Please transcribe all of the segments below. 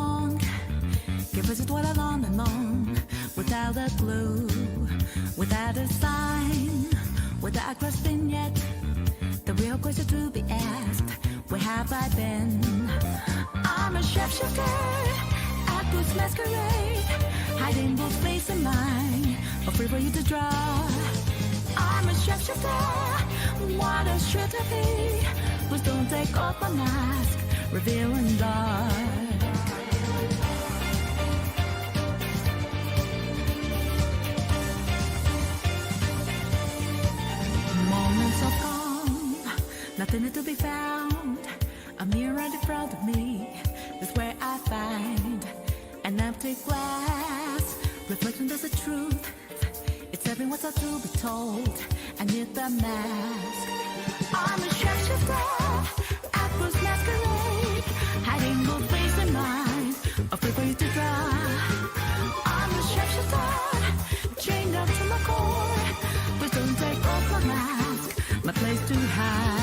along. Give us it all along and long. Without a clue, without a sign, without a question yet. The real question to be asked, where have I been? I'm a shapeshifter at Boots Masquerade, hiding both face and mind, a free for you to draw. I'm a shapeshifter, what else should I be? Please don't take off my mask, revealing dark. Moments of calm, nothing to be found. A mirror in front of me is where I find an empty glass, reflection that's the truth. It's every what's up to be told. I need the mask. I'm a shapeshifter at Boots Masquerade, hiding both face and mind, afraid for you to draw. I'm a shapeshifter, chained up to my core. Please don't take off my mask, my place to hide.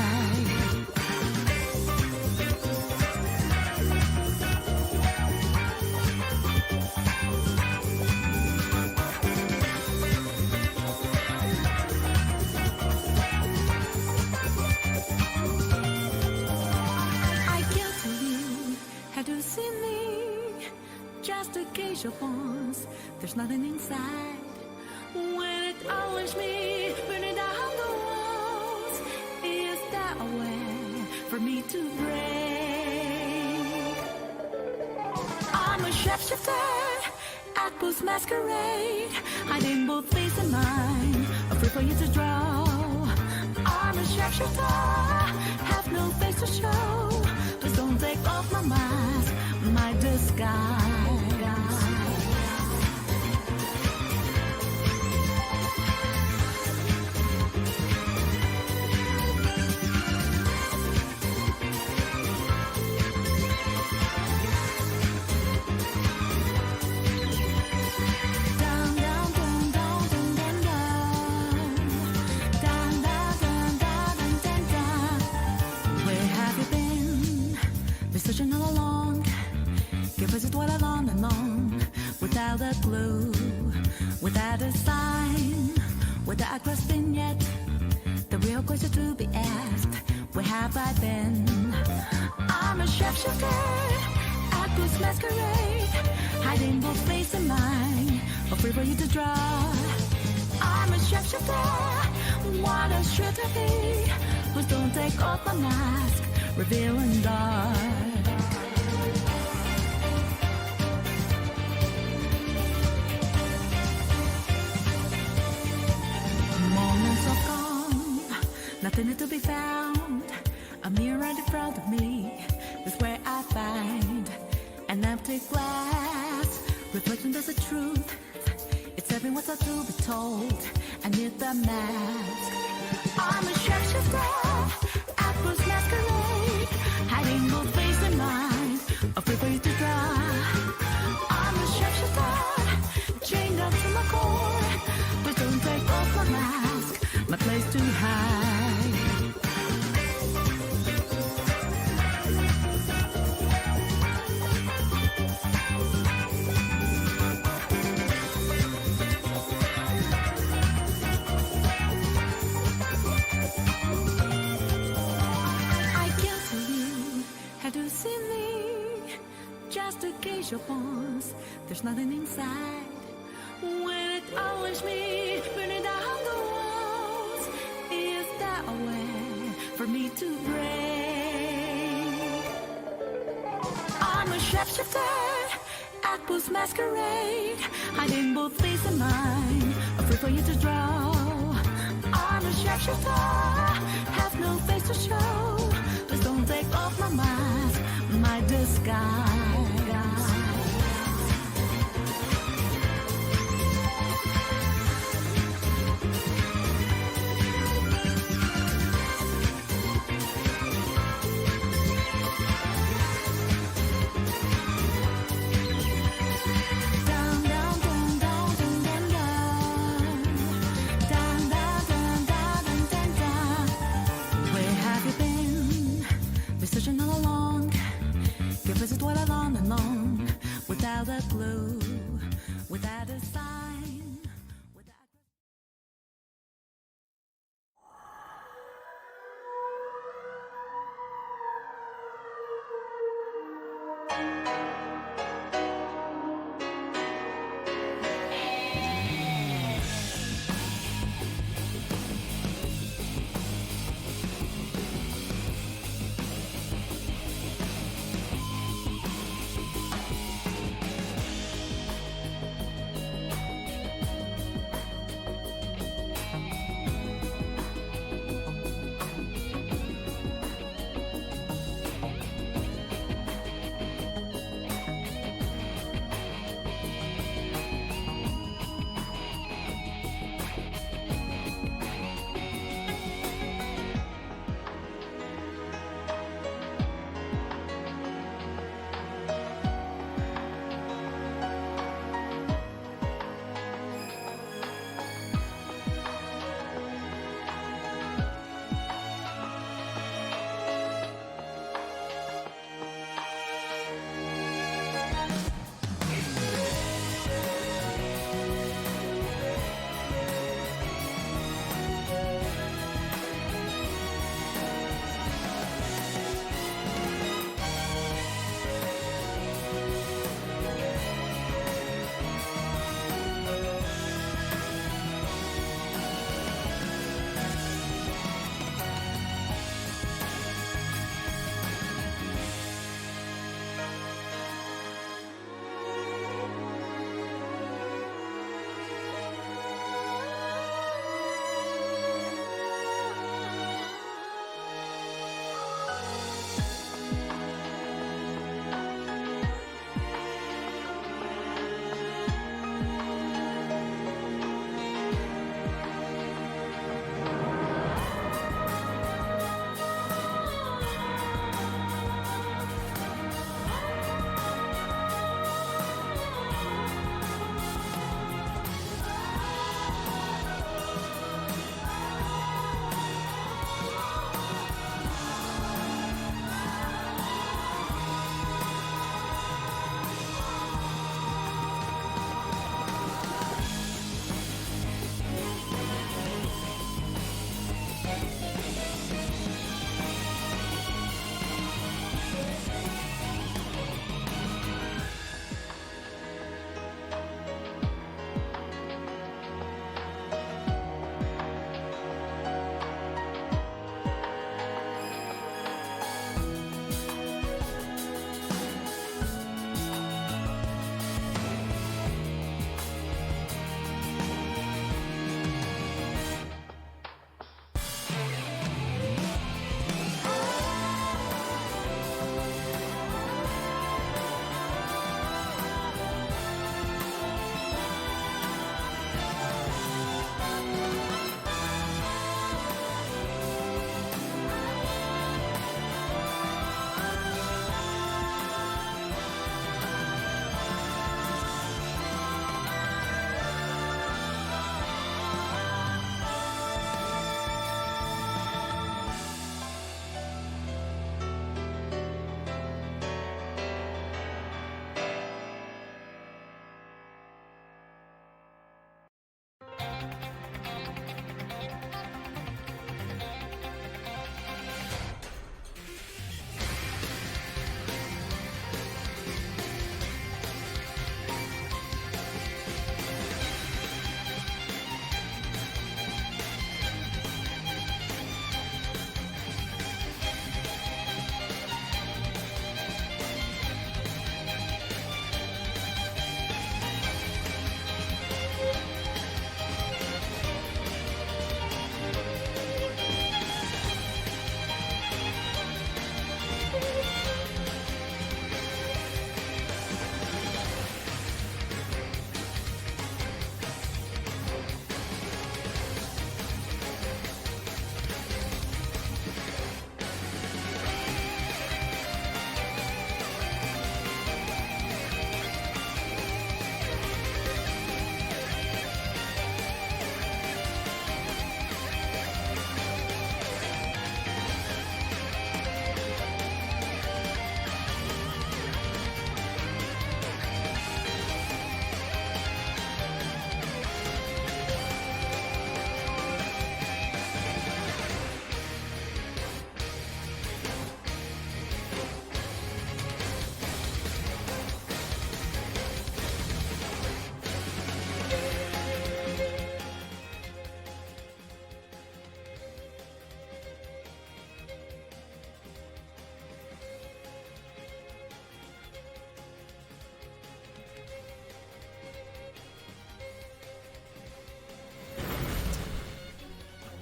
Your bones, there's nothing inside. When it always me, burning down the walls, is that a way for me to break? I'm a shapeshifter at Boots Masquerade, hiding both face and mind, afraid for you to draw. I'm a shapeshifter, have no face to show. Please don't take off my mask, my disguise. Searching all along, give us it all along and long. Without a clue, without a sign, without a question yet. The real question to be asked, where have I been? I'm a shapeshifter at Boots Masquerade, hiding both face and mind, afraid for you to draw. I'm a shapeshifter, what else should I be? Please don't take off my mask, revealing dark. Moments of calm, nothing to be found. A mirror in front of me is where I find an empty glass, reflection that's the truth. It's every what's up to be told. I need the mask. I'm a shapeshifter at Boots Masquerade, hiding both face and mind, afraid for you to draw. I'm a shapeshifter, chained up to my core. Please don't take off my mask, my place to hide. Your bones, there's nothing inside. When it always me, burning down the walls, is that a way for me to break? I'm a shapeshifter at Boots Masquerade, hiding both face and mind, afraid for you to draw. I'm a shapeshifter, have no face to show. Please don't take off my mask, my disguise. Searching all along, give us it all along. without a clue, without a sign, without...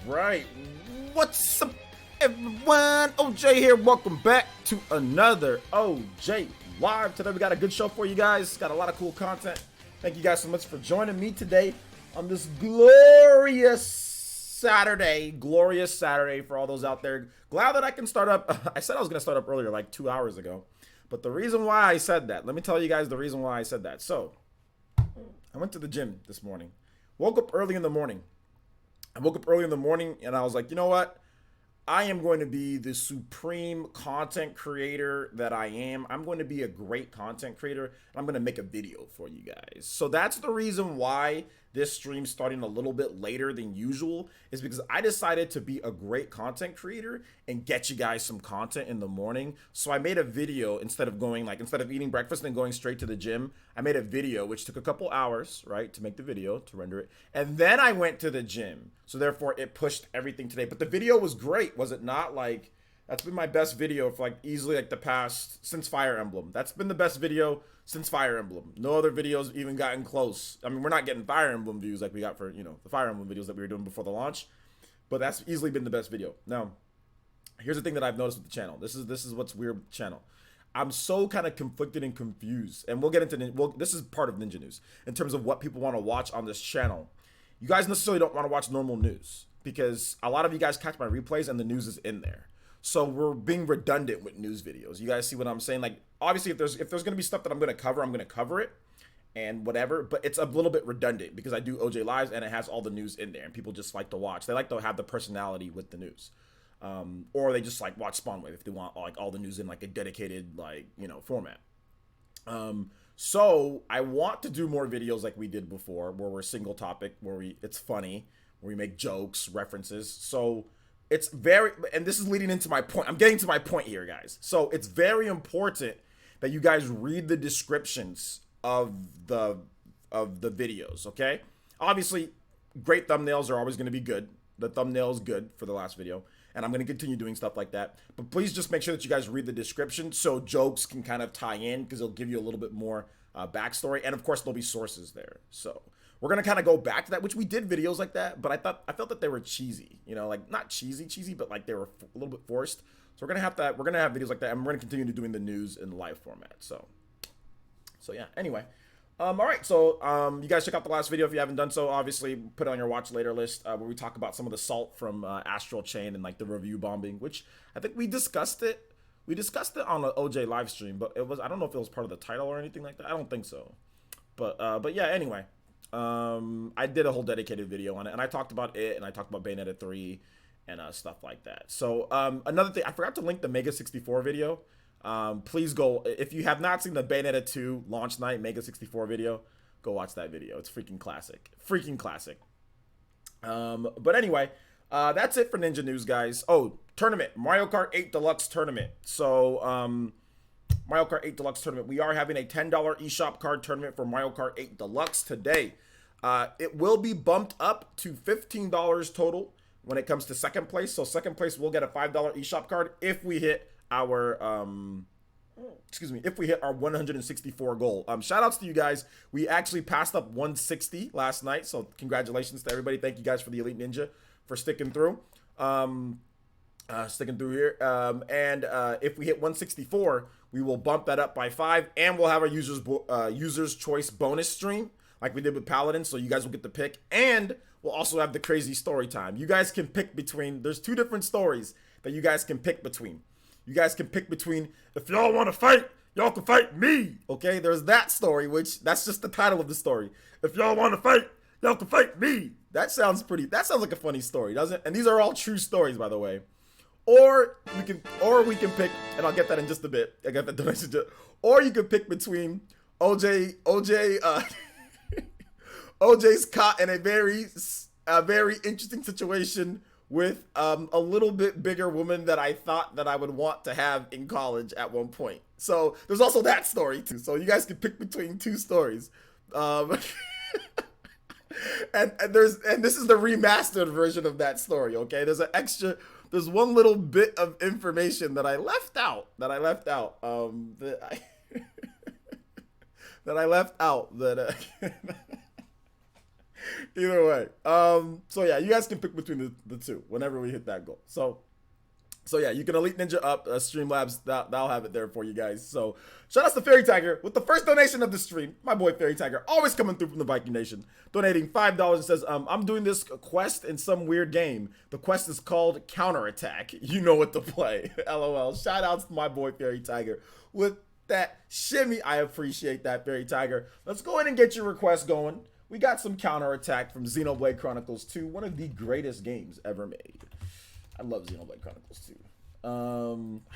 right. What's up, everyone? OJ here. Welcome back to another OJ Live. Today we got a good show for you guys. Got a lot of cool content. Thank you guys so much for joining me today on this glorious Saturday. Glorious Saturday for all those out there. Glad that I can start up. I said I was going to start up earlier, like 2 hours ago. But the reason why I said that, let me tell you guys the reason why I said that. So, I went to the gym this morning. Woke up early in the morning. And I was like, you know what? I am going to be the supreme content creator that I am. I'm going to be a great content creator, and I'm going to make a video for you guys. So that's the reason why this stream's starting a little bit later than usual, is because I decided to be a great content creator and get you guys some content in the morning. So I made a video instead of eating breakfast and going straight to the gym. I made a video, which took a couple hours, right, to make the video, to render it. And then I went to the gym. So therefore it pushed everything today. But the video was great, was it not? Like, that's been my best video for easily the past, since Fire Emblem. That's been the best video since Fire Emblem. No other videos even gotten close. I mean, we're not getting Fire Emblem views like we got for, the Fire Emblem videos that we were doing before the launch. But that's easily been the best video. Now, here's the thing that I've noticed with the channel. This is what's weird with the channel. I'm so kind of conflicted and confused. And we'll get into, this is part of Ninja News. In terms of what people want to watch on this channel. You guys necessarily don't want to watch normal news, because a lot of you guys catch my replays and the news is in there. So we're being redundant with news videos. You guys see what I'm saying? Like, obviously, if there's going to be stuff that I'm going to cover it and whatever, but it's a little bit redundant because I do OJ Lives and it has all the news in there and people just like to watch. They like to have the personality with the news. Or they just watch Spawnwave if they want all the news in a dedicated format. So I want to do more videos like we did before, where we're single topic, where it's funny, where we make jokes, references. So it's and this is leading into my point. I'm getting to my point here, guys. So it's very important that you guys read the descriptions of the videos, okay? Obviously, great thumbnails are always going to be good. The thumbnail is good for the last video, and I'm going to continue doing stuff like that. But please just make sure that you guys read the description so jokes can kind of tie in, because it'll give you a little bit more backstory. And of course, there'll be sources there. So we're going to kind of go back to that, which we did videos like that, but I felt that they were cheesy, not cheesy, but they were a little bit forced. So we're going to have videos like that, and we're going to continue doing the news in live format. So yeah, anyway. All right, so you guys check out the last video if you haven't done so. Obviously, put it on your watch later list where we talk about some of the salt from Astral Chain and the review bombing, which I think we discussed it. We discussed it on an OJ live stream, but I don't know if it was part of the title or anything like that. I don't think so. But yeah, anyway, I did a whole dedicated video on it, and I talked about it, and I talked about Bayonetta 3 and stuff like that. So another thing, I forgot to link the Mega 64 video. Please go, if you have not seen the Bayonetta 2 launch night Mega 64 video, go watch that video. It's freaking classic. But anyway, that's it for Ninja News, guys. Oh, tournament, Mario Kart 8 Deluxe tournament. So Mario Kart 8 Deluxe tournament, we are having a $10 eShop card tournament for Mario Kart 8 Deluxe today. It will be bumped up to $15 total when it comes to second place. So second place will get a $5 eShop card if we hit our if we hit our 164 goal. Shout outs to you guys. We actually passed up 160 last night, so congratulations to everybody. Thank you guys for the Elite Ninja for sticking through here. And if we hit 164, we will bump that up by 5, and we'll have our users choice bonus stream like we did with Paladin, so you guys will get to pick, and we'll also have the crazy story time. You guys can pick between, there's 2 different stories that you guys can pick between. You guys can pick between, if y'all want to fight, y'all can fight me. Okay, there's that story, which that's just the title of the story. If y'all want to fight, y'all can fight me. That sounds like a funny story, doesn't it? And these are all true stories, by the way. Or we can pick, and I'll get that in just a bit. I got that donation. Or you can pick between OJ's caught in a very interesting situation with a little bit bigger woman that I thought that I would want to have in college at one point. So there's also that story too. So you guys can pick between 2 stories. And this is the remastered version of that story. Okay, there's one little bit of information that I left out. Either way. So yeah, you guys can pick between the two whenever we hit that goal. So yeah, you can Elite Ninja up Streamlabs. That'll have it there for you guys. So shout out to Fairy Tiger with the first donation of the stream. My boy Fairy Tiger, always coming through from the Viking Nation, donating $5 and says, I'm doing this quest in some weird game. The quest is called Counterattack. You know what to play. LOL. Shout outs to my boy Fairy Tiger with that shimmy. I appreciate that, Fairy Tiger. Let's go ahead and get your request going. We got some Counterattack from Xenoblade Chronicles 2, one of the greatest games ever made. I love Xenoblade Chronicles 2. I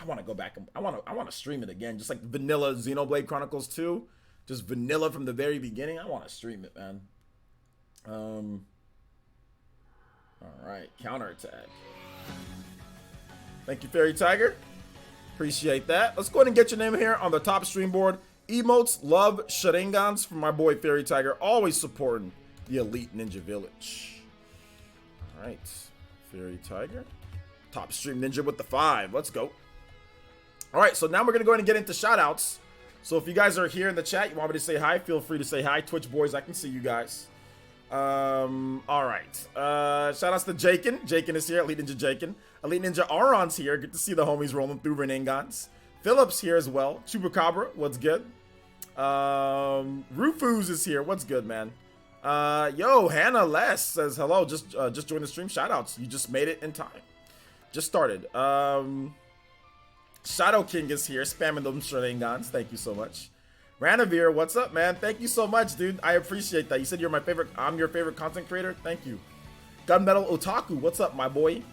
want to go back and I want to stream it again, just like vanilla Xenoblade Chronicles 2, just vanilla from the very beginning. I want to stream it, man. All right, Counterattack. Thank you, Fairy Tiger. Appreciate that. Let's go ahead and get your name here on the top stream board. Emotes, love, Sharingans from my boy Fairy Tiger, always supporting the Elite Ninja Village. All right, Fairy Tiger. Top stream ninja with the 5. Let's go. All right, so now we're gonna go ahead and get into shoutouts. So if you guys are here in the chat, you want me to say hi, feel free to say hi. Twitch boys, I can see you guys. All right. Shout outs to Jakin. Jakin is here. Elite Ninja Jakin. Elite Ninja Aron's here. Good to see the homies rolling through Renengans. Phillips here as well. Chupacabra, what's good? Rufus is here. What's good, man? Yo, Hannah Les says hello. Just joined the stream. Shout outs. You just made it in time. Just started. Shadow King is here, spamming them Sharingans. Thank you so much. Ranavir, what's up, man? Thank you so much, dude. I appreciate that. You said you're my favorite. I'm your favorite content creator. Thank you. Gunmetal Otaku, what's up, my boy?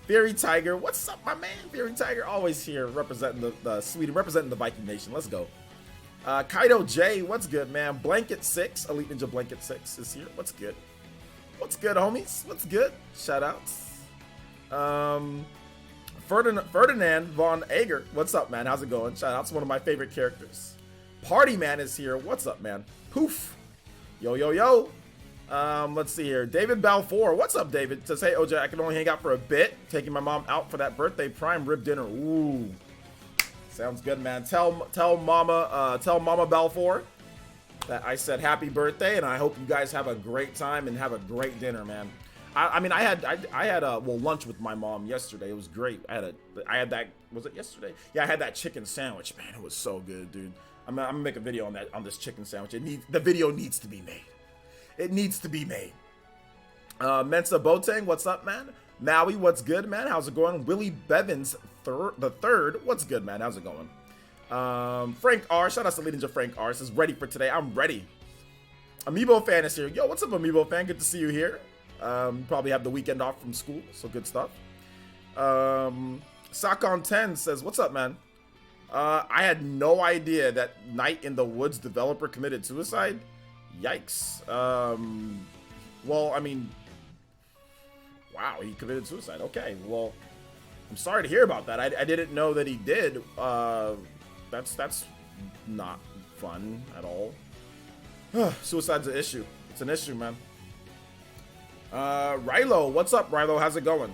Fairy Tiger, what's up, my man? Fairy Tiger, always here, representing the Sweden, representing the Viking Nation. Let's go. Kaido J, what's good, man? Blanket 6, Elite Ninja Blanket 6 is here. What's good? What's good, homies? What's good? Shout outs. Ferdinand von Ager, what's up, man? How's it going? Shout out to one of my favorite characters. Party Man is here. What's up, man? Poof. Yo, yo, yo. Let's see here. David Balfour, what's up, David? Says, hey, OJ, I can only hang out for a bit. Taking my mom out for that birthday prime rib dinner. Ooh, sounds good, man. Tell Mama Balfour that I said happy birthday, and I hope you guys have a great time and have a great dinner, man. I mean, I had lunch with my mom yesterday. It was great. I had that, was it yesterday? Yeah, I had that chicken sandwich. Man, it was so good, dude. I'm gonna make a video on this chicken sandwich. The video needs to be made. It needs to be made. Mensa Boateng, what's up, man? Maui, what's good, man? How's it going? Willie Bevins the third, what's good, man? How's it going? Frank R, shout out to Elite Ninja Frank R, says ready for today. I'm ready. Amiibo fan is here. Yo, what's up, Amiibo fan? Good to see you here. Probably have the weekend off from school, so good stuff. Sakon10 says, what's up, man? I had no idea that Night in the Woods developer committed suicide. Yikes. Well, I mean, wow, he committed suicide. Okay, well, I'm sorry to hear about that. I didn't know that he did. That's not fun at all. Suicide's an issue. It's an issue, man. Rilo, what's up, Rilo? How's it going?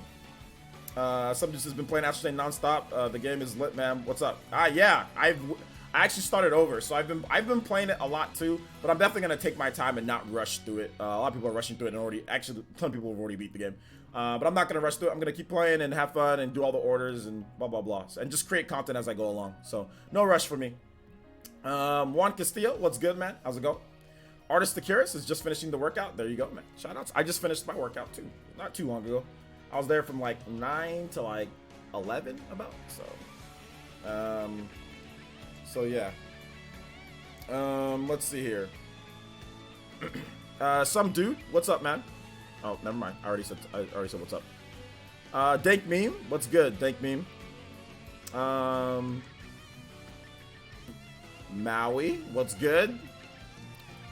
Subject has been playing Astral Chain nonstop. The game is lit, man. What's up? Yeah, I actually started over, so I've been playing it a lot too. But I'm definitely gonna take my time and not rush through it. A lot of people are rushing through it and a ton of people have already beat the game. But I'm not gonna rush through it. I'm gonna keep playing and have fun and do all the orders and blah blah blah, and just create content as I go along. So no rush for me. Juan Castillo, what's good, man? How's it going? Artist Takiris is just finishing the workout. There you go, man. Shout outs. I just finished my workout too, not too long ago. I was there from like 9 to like 11 about. So yeah. Let's see here. Some dude, what's up, man? Oh, never mind. I already said what's up. Dank Meme, what's good? Dank Meme. Maui, what's good?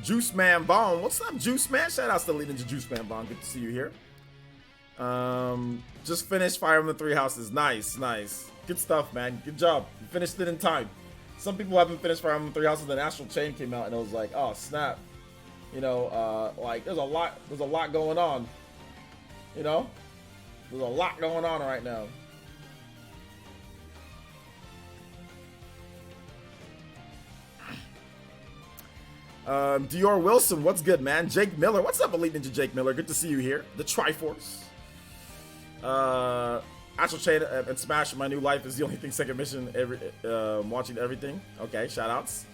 Juice Man Bone, what's up, Juice Man? Shout outs to Elite Ninja Juice Man Bone. Good to see you here. Just finished Fire Emblem 3 Houses. Nice. Good stuff, man. Good job. You finished it in time. Some people haven't finished Fire Emblem 3 Houses. Then Astral Chain came out, and it was like, oh snap. You know, like there's a lot going on. You know, there's a lot going on right now. Dior Wilson, what's good, man? Jake Miller, what's up, Elite Ninja Jake Miller? Good to see you here. The Triforce. Astral Chain and Smash My New Life is the only thing second mission. Watching everything. Okay, shout outs.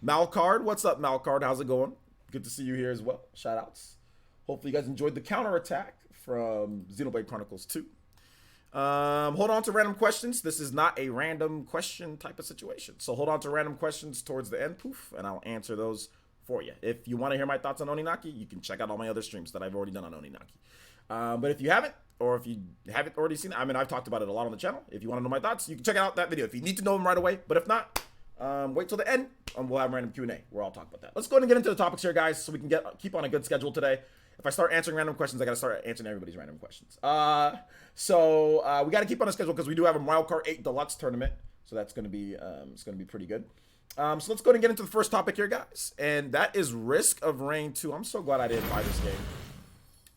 Malcard, what's up, Malcard? How's it going? Good to see you here as well. Shout outs. Hopefully you guys enjoyed the counterattack from Xenoblade Chronicles 2. Hold on to random questions. This is not a random question type of situation. So hold on to random questions towards the end, poof, and I'll answer those for you. If you want to hear my thoughts on Oninaki, you can check out all my other streams that I've already done on Oninaki. But if you haven't, or if you haven't already seen it, I mean, I've talked about it a lot on the channel. If you want to know my thoughts, you can check out that video. If you need to know them right away, but if not, wait till the end, and we'll have random Q&A where I'll talk about that. Let's go ahead and get into the topics here, guys, so we can keep on a good schedule today. If I start answering random questions, I got to start answering everybody's random questions. So we got to keep on a schedule because we do have a Mario Kart 8 Deluxe tournament. So that's going to be it's going to be pretty good. So let's go ahead and get into the first topic here, guys. And that is Risk of Rain 2. I'm so glad I didn't buy this game.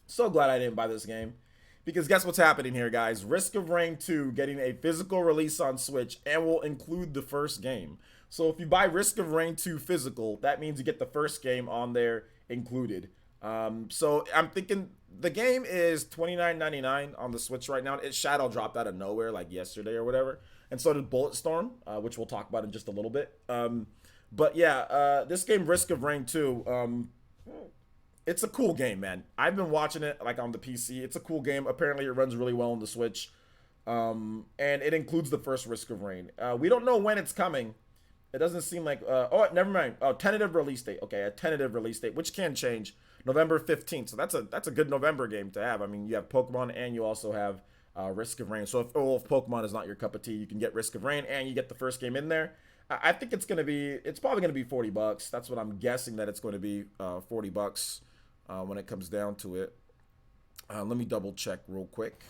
So glad I didn't buy this game. Because guess what's happening here, guys? Risk of Rain 2 getting a physical release on Switch and will include the first game. So if you buy Risk of Rain 2 physical, that means you get the first game on there included. So I'm thinking the game is $29.99 on the Switch right now. It shadow dropped out of nowhere like yesterday or whatever. And so did Bulletstorm, which we'll talk about in just a little bit. But yeah, this game Risk of Rain 2, it's a cool game, man. I've been watching it like on the PC. It's a cool game. Apparently it runs really well on the Switch. And it includes the first Risk of Rain. We don't know when it's coming. It doesn't seem like, oh, never mind. Oh, tentative release date. Okay, a tentative release date, which can change. November 15th. So that's a good November game to have. I mean, you have Pokemon and you also have Risk of Rain. So if Pokemon is not your cup of tea, you can get Risk of Rain and you get the first game in there. I think it's probably going to be $40. That's what I'm guessing that it's going to be, $40 when it comes down to it. Let me double check real quick.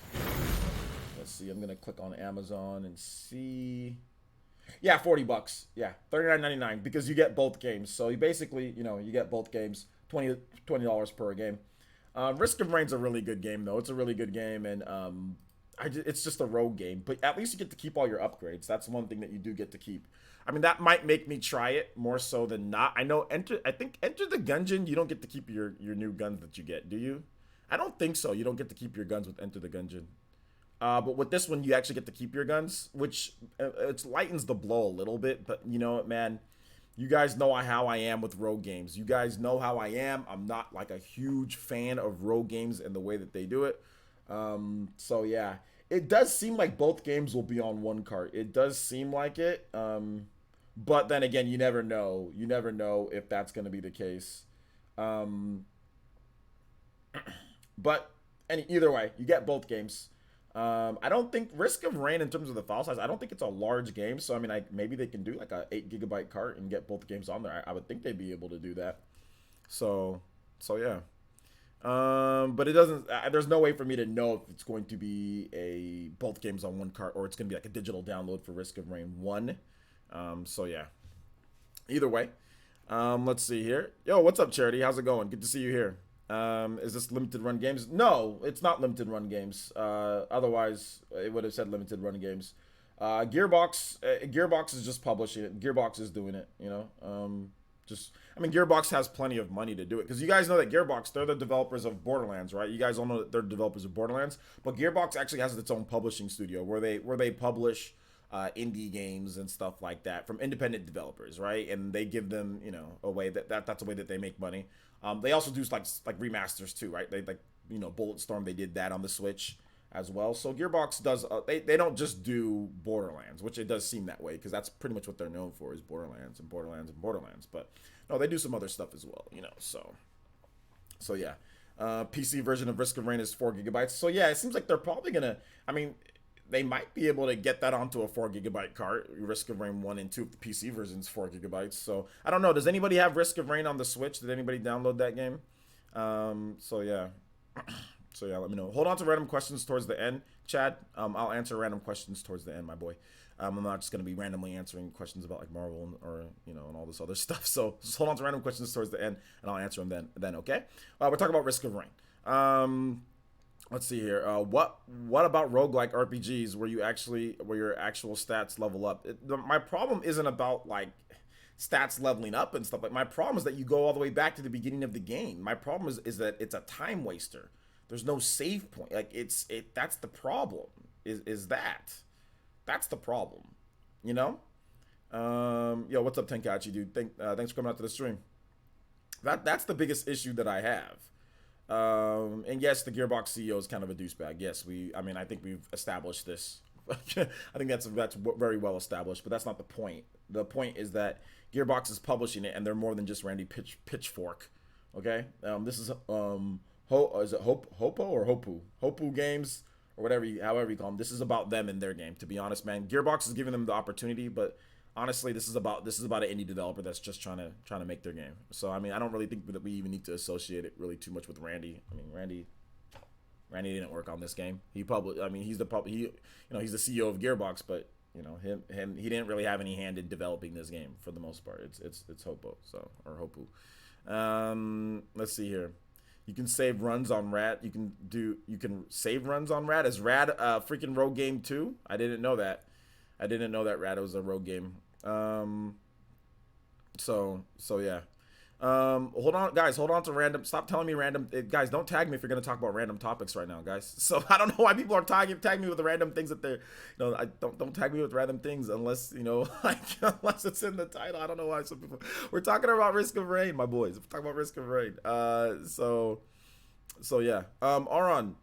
Let's see. I'm going to click on Amazon and see. Yeah, $40. Yeah, $39.99 because you get both games. So you basically, you get both games, $20 per game. Risk of Rain's a really good game though. It's a really good game, and it's just a rogue game. But at least you get to keep all your upgrades. That's one thing that you do get to keep. I mean, that might make me try it more so than not. I know I think Enter the Gungeon, you don't get to keep your new guns that you get, do you? I don't think so. You don't get to keep your guns with Enter the Gungeon. But with this one, you actually get to keep your guns, which it lightens the blow a little bit. But you know what, man? You guys know how I am with rogue games. You guys know how I am. I'm not like a huge fan of rogue games and the way that they do it. So yeah, it does seem like both games will be on one cart. It does seem like it. But then again, you never know. You never know if that's going to be the case. But either way, you get both games. I don't think Risk of Rain in terms of the file size, I don't think it's a large game. So, I mean, maybe they can do like a 8 GB cart and get both games on there. I would think they'd be able to do that. So yeah. But it doesn't, there's no way for me to know if it's going to be both games on one cart or it's going to be like a digital download for Risk of Rain 1. So yeah. Either way. Let's see here. Yo, what's up, Charity? How's it going? Good to see you here. Is this limited run games? No, it's not limited run games. Otherwise, it would have said limited run games. Gearbox is just publishing it. Gearbox is doing it, I mean, Gearbox has plenty of money to do it. Because you guys know that Gearbox, they're the developers of Borderlands, right? You guys all know that they're developers of Borderlands. But Gearbox actually has its own publishing studio where they publish indie games and stuff like that from independent developers, right? And they give them, a way that's a way that they make money. They also do like remasters too, right? They Bulletstorm, they did that on the Switch as well. So Gearbox does they don't just do Borderlands, which it does seem that way because that's pretty much what they're known for is Borderlands and Borderlands and Borderlands. But no, they do some other stuff as well, So yeah, PC version of Risk of Rain is 4 GB. So yeah, it seems like they're probably gonna. I mean, they might be able to get that onto a 4 GB cart. Risk of Rain 1 and 2, if the PC version's 4 GB. So I don't know. Does anybody have Risk of Rain on the Switch? Did anybody download that game? So yeah. So yeah, let me know. Hold on to random questions towards the end, Chad. I'll answer random questions towards the end, my boy. I'm not just gonna be randomly answering questions about like Marvel or and all this other stuff. So just hold on to random questions towards the end, and I'll answer them then. Okay. We're talking about Risk of Rain. Let's see here. What about roguelike RPGs where your actual stats level up? My problem isn't about like stats leveling up and stuff. Like my problem is that you go all the way back to the beginning of the game. My problem is that it's a time waster. There's no save point. Like that's the problem. Is that's the problem. You know? Yo, what's up, Tenkachi, dude? Thanks for coming out to the stream. That's the biggest issue that I have. And yes, the Gearbox CEO is kind of a douchebag. Yes, I think we've established this. I think that's very well established, but that's not the point. The point is that Gearbox is publishing it, and they're more than just Randy Pitchfork. Okay, this is is it Hopo or Hopu Games or however you call them. This is about them and their game. To be honest, man, Gearbox is giving them the opportunity, but honestly, this is about an indie developer that's just trying to make their game. So I mean, I don't really think that we even need to associate it really too much with Randy. I mean, Randy didn't work on this game. He's the CEO of Gearbox, but he didn't really have any hand in developing this game for the most part. It's Hopo, or Hopu. Let's see here. You can save runs on Rad. You can save runs on Rad. Is Rad a freaking rogue game too? I didn't know that. I didn't know that Rad was a rogue game. So yeah. Hold on, guys. Hold on to random. Stop telling me random. Guys, don't tag me if you're gonna talk about random topics right now, guys. So I don't know why people are tagging me with the random things that they're. I don't tag me with random things unless unless it's in the title. I don't know why some people. We're talking about Risk of Rain, my boys. We're talking about Risk of Rain. So yeah. Aron.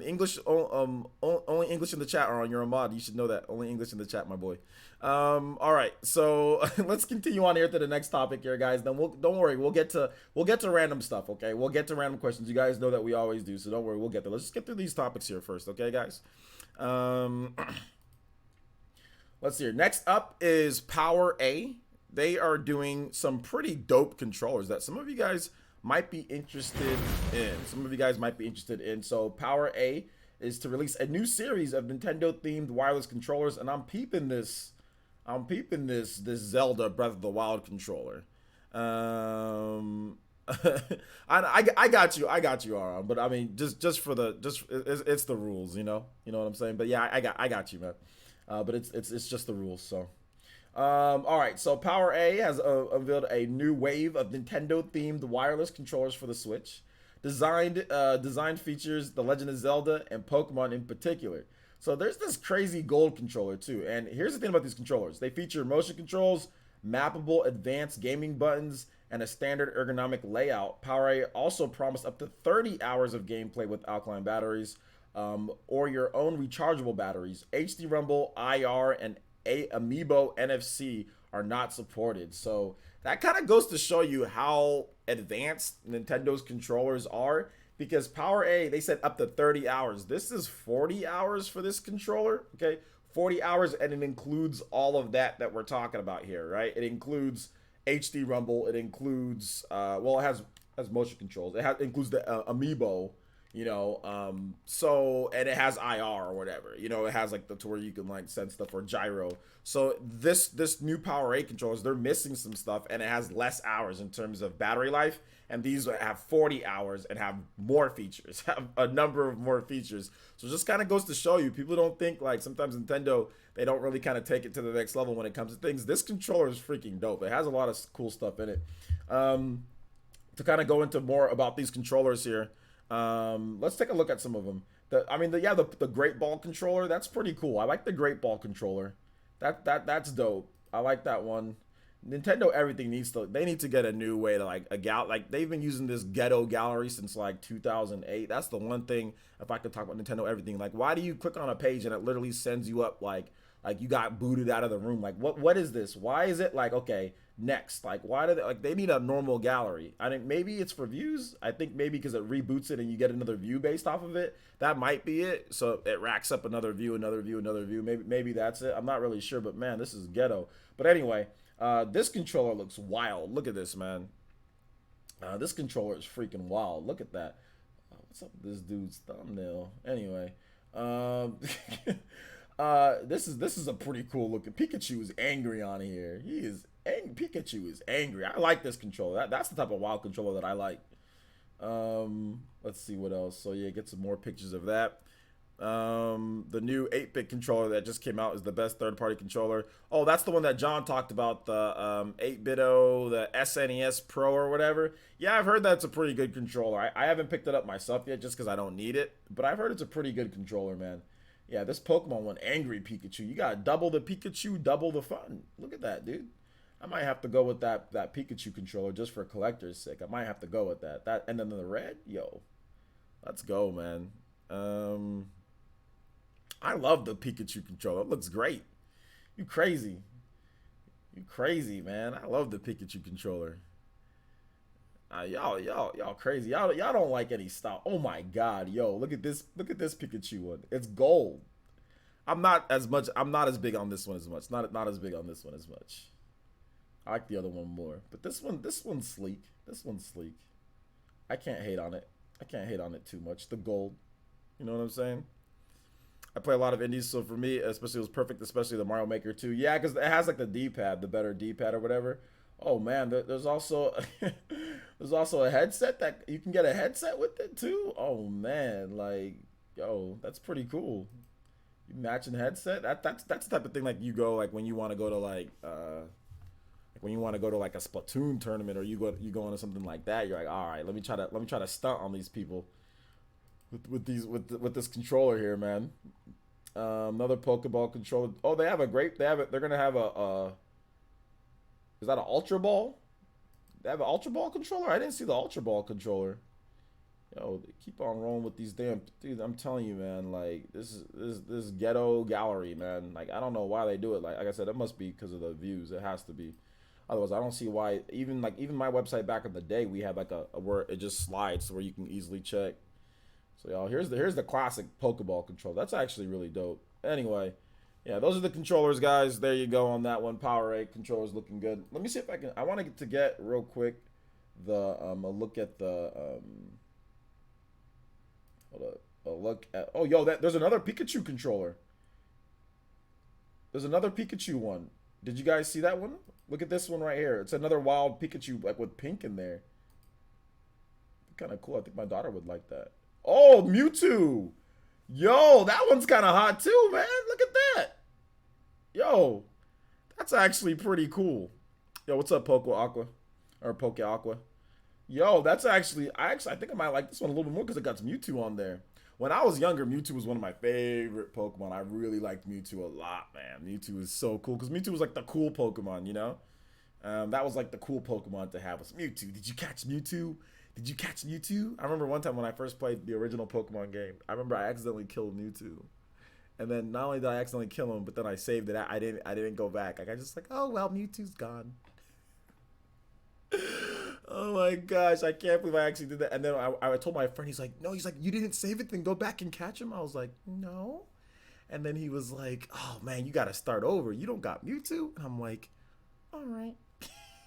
English, only English in the chat, Aron. You're a mod. You should know that. Only English in the chat, my boy. All right, so let's continue on here to the next topic here, guys. Then don't worry, we'll get to random stuff, okay? We'll get to random questions. You guys know that we always do, so don't worry, we'll get there. Let's just get through these topics here first, okay, guys? Let's see here. Next up is Power A. They are doing some pretty dope controllers that some of you guys might be interested in. So Power A is to release a new series of Nintendo-themed wireless controllers, and I'm peeping this Zelda Breath of the Wild controller. I got you, Aron. But I mean, just it's the rules, you know what I'm saying. But yeah, I got you, man. But it's just the rules. So, all right. So Power A has unveiled a new wave of Nintendo-themed wireless controllers for the Switch. Designed features The Legend of Zelda and Pokemon in particular. So there's this crazy gold controller too. And here's the thing about these controllers. They feature motion controls, mappable advanced gaming buttons, and a standard ergonomic layout. Power A also promised up to 30 hours of gameplay with alkaline batteries, or your own rechargeable batteries. HD Rumble, IR, and Amiibo NFC are not supported. So that kind of goes to show you how advanced Nintendo's controllers are, because Power A, they said up to 30 hours. This is 40 hours for this controller, okay? 40 hours, and it includes all of that we're talking about here, right? It includes HD Rumble. It includes, it has motion controls. It includes the Amiibo, so, and it has IR or whatever, it has like to where you can like send stuff, or gyro. So this new Power A controllers, they're missing some stuff, and it has less hours in terms of battery life, and these have 40 hours and have more features, have a number of more features. So it just kind of goes to show you, people don't think, like, sometimes Nintendo, they don't really kind of take it to the next level when it comes to things. This controller is freaking dope. It has a lot of cool stuff in it. To kind of go into more about these controllers here, let's take a look at some of them. The Great Ball controller, that's pretty cool. I like the Great Ball controller. That's dope. I like that one. Nintendo, everything they need to get a new way to like they've been using this ghetto gallery since like 2008. That's the one thing, if I could talk about Nintendo everything, like, why do you click on a page and it literally sends you up like you got booted out of the room? Like, what is this? Why is it like, okay, next? Like, why do they need a normal gallery? I think maybe it's for views. I think maybe because it reboots it and you get another view based off of it. That might be it. So it racks up another view. Maybe that's it. I'm not really sure, but man, this is ghetto. But anyway, this controller looks wild. Look at this, man. This controller is freaking wild. Look at that. What's up with this dude's thumbnail? Anyway, this is a pretty cool looking. Pikachu is angry on here. He is angry. Pikachu is angry. I like this controller. That's the type of wild controller that I like. Let's see what else. So yeah, get some more pictures of that. The new 8-bit controller that just came out is the best third-party controller. Oh, that's the one that John talked about, the 8-bit-O, the SNES Pro or whatever. Yeah, I've heard that's a pretty good controller. I haven't picked it up myself yet just because I don't need it, but I've heard it's a pretty good controller, man. Yeah, this Pokemon one, Angry Pikachu. You got double the Pikachu, double the fun. Look at that, dude. I might have to go with that Pikachu controller just for collector's sake. I might have to go with that. And then the red, yo, let's go, man. I love the Pikachu controller. It looks great. You crazy. You crazy, man. I love the Pikachu controller. Y'all crazy. Y'all don't like any style. Oh my god, yo, look at this. Look at this Pikachu one. It's gold. I'm not as big on this one as much. Not as big on this one as much. I like the other one more. But this one's sleek. This one's sleek. I can't hate on it. I can't hate on it too much. The gold. You know what I'm saying? I play a lot of indies, so for me, especially, it was perfect, especially the Mario Maker 2. Yeah, because it has like the D-pad, the better D-pad or whatever. Oh man, there's also there's also a headset that you can get a headset with it too. Oh man, like, yo, that's pretty cool. You matching headset? That's the type of thing like you go like when you want to go to like when you want to go to like a Splatoon tournament, or you go into something like that. You're like, all right, let me try to stunt on these people with this controller here, man. Another Pokeball controller. Oh, they're gonna have a is that an Ultra Ball? They have an Ultra Ball controller? I didn't see the Ultra Ball controller. Yo, they keep on rolling with these damn dude. I'm telling you, man. Like this ghetto gallery, man. Like I don't know why they do it. Like I said, it must be because of the views. It has to be. Otherwise, I don't see why. Even my website back in the day, we had like a where it just slides where you can easily check. So y'all, here's the classic Pokeball controller. That's actually really dope. Anyway, yeah, those are the controllers, guys. There you go on that one. Power 8 controller's looking good. Let me see if I can. I want to get real quick the a look at the hold up, a look at. Oh, yo, there's another Pikachu controller. There's another Pikachu one. Did you guys see that one? Look at this one right here. It's another wild Pikachu, like with pink in there. Kind of cool. I think my daughter would like that. Oh, Mewtwo. Yo, that one's kind of hot too, man. Look at that. Yo, that's actually pretty cool. Yo, what's up, Poke Aqua? Or Poke Aqua? Yo, that's actually, I think I might like this one a little bit more because it got Mewtwo on there. When I was younger, Mewtwo was one of my favorite Pokemon. I really liked Mewtwo a lot, man. Mewtwo is so cool because Mewtwo was like the cool Pokemon, you know? That was like the cool Pokemon to have was Mewtwo. Did you catch Mewtwo? Did you catch Mewtwo? I remember one time when I first played the original Pokemon game, I remember I accidentally killed Mewtwo. And then not only did I accidentally kill him, but then I saved it. I didn't go back. Like I just like, oh well, Mewtwo's gone. Oh my gosh, I can't believe I actually did that. And then I told my friend, he's like, no, you didn't save it, then go back and catch him. I was like, no. And then he was like, oh man, you gotta start over. You don't got Mewtwo? And I'm like, all right.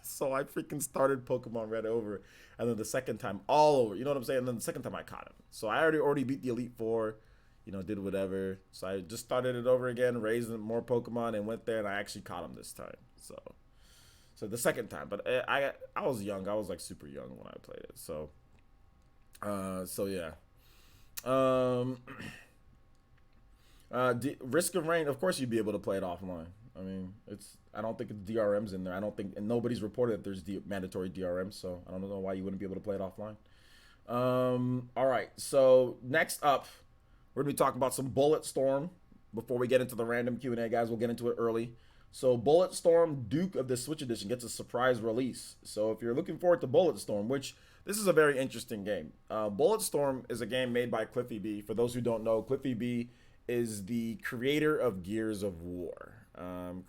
So I freaking started Pokemon Red over. And then the second time, all over. You know what I'm saying? And then the second time I caught him. So I already beat the Elite Four. You know, did whatever. So I just started it over again, raised more Pokemon, and went there, and I actually caught him this time. So the second time, but I was young. I was like super young when I played it. So yeah. Risk of Rain. Of course, you'd be able to play it offline. I mean, I don't think it's DRMs in there. I don't think, and nobody's reported that there's mandatory DRMs. So I don't know why you wouldn't be able to play it offline. All right. So next up, we're gonna be talking about some Bulletstorm. Before we get into the random Q&A, guys, we'll get into it early. So Bulletstorm Duke of the Switch Edition gets a surprise release. So if you're looking forward to Bulletstorm, which this is a very interesting game. Bulletstorm is a game made by Cliffy B. For those who don't know, Cliffy B is the creator of Gears of War. And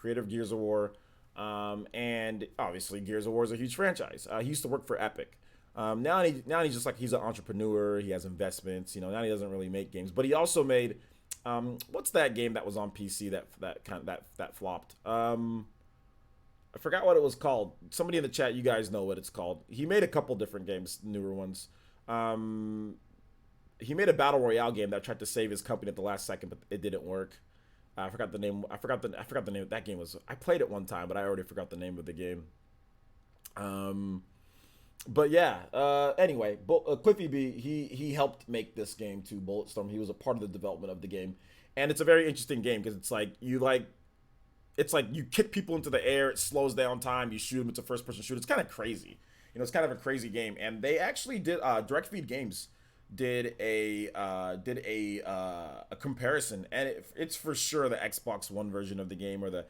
obviously Gears of War is a huge franchise. He used to work for Epic. Now he's just like, he's an entrepreneur. He has investments. You know, now he doesn't really make games, but he also made what's that game that was on PC that flopped? I forgot what it was called. Somebody in the chat, you guys know what it's called. He made a couple different games, newer ones. He made a battle royale game that tried to save his company at the last second, but it didn't work. I forgot the name. I forgot the name of that game was. I played it one time, but I already forgot the name of the game. But yeah, anyway, Cliffy B, he helped make this game too, Bulletstorm. He was a part of the development of the game, and it's a very interesting game because it's like you kick people into the air, it slows down time, you shoot them. It's a first person shooter. It's kind of crazy, it's kind of a crazy game. And they actually did Direct Feed Games did a comparison, and it's for sure the Xbox One version of the game or the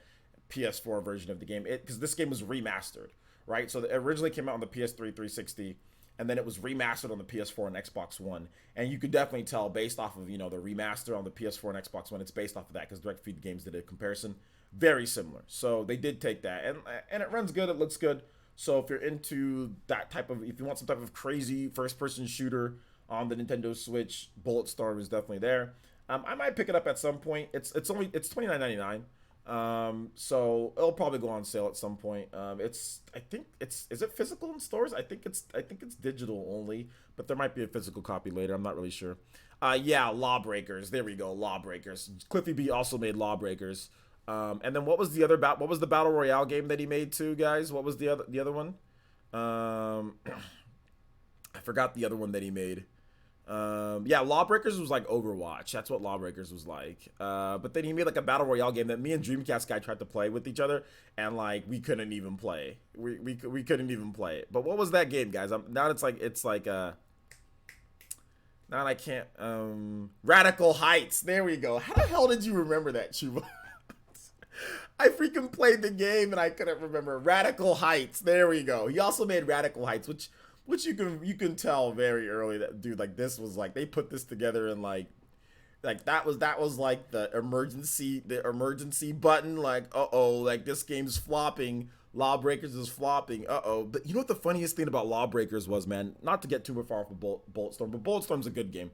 PS4 version of the game. Because this game was remastered, right? So it originally came out on the PS3 360, and then it was remastered on the PS4 and Xbox One. And you could definitely tell based off of the remaster on the PS4 and Xbox One, it's based off of that because Direct Feed Games did a comparison, very similar. So they did take that, and it runs good, it looks good. So if you're into that type of, if you want some type of crazy first person shooter on the Nintendo Switch, Bulletstorm is definitely there. I might pick it up at some point. It's $29.99. So it'll probably go on sale at some point. I think is it physical in stores? I think it's digital only, but there might be a physical copy later. I'm not really sure. Yeah, Lawbreakers. There we go, Lawbreakers. Cliffy B also made Lawbreakers. And then what was what was the battle royale game that he made too, guys? What was the other one? I forgot the other one that he made. Yeah, Lawbreakers was like Overwatch. That's what Lawbreakers was like. But then he made like a battle royale game that me and Dreamcast guy tried to play with each other, and like we couldn't even play. We couldn't even play it. But what was that game, guys? Now now I can't. Radical Heights. There we go. How the hell did you remember that, Chuba? I freaking played the game and I couldn't remember. Radical Heights. There we go. He also made Radical Heights, which you can tell very early that, dude, like this was like they put this together and like that was like the emergency button, like uh-oh, like this game's flopping. Lawbreakers is flopping. Uh-oh. But you know what the funniest thing about Lawbreakers was, man? Not to get too far off of Bulletstorm, but Bulletstorm's a good game.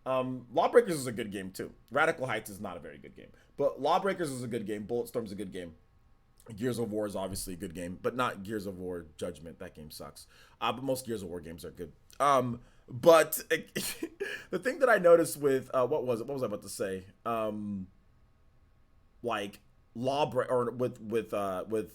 Lawbreakers is a good game too. Radical Heights is not a very good game, but Lawbreakers is a good game. Bulletstorm's a good game. Gears of War is obviously a good game, but not Gears of War Judgment. That game sucks. But most Gears of War games are good. But the thing that I noticed with what was it? What was I about to say? Like with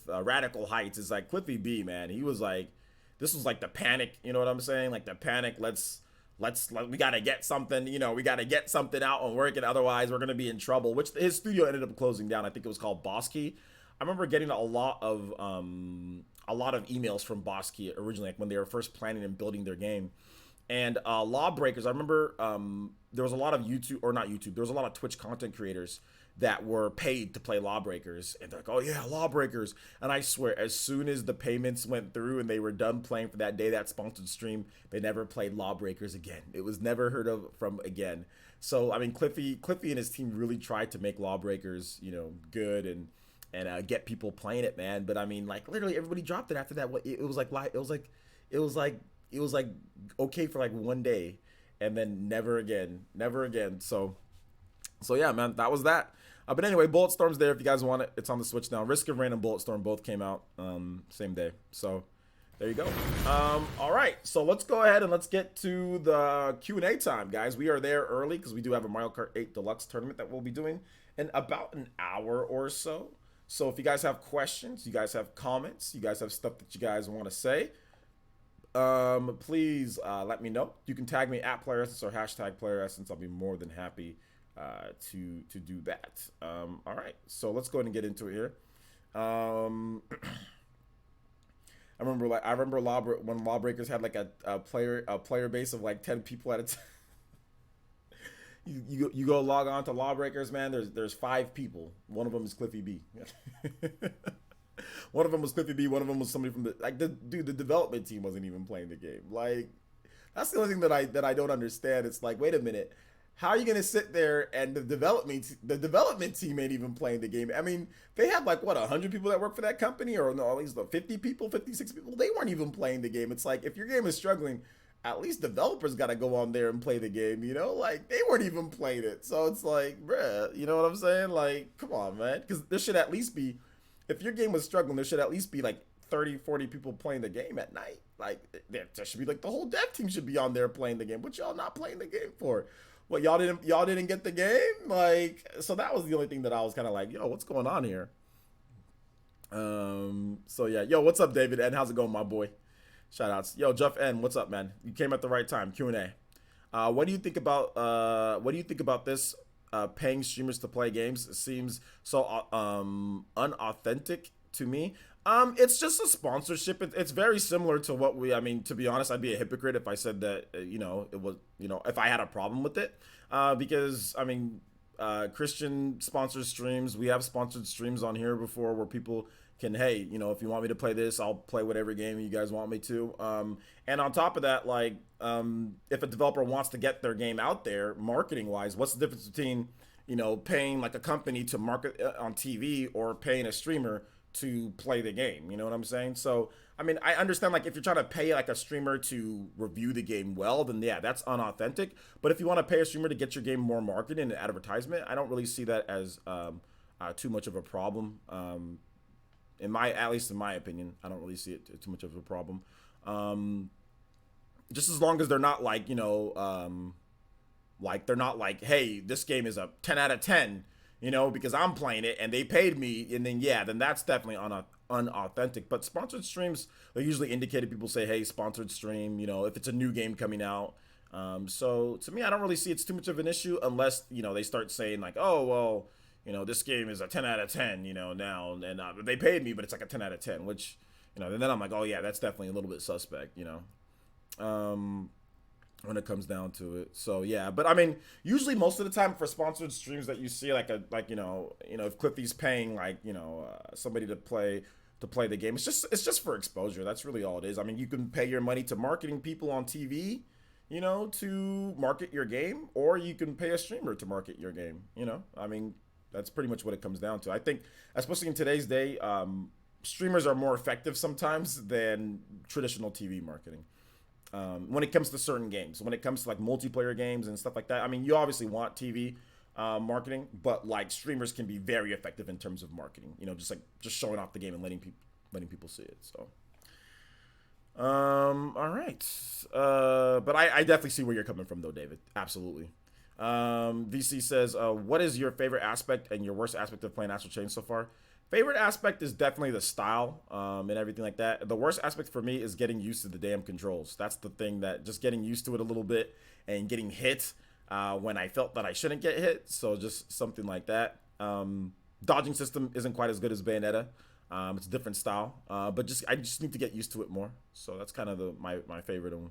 Radical Heights is like Cliffy B, man. He was like, this was like the panic. You know what I'm saying? Like the panic. We gotta get something. We gotta get something out and work it. Otherwise, we're gonna be in trouble. Which his studio ended up closing down. I think it was called Boss Key. I remember getting a lot of emails from Boss Key originally, like when they were first planning and building their game. And Lawbreakers, I remember there was a lot of YouTube, or not YouTube, there was a lot of Twitch content creators that were paid to play Lawbreakers. And they're like, oh yeah, Lawbreakers. And I swear, as soon as the payments went through and they were done playing for that day, that sponsored stream, they never played Lawbreakers again. It was never heard of from again. So, I mean, Cliffy and his team really tried to make Lawbreakers, good and get people playing it, man. But I mean, like literally everybody dropped it after that. It was like okay for like one day, and then never again. So yeah, man, that was that. But anyway, Bulletstorm's there if you guys want it. It's on the Switch now. Risk of Rain and Bulletstorm both came out same day. So there you go. All right, so let's go ahead and let's get to the Q&A time, guys. We are there early because we do have a Mario Kart 8 Deluxe tournament that we'll be doing in about an hour or so. So if you guys have questions, you guys have comments, you guys have stuff that you guys want to say, please let me know. You can tag me at PlayerEssence or hashtag PlayerEssence. I'll be more than happy to do that. All right, so let's go ahead and get into it here. I remember when Lawbreakers had like a player base of like 10 people at a time. You go log on to Lawbreakers, man. There's 5 people. One of them is Cliffy B. One of them was Cliffy B. One of them was somebody from the development team wasn't even playing the game. Like, that's the only thing that I don't understand. It's like, wait a minute, how are you gonna sit there and the development team ain't even playing the game? I mean, they had like what 100 people that work for that company, or no, at least 50 people, 56 people. They weren't even playing the game. It's like if your game is struggling, at least developers got to go on there and play the game, like they weren't even playing it. So it's like, bruh, you know what I'm saying? Like, come on, man. Because there should at least be, if your game was struggling, there should at least be like 30, 40 people playing the game at night. Like, there should be like the whole dev team should be on there playing the game. What y'all not playing the game for? What, y'all didn't get the game? Like, so that was the only thing that I was kind of like, yo, what's going on here? So yeah, yo, what's up, David? And how's it going, my boy? Shout outs. Yo, Jeff N, what's up, man? You came at the right time. Q&A. What do you think about this? Paying streamers to play games. It seems so unauthentic to me. It's just a sponsorship. It's very similar to what I mean, to be honest, I'd be a hypocrite if I said that, it was, if I had a problem with it. Because, I mean, Christian sponsors streams. We have sponsored streams on here before where people can, hey, if you want me to play this, I'll play whatever game you guys want me to. And on top of that, like, if a developer wants to get their game out there, marketing wise, what's the difference between, paying like a company to market on TV or paying a streamer to play the game? You know what I'm saying? So, I mean, I understand, like, if you're trying to pay like a streamer to review the game well, then yeah, that's unauthentic. But if you want to pay a streamer to get your game more marketing and advertisement, I don't really see that as too much of a problem. At least in my opinion, I don't really see it too much of a problem. Just as long as they're not like, like they're not like, hey, this game is a 10 out of 10, because I'm playing it and they paid me, and then that's definitely unauthentic. But sponsored streams are usually indicated. People say, hey, sponsored stream, if it's a new game coming out. So to me, I don't really see it's too much of an issue unless, they start saying like, oh, well, this game is a 10 out of 10, now, and they paid me, but it's like a 10 out of 10, which, and then I'm like, oh yeah, that's definitely a little bit suspect, when it comes down to it. So yeah, but I mean, usually most of the time for sponsored streams that you see, if Cliffy's paying like, somebody to play the game, it's just for exposure. That's really all it is. I mean, you can pay your money to marketing people on TV, to market your game, or you can pay a streamer to market your game, I mean, that's pretty much what it comes down to. I think, especially in today's day, streamers are more effective sometimes than traditional TV marketing. When it comes to certain games, when it comes to like multiplayer games and stuff like that, I mean, you obviously want TV marketing, but like streamers can be very effective in terms of marketing. Just showing off the game and letting people see it. So, all right, but I definitely see where you're coming from, though, David. Absolutely. VC says, what is your favorite aspect and your worst aspect of playing Astral Chain so far? Favorite aspect is definitely the style, and everything like that. The worst aspect for me is getting used to the damn controls. That's the thing, that just getting used to it a little bit and getting hit when I felt that I shouldn't get hit. So just something like that. Dodging system isn't quite as good as Bayonetta. It's a different style, but I just need to get used to it more. So that's kind of my favorite and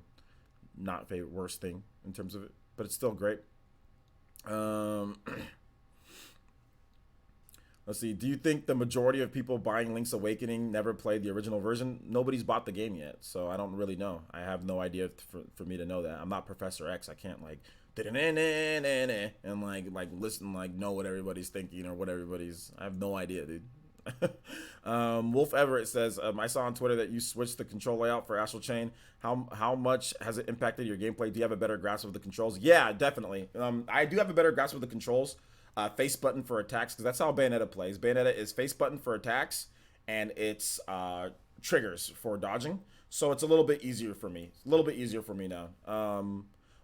not favorite worst thing in terms of it, but it's still great. Let's see. Do you think the majority of people buying Link's Awakening never played the original version? Nobody's bought the game yet, so I don't really know. I have no idea for me to know that. I'm not Professor X. I can't like and like listen, like know what everybody's thinking or what everybody's. I have no idea, dude. Wolf Everett says, I saw on Twitter that you switched the control layout for Astral Chain. How much has it impacted your gameplay? Do you have a better grasp of the controls? Yeah, definitely. I do have a better grasp of the controls. Face button for attacks, because that's how Bayonetta plays. Bayonetta is face button for attacks, and it's triggers for dodging. So it's a little bit easier for me. A little bit easier for me now.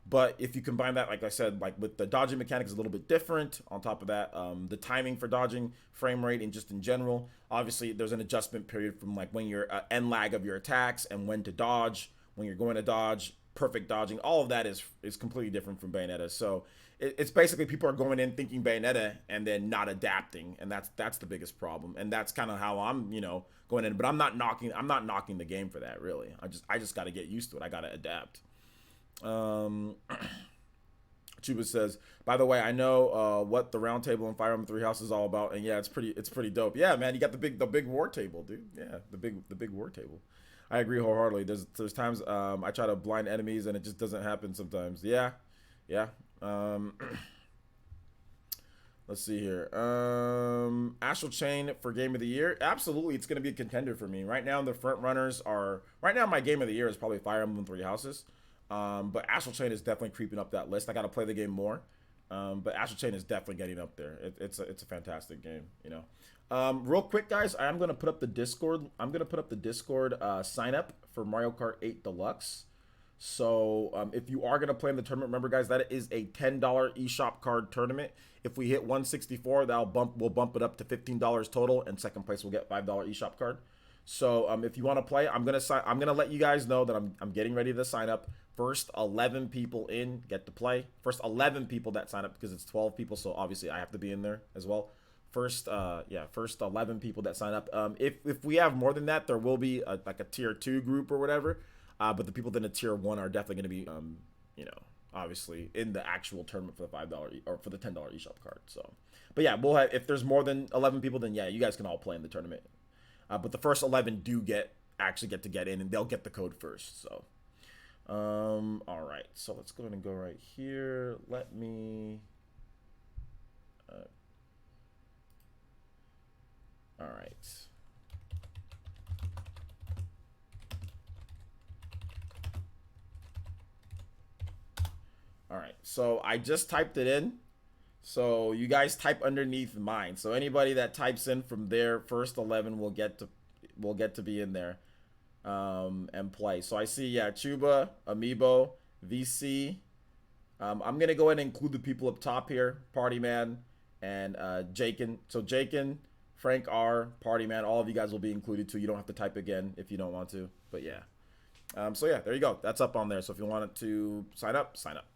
But if you combine that, like I said, like with the dodging mechanics is a little bit different. On top of that, the timing for dodging, frame rate, and just in general, obviously there's an adjustment period from like when you're end lag of your attacks and when to dodge, when you're going to dodge, perfect dodging. All of that is completely different from Bayonetta. So it's basically people are going in thinking Bayonetta and then not adapting, and that's the biggest problem. And that's kind of how I'm going in. But I'm not knocking the game for that, really. I just got to get used to it. I got to adapt. Chuba says, by the way, I know what the round table in Fire Emblem Three Houses is all about, and yeah, it's pretty dope. Yeah, man, you got the big war table, dude. Yeah, the big war table. I agree wholeheartedly. There's times I try to blind enemies and it just doesn't happen sometimes. Yeah. Let's see here. Astral Chain for Game of the Year. Absolutely, it's going to be a contender for me. Right now, the front runners are... Right now, my Game of the Year is probably Fire Emblem Three Houses. But Astral Chain is definitely creeping up that list. I got to play the game more. But Astral Chain is definitely getting up there. It's a fantastic game, Real quick, guys, I'm going to put up the Discord. I'm going to put up the Discord sign up for Mario Kart 8 Deluxe. So if you are going to play in the tournament, remember, guys, that is a $10 eShop card tournament. If we hit 164, we'll bump it up to $15 total, and second place will get $5 eShop card. So if you want to play, I'm gonna let you guys know that I'm getting ready to sign up. First 11 people in get to play. First 11 people that sign up, because it's 12 people, so obviously I have to be in there as well. First, first 11 people that sign up. If we have more than that, there will be like a tier 2 group or whatever. But the people that in a tier 1 are definitely going to be, you know, obviously in the actual tournament for the $5 or for the $10 eShop card. So, but yeah, we'll have, if there's more than 11 people, then yeah, you guys can all play in the tournament. But the first 11 do actually get to get in, and they'll get the code first. So, all right. So let's go ahead and go right here. Let me. All right. All right. So I just typed it in. So you guys type underneath mine. So anybody that types in from there, first 11 will get to be in there and play. So I see, yeah, Chuba, Amiibo, VC. I'm gonna go ahead and include the people up top here, Party Man and Jakin. So Jakin, Frank R, Party Man, all of you guys will be included too. You don't have to type again if you don't want to. But yeah. So yeah, there you go. That's up on there. So if you wanted to sign up, sign up.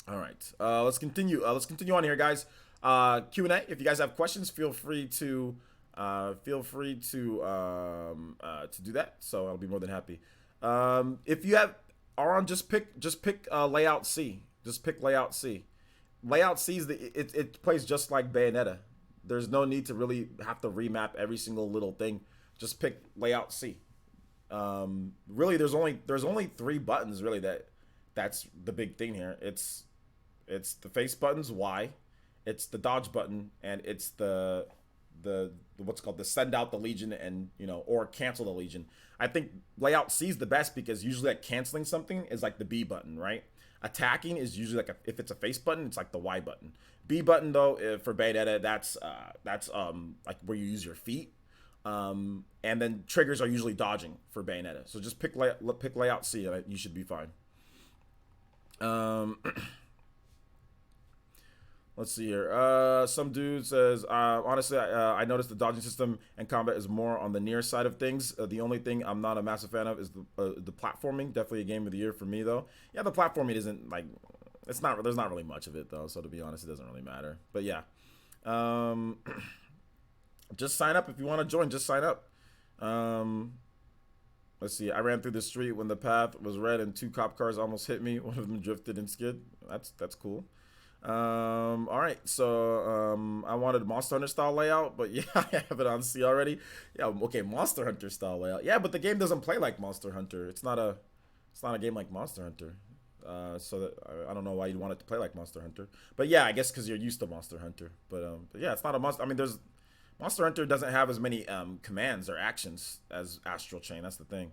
All right, let's continue. Let's continue on here, guys. Q&A. If you guys have questions, feel free to do that. So I'll be more than happy. If you have Aron, just pick layout C. Just pick layout C. Layout C is it plays just like Bayonetta. There's no need to really have to remap every single little thing. Just pick layout C. Really, there's only 3 buttons really that's the big thing here. It's the face buttons, Y, it's the dodge button, and it's the what's called the send out the Legion and, you know, or cancel the Legion. I think layout C is the best because usually like canceling something is like the B button, right? Attacking is usually like if it's a face button, it's like the Y button. B button though, for Bayonetta, that's like where you use your feet. And then triggers are usually dodging for Bayonetta. So just pick layout C, and you should be fine. Let's see here. Some dude says, honestly, I noticed the dodging system and combat is more on the near side of things. The only thing I'm not a massive fan of is the platforming. Definitely a game of the year for me, though. Yeah, the platforming isn't like, there's not really much of it, though. So to be honest, it doesn't really matter. But yeah, just sign up if you want to join. Just sign up. Let's see. I ran through the street when the path was red and 2 cop cars almost hit me. One of them drifted and skid. That's cool. All right, so I wanted Monster Hunter style layout, but yeah, I have it on C already. Yeah, okay, Monster Hunter style layout. Yeah, but the game doesn't play like Monster Hunter. It's not a game like Monster Hunter. So that I don't know why you'd want it to play like Monster Hunter. But yeah, I guess because you're used to Monster Hunter. But yeah, it's not a monster. I mean, Monster Hunter doesn't have as many commands or actions as Astral Chain. That's the thing.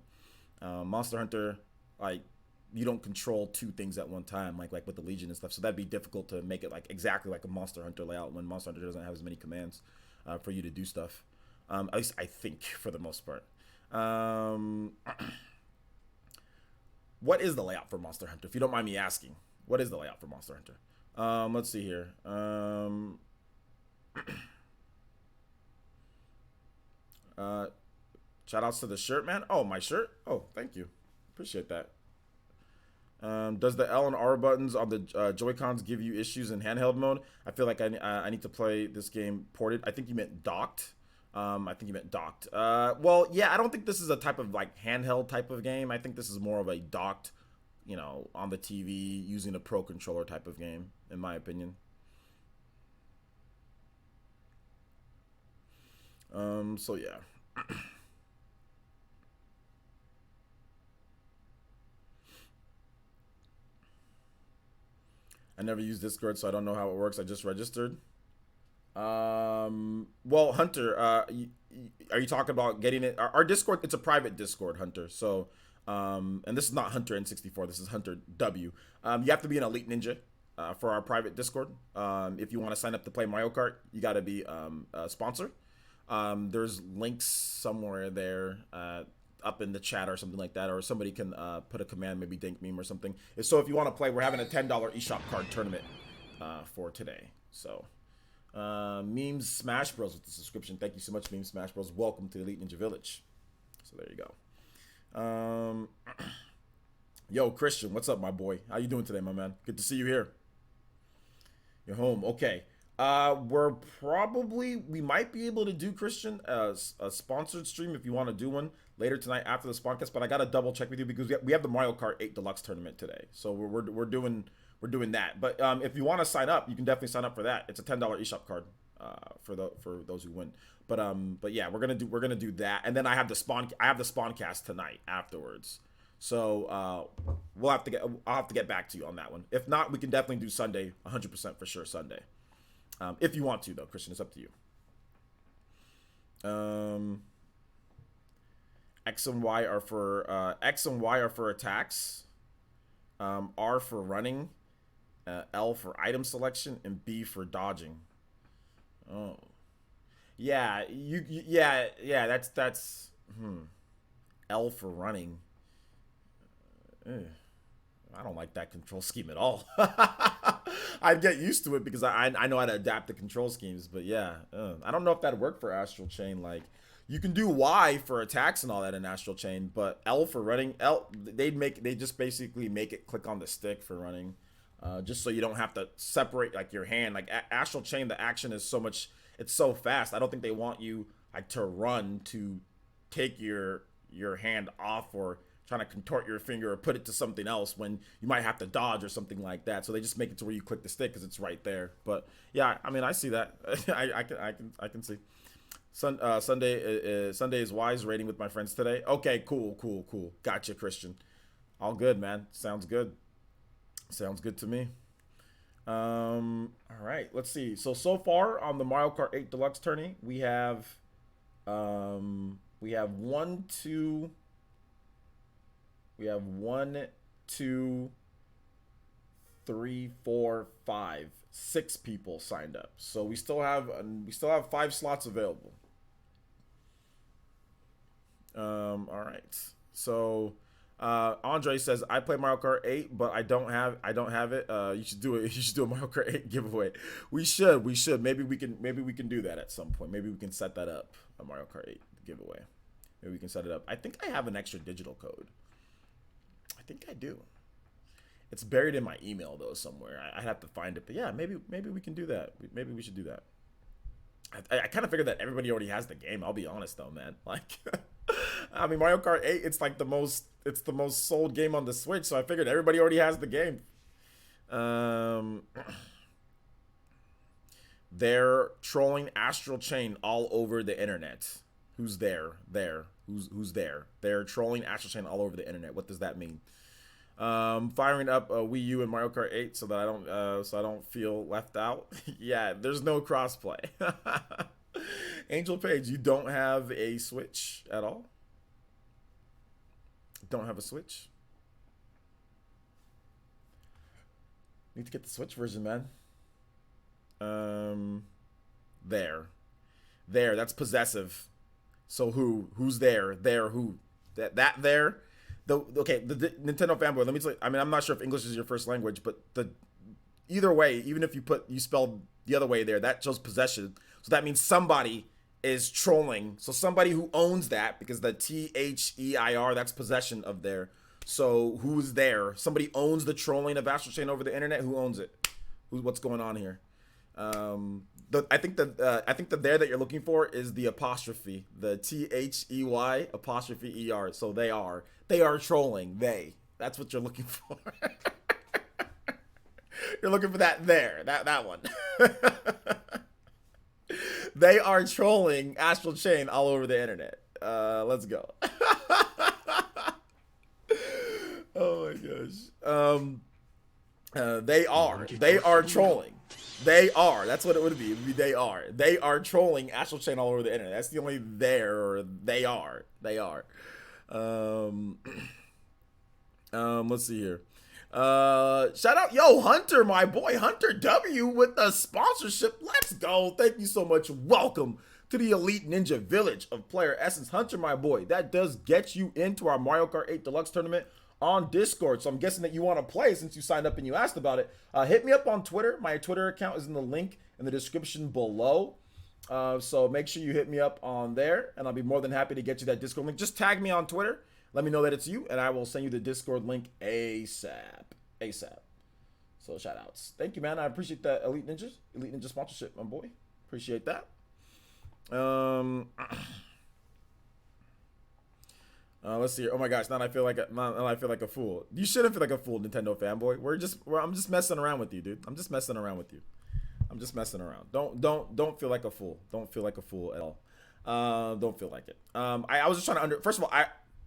Monster Hunter, like, you don't control 2 things at one time, like with the Legion and stuff. So that'd be difficult to make it like exactly like a Monster Hunter layout when Monster Hunter doesn't have as many commands for you to do stuff. At least I think for the most part. What is the layout for Monster Hunter? If you don't mind me asking, what is the layout for Monster Hunter? Let's see here. Shout outs to the shirt, man. Oh, my shirt. Oh, thank you. Appreciate that. Does the L and R buttons on the Joy-Cons give you issues in handheld mode? I feel like I need to play this game ported. I think you meant docked. Well, yeah, I don't think this is a type of like handheld type of game. I think this is more of a docked, you know, on the TV using a Pro controller type of game, in my opinion. So yeah. I never used Discord, so I don't know how it works. I just registered. Well, Hunter, are you talking about getting it? Our Discord, it's a private Discord, Hunter. So, and this is not Hunter N64. This is Hunter W. You have to be an Elite Ninja for our private Discord. If you want to sign up to play Mario Kart, you got to be a sponsor. There's links somewhere there up in the chat or something like that, or somebody can put a command, maybe Dink Meme or something. So if you want to play, we're having a $10 eShop card tournament for today. So Memes Smash Bros with the subscription. Thank you so much, Memes Smash Bros. Welcome to Elite Ninja Village. So there you go. Yo, Christian, what's up, my boy? How you doing today, my man? Good to see you here. You're home. Okay. We might be able to do, Christian, a sponsored stream if you want to do one later tonight after the podcast. But I gotta double check with you because we have the Mario Kart 8 Deluxe tournament today, so we're doing that. But if you want to sign up, you can definitely sign up for that. It's a $10 eShop card for those who win. But yeah, we're gonna do that, and then I have the Spawncast tonight afterwards. So I'll have to get back to you on that one. If not, we can definitely do Sunday, 100% for sure Sunday. If you want to, though, Christian, it's up to you. X and Y are for attacks, R for running, L for item selection, and B for dodging. Oh, yeah, that's L for running. I don't like that control scheme at all. I'd get used to it because I know how to adapt the control schemes, but yeah, I don't know if that'd work for Astral Chain. Like, you can do Y for attacks and all that in Astral Chain, but L for running, they just basically make it click on the stick for running, just so you don't have to separate like your hand. Like Astral Chain, the action is it's so fast. I don't think they want you like to run to take your hand off or trying to contort your finger or put it to something else when you might have to dodge or something like that. So they just make it to where you click the stick because it's right there. But yeah, I mean, I see that. I can see. Sunday is Wise rating with my friends today. Okay, cool. Gotcha, Christian. All good, man. Sounds good to me. All right, let's see. So far on the Mario Kart 8 Deluxe tourney, we have 1, 2, 3, 4, 5, 6 people signed up. So we still have 5 slots available. All right. So Andre says, I play Mario Kart 8, but I don't have it. You should do it. You should do a Mario Kart 8 giveaway. We should. Maybe we can do that at some point. Maybe we can set that up, a Mario Kart 8 giveaway. Maybe we can set it up. I think I have an extra digital code. I think I do. It's buried in my email though somewhere. I have to find it. But yeah, maybe we can do that. Maybe we should do that. I kind of figured that everybody already has the game. I'll be honest though, man. Like, I mean, Mario Kart 8. It's the most sold game on the Switch. So I figured everybody already has the game. They're trolling Astral Chain all over the internet. Who's there? Who's there? They're trolling Astral Chain all over the internet. What does that mean? Firing up Wii U and Mario Kart 8 so that I don't feel left out. Yeah, there's no crossplay. Angel Page, you don't have a Switch at all? Don't have a Switch? Need to get the Switch version, man. There, that's possessive. So who's there? There who? That there? The Nintendo fanboy. Let me tell you, I mean, I'm not sure if English is your first language, but either way, even if you spell the other way there, that shows possession. So that means somebody is trolling. So somebody who owns that, because the THEIR, that's possession of there. So who's there? Somebody owns the trolling of Astral Chain over the internet. Who owns it? What's going on here? I think the there that you're looking for is the apostrophe, the THEY apostrophe ER. So they are trolling. That's what you're looking for. You're looking for that there, that one. They are trolling Astral Chain all over the internet. Let's go. Oh my gosh. They are trolling. That's what it would be. It would be they are trolling Astral Chain all over the internet. That's the only there, or they are. Let's see here. Shout out, yo, Hunter, my boy, Hunter W with the sponsorship. Let's go. Thank you so much. Welcome to the Elite Ninja Village of Player Essence. Hunter, my boy, that does get you into our Mario Kart 8 Deluxe tournament on Discord. So I'm guessing that you want to play since you signed up and you asked about it. Hit me up on Twitter. My Twitter account is in the link in the description below. So make sure you hit me up on there, and I'll be more than happy to get you that Discord link. Just tag me on Twitter. Let me know that it's you, and I will send you the Discord link ASAP. ASAP. So shout outs. Thank you, man. I appreciate that Elite Ninja sponsorship, my boy. Appreciate that. Let's see here. Oh my gosh, now I feel like a fool. You shouldn't feel like a fool, Nintendo fanboy. I'm just messing around with you, dude. I'm just messing around with you. I'm just messing around. Don't feel like a fool. Don't feel like a fool at all. Don't feel like it. I was just trying to first of all,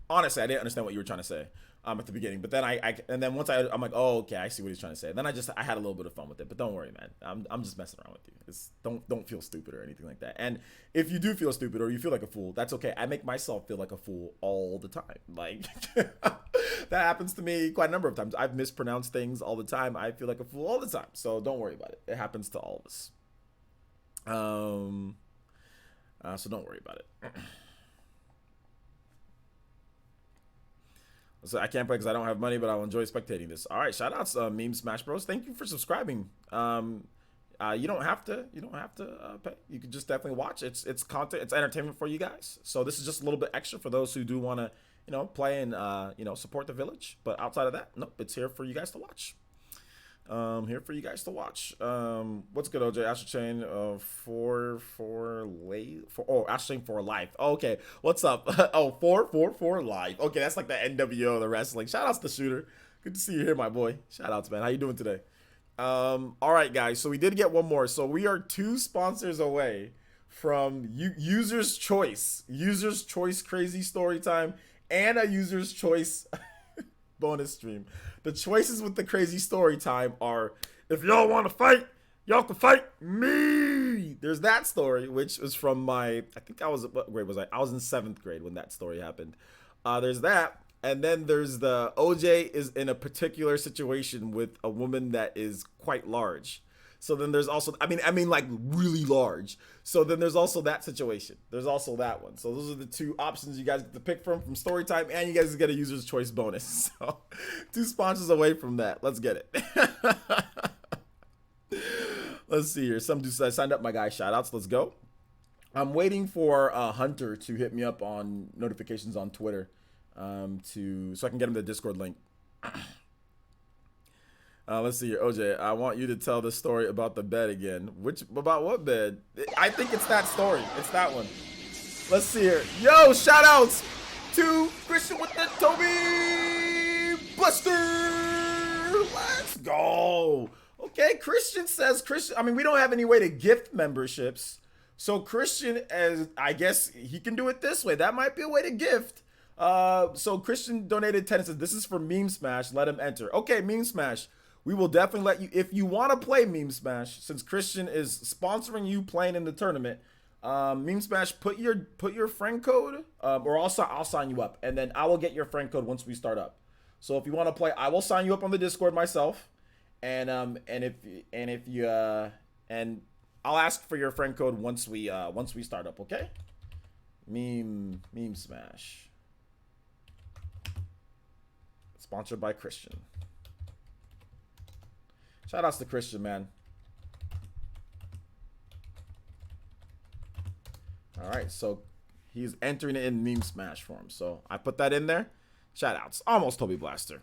honestly I didn't understand what you were trying to say at the beginning, but then and then once I'm like, oh, okay, I see what he's trying to say. Then I had a little bit of fun with it, but don't worry, man. I'm just messing around with you. Don't feel stupid or anything like that. And if you do feel stupid or you feel like a fool, that's okay. I make myself feel like a fool all the time. Like that happens to me quite a number of times. I've mispronounced things all the time. I feel like a fool all the time. So don't worry about it. It happens to all of us. So don't worry about it. So I can't play because I don't have money, but I'll enjoy spectating this. All right, shout outs, Meme Smash Bros. Thank you for subscribing. You don't have to pay. You can just definitely watch. It's content. It's entertainment for you guys. So this is just a little bit extra for those who do want to, play and support the village. But outside of that, nope, it's here for you guys to watch. Here for you guys to watch. What's good, OJ? Astro Chain Astro Chain for life. Oh, okay, what's up? 444 life. Okay, that's like the NWO of the wrestling. Shout outs to Shooter. Good to see you here, my boy. Shout outs, man. How you doing today? All right, guys. So we did get one more. So we are 2 sponsors away from User's Choice crazy story time and a User's Choice bonus stream. The choices with the crazy story time are, if y'all want to fight, y'all can fight me. There's that story, which was from what grade was I? I was in 7th grade when that story happened. There's that. And then there's the OJ is in a particular situation with a woman that is quite large. So then there's also, I mean like really large. So then there's also that situation. There's also that one. So those are the 2 options you guys get to pick from story time, and you guys get a user's choice bonus. So 2 sponsors away from that. Let's get it. Let's see here. Some dude said, signed up my guy. Shout outs. Let's go. I'm waiting for Hunter to hit me up on notifications on Twitter so I can get him the Discord link. Let's see here, OJ. I want you to tell the story about the bed again. About what bed? I think it's that story. It's that one. Let's see here. Yo, shout outs to Christian with the Toby Buster. Let's go. Okay, Christian says, we don't have any way to gift memberships. So Christian, I guess he can do it this way. That might be a way to gift. So Christian donated 10 and says, this is for Meme Smash. Let him enter. Okay, Meme Smash. We will definitely let you, if you want to play Meme Smash, since Christian is sponsoring you playing in the tournament. Meme Smash, put your friend code, or I'll sign you up, and then I will get your friend code once we start up. So if you want to play, I will sign you up on the Discord myself, and I'll ask for your friend code once we start up. Okay? Meme Smash, sponsored by Christian. Shout outs to Christian, man. All right, so he's entering it in Meme Smash form. So I put that in there. Shout outs. Almost Toby Blaster.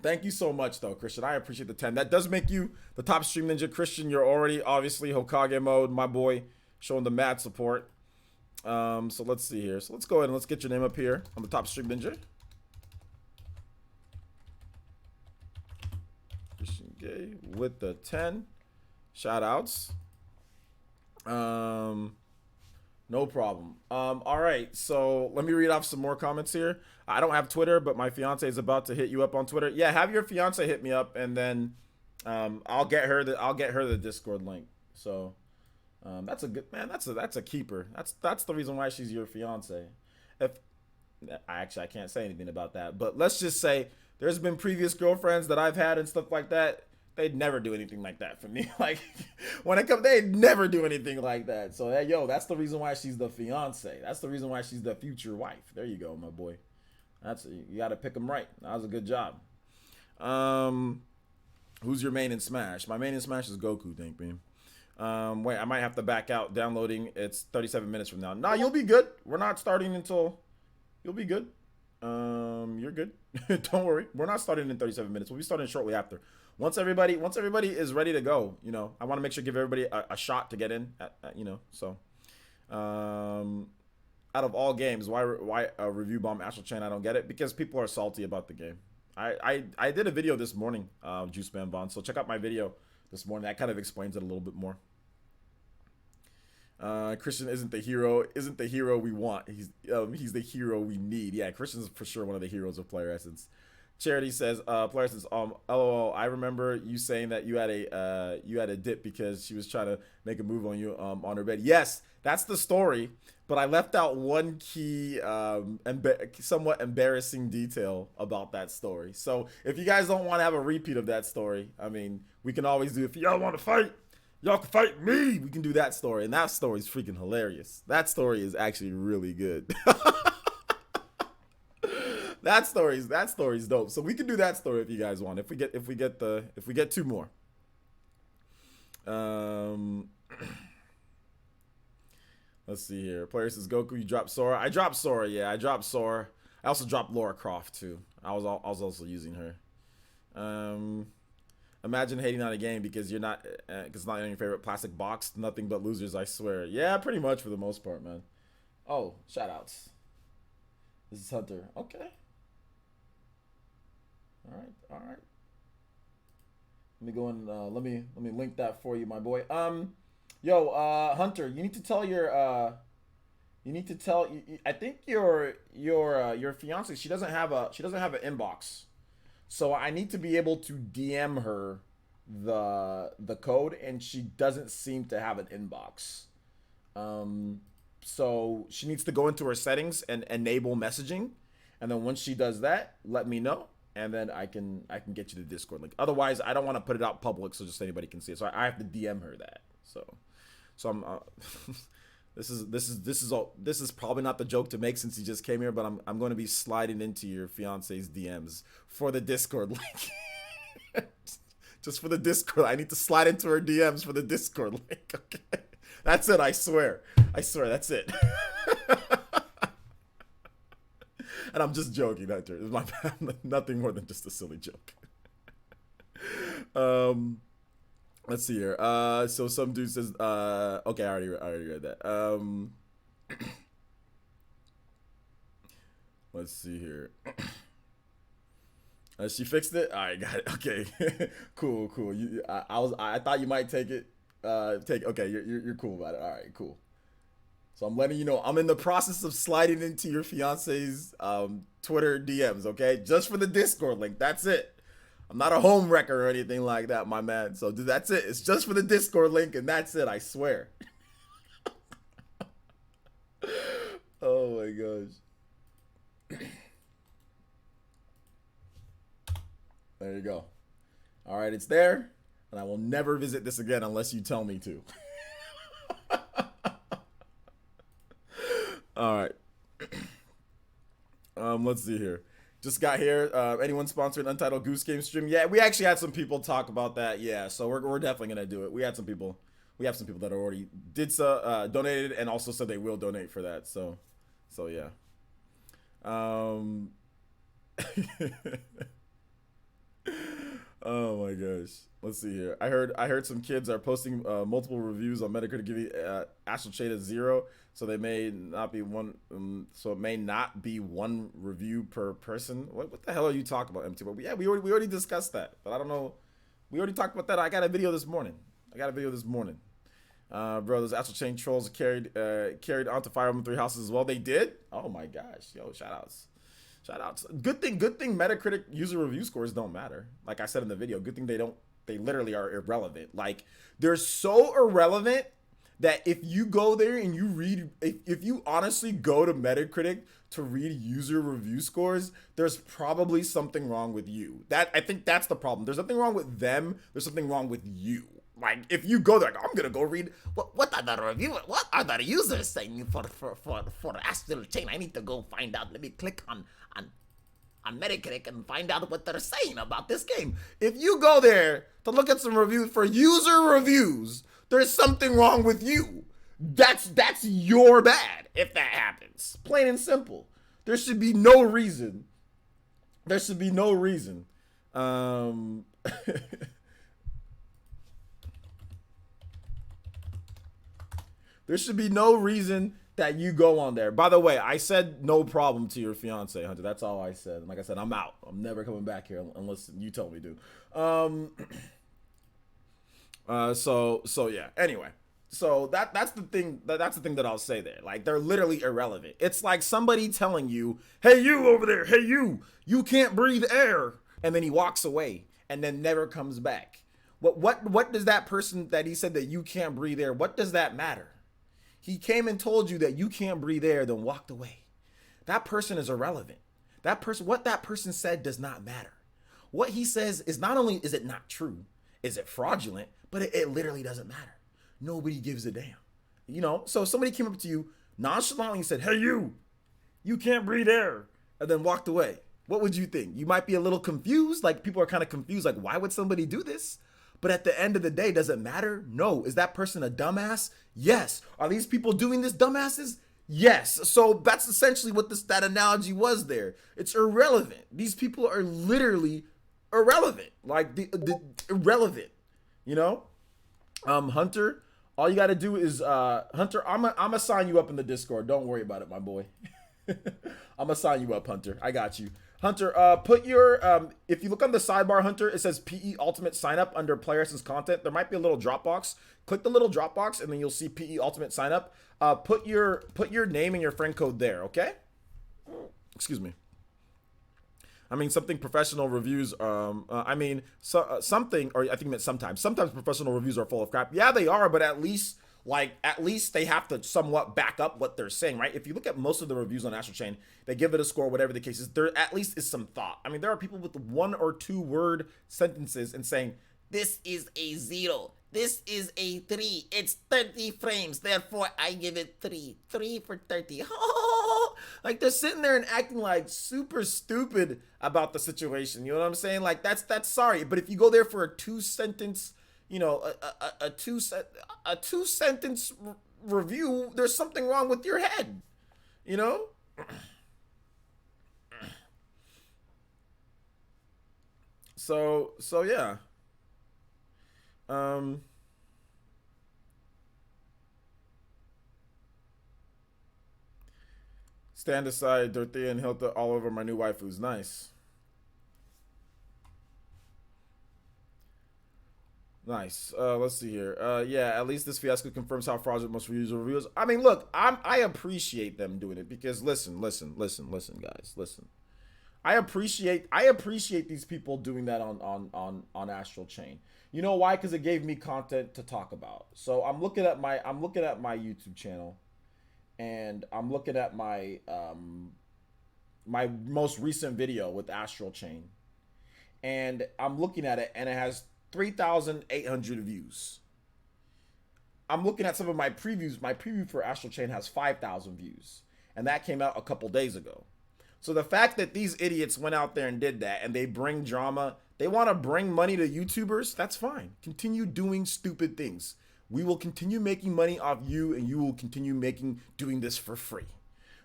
Thank you so much, though, Christian. I appreciate the 10. That does make you the top stream ninja. Christian, you're already obviously Hokage mode, my boy, showing the mad support. So let's see here. So let's go ahead and let's get your name up here on the top stream ninja. With the 10 shout outs. No problem. All right, so let me read off some more comments here. I don't have Twitter, but my fiance is about to hit you up on Twitter. Yeah, have your fiance hit me up, and then I'll get her the Discord link. So that's a good man. That's a keeper. That's the reason why she's your fiance. I can't say anything about that, but let's just say there's been previous girlfriends that I've had and stuff like that. They'd never do anything like that for me. Like when it comes, they'd never do anything like that. So hey, yo, that's the reason why she's the fiance. That's the reason why she's the future wife. There you go, my boy. You got to pick them right. That was a good job. Who's your main in Smash? My main in Smash is Goku, think, beam. Wait, I might have to back out. Downloading. It's 37 minutes from now. Nah, you'll be good. We're not starting until. You'll be good. You're good. Don't worry. We're not starting in 37 minutes. We'll be starting shortly after. Once everybody is ready to go, I want to make sure give everybody a shot to get in. So. Out of all games, why a review bomb Astral Chain? I don't get it, because people are salty about the game. I did a video this morning, Juice Man Bond. So check out my video this morning. That kind of explains it a little bit more. Christian isn't the hero we want. He's the hero we need. Yeah, Christian's for sure one of the heroes of Player Essence. Charity says, Player Essence, LOL, I remember you saying that you had a dip because she was trying to make a move on you on her bed. Yes, that's the story, but I left out one key somewhat embarrassing detail about that story. So if you guys don't want to have a repeat of that story, I mean, we can always do, if y'all want to fight, y'all can fight me. We can do that story, and that story is freaking hilarious. That story is actually really good. That story's dope. So we can do that story if you guys want. If we get two more. Let's see here. Player says Goku, you dropped Sora. I dropped Sora. Yeah, I dropped Sora. I also dropped Lara Croft too. I was also using her. Imagine hating on a game because you're not, because it's not in your favorite plastic box. Nothing but losers, I swear. Yeah, pretty much for the most part, man. Oh, shoutouts. This is Hunter. Okay. All right. Let me go and let me link that for you, my boy. Hunter, you need to tell I think your fiance, she doesn't have an inbox. So I need to be able to DM her the code, and she doesn't seem to have an inbox. So she needs to go into her settings and enable messaging, and then once she does that, let me know, and then I can get you the Discord link. Otherwise, I don't want to put it out public so just anybody can see it. So I have to DM her that. So I'm this is probably not the joke to make since he just came here, but I'm going to be sliding into your fiance's DMs for the Discord link. Just for the Discord. I need to slide into her DMs for the Discord link. Okay. That's it, I swear. That's it. And I'm just joking, Hunter. It's my nothing more than just a silly joke. Let's see here. So some dude says, okay, I already read that. Let's see here. She fixed it. All right, got it. Okay, cool. I thought you might take it. Okay, you're cool about it. All right, cool. So I'm letting you know I'm in the process of sliding into your fiance's Twitter DMs. Okay, just for the Discord link. That's it. I'm not a home wrecker or anything like that, my man. So that's it. It's just for the Discord link, and that's it. I swear. Oh my gosh. There you go. All right, it's there, and I will never visit this again unless you tell me to. All right. Let's see here. Just got here. Anyone sponsored Untitled Goose Game stream? Yeah, we actually had some people talk about that. Yeah, so we're definitely gonna do it. We have some people that already donated and also said they will donate for that. So yeah. Oh my gosh. Let's see here. I heard some kids are posting multiple reviews on Metacritic giving Astral Chain a 0, so they may not be one. So it may not be one review per person. What the hell are you talking about, MT? But yeah, we already discussed that. But I don't know. We already talked about that. I got a video this morning. Bro, those Astral Chain trolls carried onto Fire Emblem 3 Houses as well. They did. Oh my gosh. Yo, shoutouts. Good thing Metacritic user review scores don't matter. Like I said in the video, good thing they literally are irrelevant. Like they're so irrelevant that if you go there and you read, if you honestly go to Metacritic to read user review scores, there's probably something wrong with you. I think that's the problem. There's nothing wrong with them. There's something wrong with you. Like if you go there, like, I'm gonna go read what are the users saying for Astral Chain? I need to go find out. Let me click on Metacritic and find out what they're saying about this game. If you go there to look at some reviews for user reviews, there's something wrong with you. That's your bad if that happens. Plain and simple. There should be no reason. There should be no reason. There should be no reason that you go on there. By the way, I said no problem to your fiance, Hunter. That's all I said. And like I said, I'm out. I'm never coming back here unless you tell me to. So yeah. Anyway, so that's the thing. That's the thing that I'll say there. Like, they're literally irrelevant. It's like somebody telling you, "Hey, you over there. Hey, you can't breathe air," and then he walks away and then never comes back. What does that person that he said that you can't breathe air? What does that matter? He came and told you that you can't breathe air, then walked away. That person is irrelevant. What that person said does not matter. What he says is, not only is it not true, is it fraudulent, but it literally doesn't matter. Nobody gives a damn. You know, so if somebody came up to you nonchalantly and said, "Hey, you can't breathe air," and then walked away, what would you think? You might be a little confused. Like, people are kind of confused. Like, why would somebody do this? But at the end of the day, does it matter? No. Is that person a dumbass? Yes. Are these people doing this dumbasses? Yes. So that's essentially what that analogy was there. It's irrelevant. These people are literally irrelevant. Like, the irrelevant, you know? Hunter, all you got to do is, Hunter, I'm gonna sign you up in the Discord. Don't worry about it, my boy. I'm gonna sign you up, Hunter. I got you. Hunter, put your, if you look on the sidebar, Hunter, it says PE Ultimate Sign Up under Player Essence Content. There might be a little drop box. Click the little drop box and then you'll see PE Ultimate Sign Up. Put your name and your friend code there, okay? Excuse me. I mean, something professional reviews, something, or I think it meant sometimes professional reviews are full of crap. Yeah, they are, but at least they have to somewhat back up what they're saying, right? If you look at most of the reviews on Astral Chain, they give it a score, whatever the case is. There at least is some thought. I mean, there are people with 1 or 2 word sentences and saying, "This is a 0. This is a 3. It's 30 frames. Therefore, I give it 3. 3 for 30. Like, they're sitting there and acting like super stupid about the situation. You know what I'm saying? Like, that's sorry. But if you go there for a 2-sentence, you know, a two sentence review, there's something wrong with your head, you know? So yeah. Stand aside, Dorothea and Hilda all over my new waifus. Nice. Nice. Let's see here. Yeah, at least this fiasco confirms how fraudulent most reviews. I mean, look, I appreciate them doing it because listen, guys, listen. I appreciate these people doing that on Astral Chain. You know why? Because it gave me content to talk about. So I'm looking at my YouTube channel, and I'm looking at my my most recent video with Astral Chain, and I'm looking at it, and it has 3,800 views. I'm looking at some of my previews. My preview for Astral Chain has 5,000 views, and that came out a couple days ago. So the fact that these idiots went out there and did that, and they bring drama, they want to bring money to YouTubers, that's fine. Continue doing stupid things. We will continue making money off you, and you will continue doing this for free.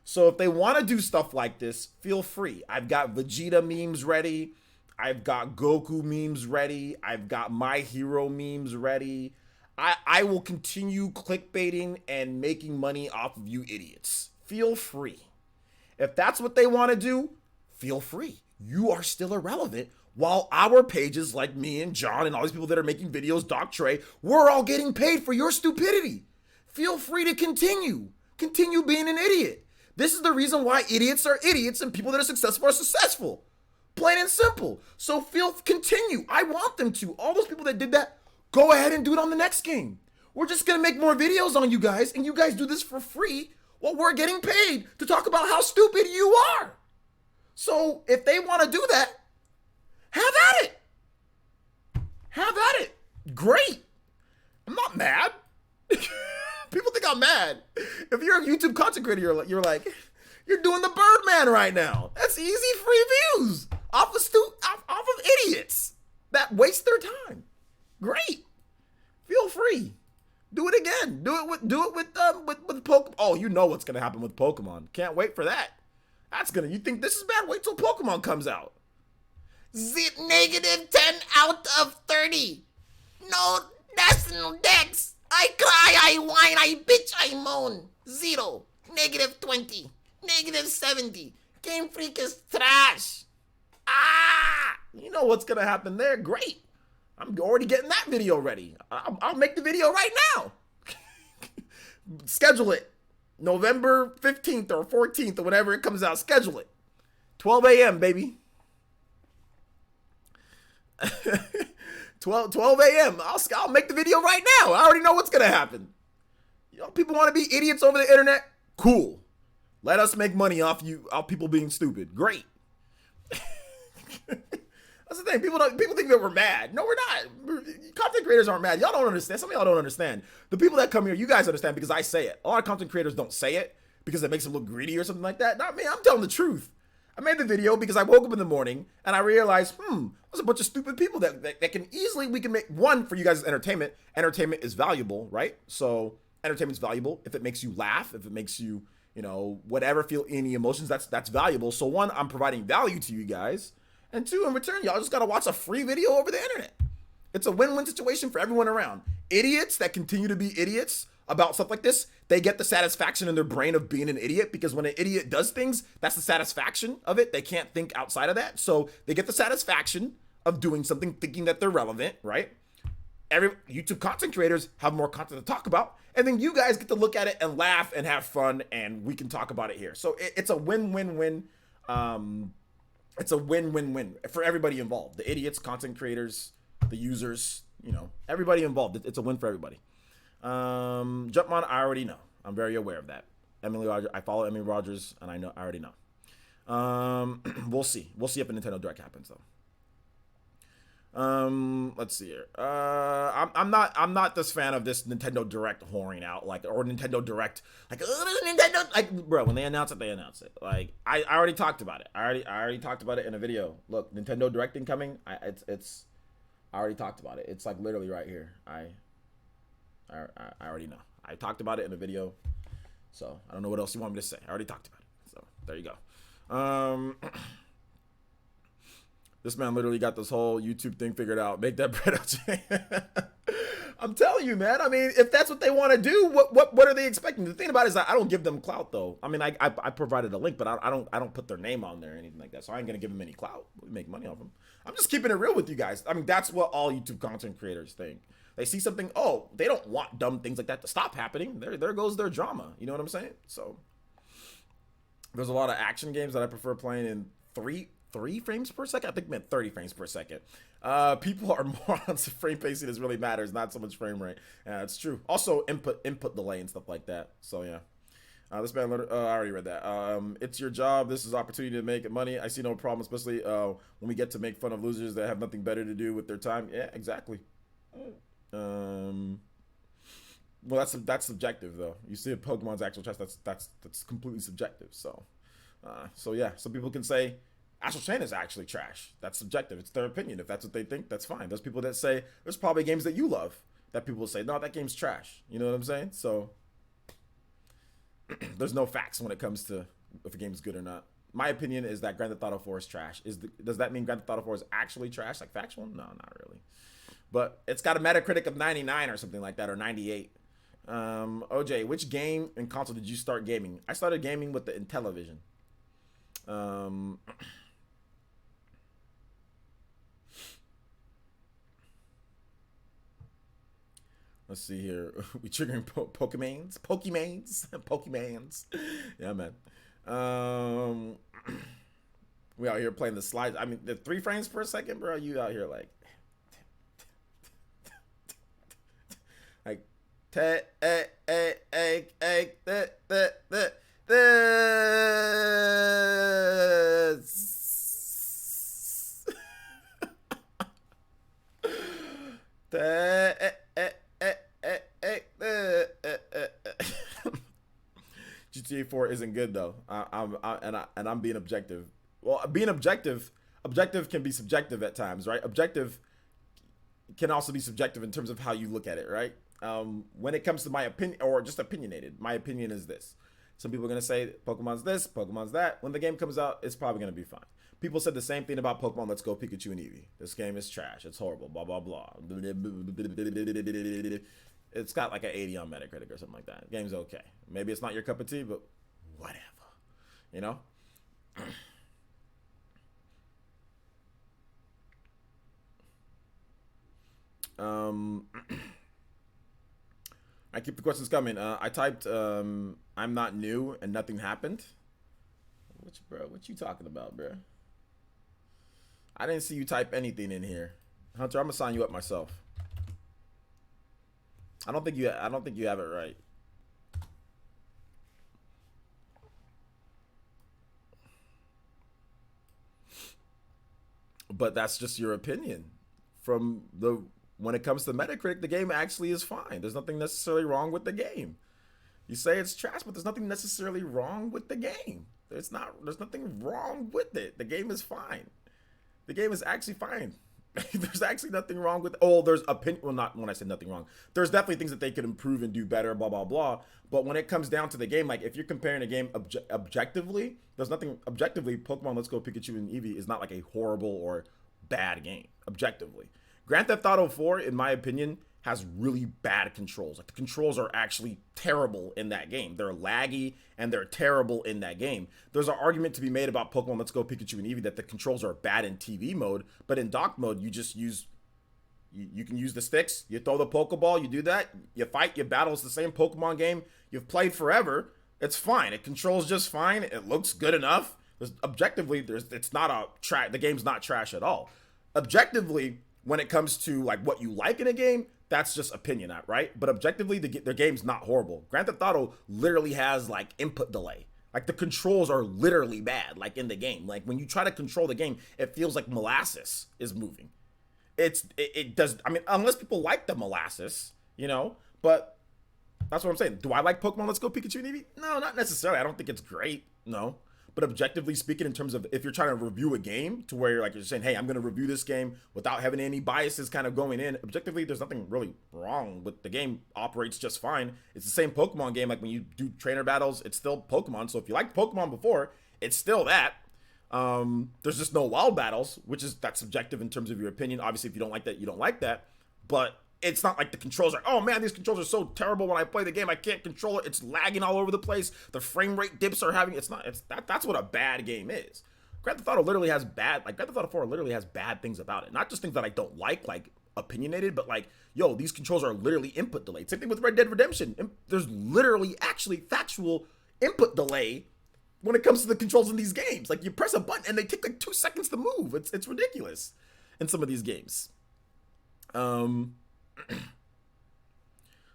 So if they want to do stuff like this, feel free. I've got Vegeta memes ready. I've got Goku memes ready. I've got My Hero memes ready. I will continue clickbaiting and making money off of you idiots. Feel free. If that's what they want to do, feel free. You are still irrelevant, while our pages, like me and John and all these people that are making videos, Doc Trey, we're all getting paid for your stupidity. Feel free to continue. Continue being an idiot. This is the reason why idiots are idiots and people that are successful are successful. Plain and simple. So continue. I want them to. All those people that did that, go ahead and do it on the next game. We're just going to make more videos on you guys, and you guys do this for free while we're getting paid to talk about how stupid you are. So if they want to do that, have at it. Have at it. Great. I'm not mad. People think I'm mad. If you're a YouTube content creator, you're like, you're doing the Birdman right now. That's easy free views off of idiots that waste their time. Great. Feel free. you know what's gonna happen with Pokemon. Can't wait for that. You think this is bad? Wait till Pokemon comes out. -10 out of 30. No national dex. I cry, I whine, I bitch, I moan. 0, -20, -70. Game Freak is trash. You know what's gonna happen there. Great. I'm already getting that video ready. I'll make the video right now. Schedule it. November 15th or 14th or whenever it comes out. Schedule it. 12 a.m., baby. 12 a.m. I'll make the video right now. I already know what's going to happen. You know, people want to be idiots over the internet? Cool. Let us make money off people being stupid. Great. That's the thing. People think that we're mad. No, we're not. Content creators aren't mad. Y'all don't understand. Some of y'all don't understand. The people that come here, you guys understand because I say it. A lot of content creators don't say it because it makes them look greedy or something like that. Not me. I'm telling the truth. I made the video because I woke up in the morning and I realized, there's a bunch of stupid people that can easily, we can make one for you guys' entertainment. Entertainment is valuable, right? So entertainment's valuable. If it makes you laugh, if it makes you, whatever, feel any emotions, that's valuable. So one, I'm providing value to you guys. And two, in return, y'all just gotta watch a free video over the internet. It's a win-win situation for everyone around. Idiots that continue to be idiots about stuff like this, they get the satisfaction in their brain of being an idiot because when an idiot does things, that's the satisfaction of it. They can't think outside of that. So they get the satisfaction of doing something, thinking that they're relevant, right? Every YouTube content creators have more content to talk about. And then you guys get to look at it and laugh and have fun and we can talk about it here. So it's a win-win-win. It's a win-win-win for everybody involved. The idiots, content creators, the users, everybody involved. It's a win for everybody. Jumpmon, I already know. I'm very aware of that. Emily Rogers, I follow Emily Rogers, and I already know. We'll see. We'll see if a Nintendo Direct happens though. Let's see here. I'm not this fan of this Nintendo Direct whoring out, or Nintendo Direct, Nintendo, bro, when they announce it, they announce it. Like, I already talked about it. I already talked about it in a video. Look, Nintendo Direct incoming. I already talked about it. It's like literally right here. I already know. I talked about it in a video. So I don't know what else you want me to say. I already talked about it. So there you go. This man literally got this whole YouTube thing figured out. Make that bread out. I'm telling you, man. I mean, if that's what they want to do, what are they expecting? The thing about it is that I don't give them clout, though. I mean, I provided a link, but I don't put their name on there or anything like that. So I ain't gonna give them any clout. We make money off them. I'm just keeping it real with you guys. I mean, that's what all YouTube content creators think. They see something, they don't want dumb things like that to stop happening. There goes their drama. You know what I'm saying? So there's a lot of action games that I prefer playing in three frames per second. I think it meant 30 frames per second. People are more on frame pacing is really matters, not so much frame rate. Yeah, it's true. Also input delay and stuff like that. So yeah. This man, I already read that. It's your job. This is opportunity to make money. I see no problem, especially when we get to make fun of losers that have nothing better to do with their time. Yeah, exactly. Well, that's subjective though. You see Pokemon's actual trash. That's completely subjective. So yeah. Some people can say Astral Chain is actually trash. That's subjective. It's their opinion. If that's what they think, that's fine. There's people that say there's probably games that you love that people will say no, that game's trash. You know what I'm saying? So there's no facts when it comes to if a game's good or not. My opinion is that Grand Theft Auto 4 is trash. Does that mean Grand Theft Auto 4 is actually trash, like factual? No, not really. But it's got a Metacritic of 99 or something like that, or 98. OJ, which game and console did you start gaming? I started gaming with the Intellivision. Let's see here. We triggering Pokemans. Yeah, man. We out here playing the slides. I mean, the 3 frames per second, bro. You out here like GTA 4 isn't good though. I'm being objective. Well, being objective can be subjective at times, right? Objective can also be subjective in terms of how you look at it, right? When it comes to my opinion, or just opinionated, my opinion is this. Some people are going to say Pokemon's this, Pokemon's that. When the game comes out, it's probably going to be fine. People said the same thing about Pokemon Let's Go Pikachu and Eevee. This game is trash. It's horrible. Blah, blah, blah. It's got like an 80 on Metacritic or something like that. The game's okay. Maybe it's not your cup of tea, but whatever. You know? I keep the questions coming. I typed I'm not new and nothing happened. What you talking about, bro? I didn't see you type anything in here. Hunter, I'm gonna sign you up myself. I don't think you have it right. But that's just your opinion. When it comes to Metacritic, the game actually is fine. There's nothing necessarily wrong with the game. You say it's trash, but there's nothing necessarily wrong with the game. There's nothing wrong with it. The game is fine. The game is actually fine. There's actually nothing wrong with there's opinion. Well, not when I said nothing wrong. There's definitely things that they could improve and do better, blah, blah, blah. But when it comes down to the game, like if you're comparing a game objectively, there's nothing objectively. Pokemon Let's Go Pikachu and Eevee is not like a horrible or bad game, objectively. Grand Theft Auto 4, in my opinion, has really bad controls. Like the controls are actually terrible in that game. They're laggy and they're terrible in that game. There's an argument to be made about Pokemon Let's Go Pikachu and Eevee that the controls are bad in TV mode, but in dock mode, you just use, you can use the sticks, you throw the Pokeball, you do that, you fight, you battle. It's the same Pokemon game you've played forever. It's fine. It controls just fine. It looks good enough. Objectively, the game's not trash at all. Objectively, when it comes to like what you like in a game, that's just opinion, right? But objectively, the game's not horrible. Grand Theft Auto literally has like input delay. Like the controls are literally bad, like in the game. Like when you try to control the game, it feels like molasses is moving. It does. I mean, unless people like the molasses, you know. But that's what I'm saying. Do I like Pokemon Let's Go Pikachu and Eevee? No, not necessarily. I don't think it's great. No. But objectively speaking, in terms of if you're trying to review a game to where you're saying, hey, I'm going to review this game without having any biases kind of going in, objectively, there's nothing really wrong with the game. Operates just fine. It's the same Pokemon game. Like when you do trainer battles, it's still Pokemon. So if you liked Pokemon before, it's still that. There's just no wild battles, that's subjective in terms of your opinion. Obviously, if you don't like that, you don't like that. But it's not like the controls are, oh man, these controls are so terrible when I play the game. I can't control it. It's lagging all over the place. The frame rate dips are having, that's what a bad game is. Grand Theft Auto literally has Grand Theft Auto 4 literally has bad things about it. Not just things that I don't like opinionated, but like, yo, these controls are literally input delayed. Same thing with Red Dead Redemption. There's literally actually factual input delay when it comes to the controls in these games. Like you press a button and they take like 2 seconds to move. It's ridiculous in some of these games.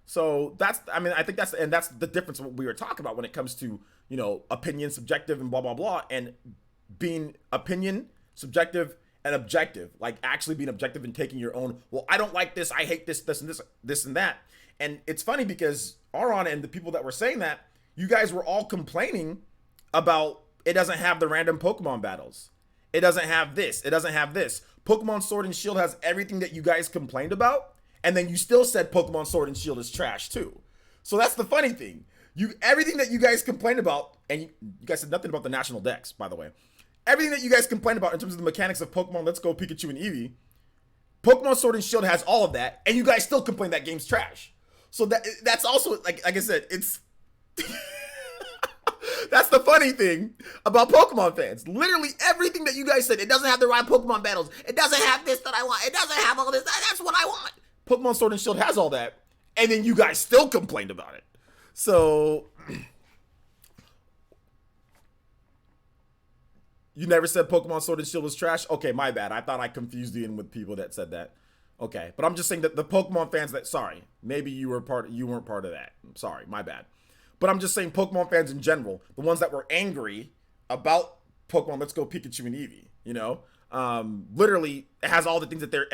So I think that's the difference of what we were talking about when it comes to, you know, opinion, subjective and blah, blah, blah, and being opinion, subjective and objective, like actually being objective and taking your own, well, I don't like this. I hate this and that. And it's funny because Aron and the people that were saying that, you guys were all complaining about it doesn't have the random Pokemon battles. It doesn't have this. It doesn't have this. Pokemon Sword and Shield has everything that you guys complained about. And then you still said Pokemon Sword and Shield is trash too. So that's the funny thing. Everything that you guys complained about, and you guys said nothing about the national decks, by the way. Everything that you guys complained about in terms of the mechanics of Pokemon Let's Go Pikachu and Eevee, Pokemon Sword and Shield has all of that, and you guys still complain that game's trash. So that's also, like I said, it's... That's the funny thing about Pokemon fans. Literally everything that you guys said, it doesn't have the right Pokemon battles. It doesn't have this that I want. It doesn't have all this. That's what I want. Pokemon Sword and Shield has all that, and then you guys still complained about it. So, you never said Pokemon Sword and Shield was trash? Okay, my bad. I thought I confused you in with people that said that. Okay, but I'm just saying that the Pokemon fans that, sorry, maybe you weren't part of that. Sorry, my bad. But I'm just saying Pokemon fans in general, the ones that were angry about Pokemon Let's Go Pikachu and Eevee, you know? Literally it has all the things that they're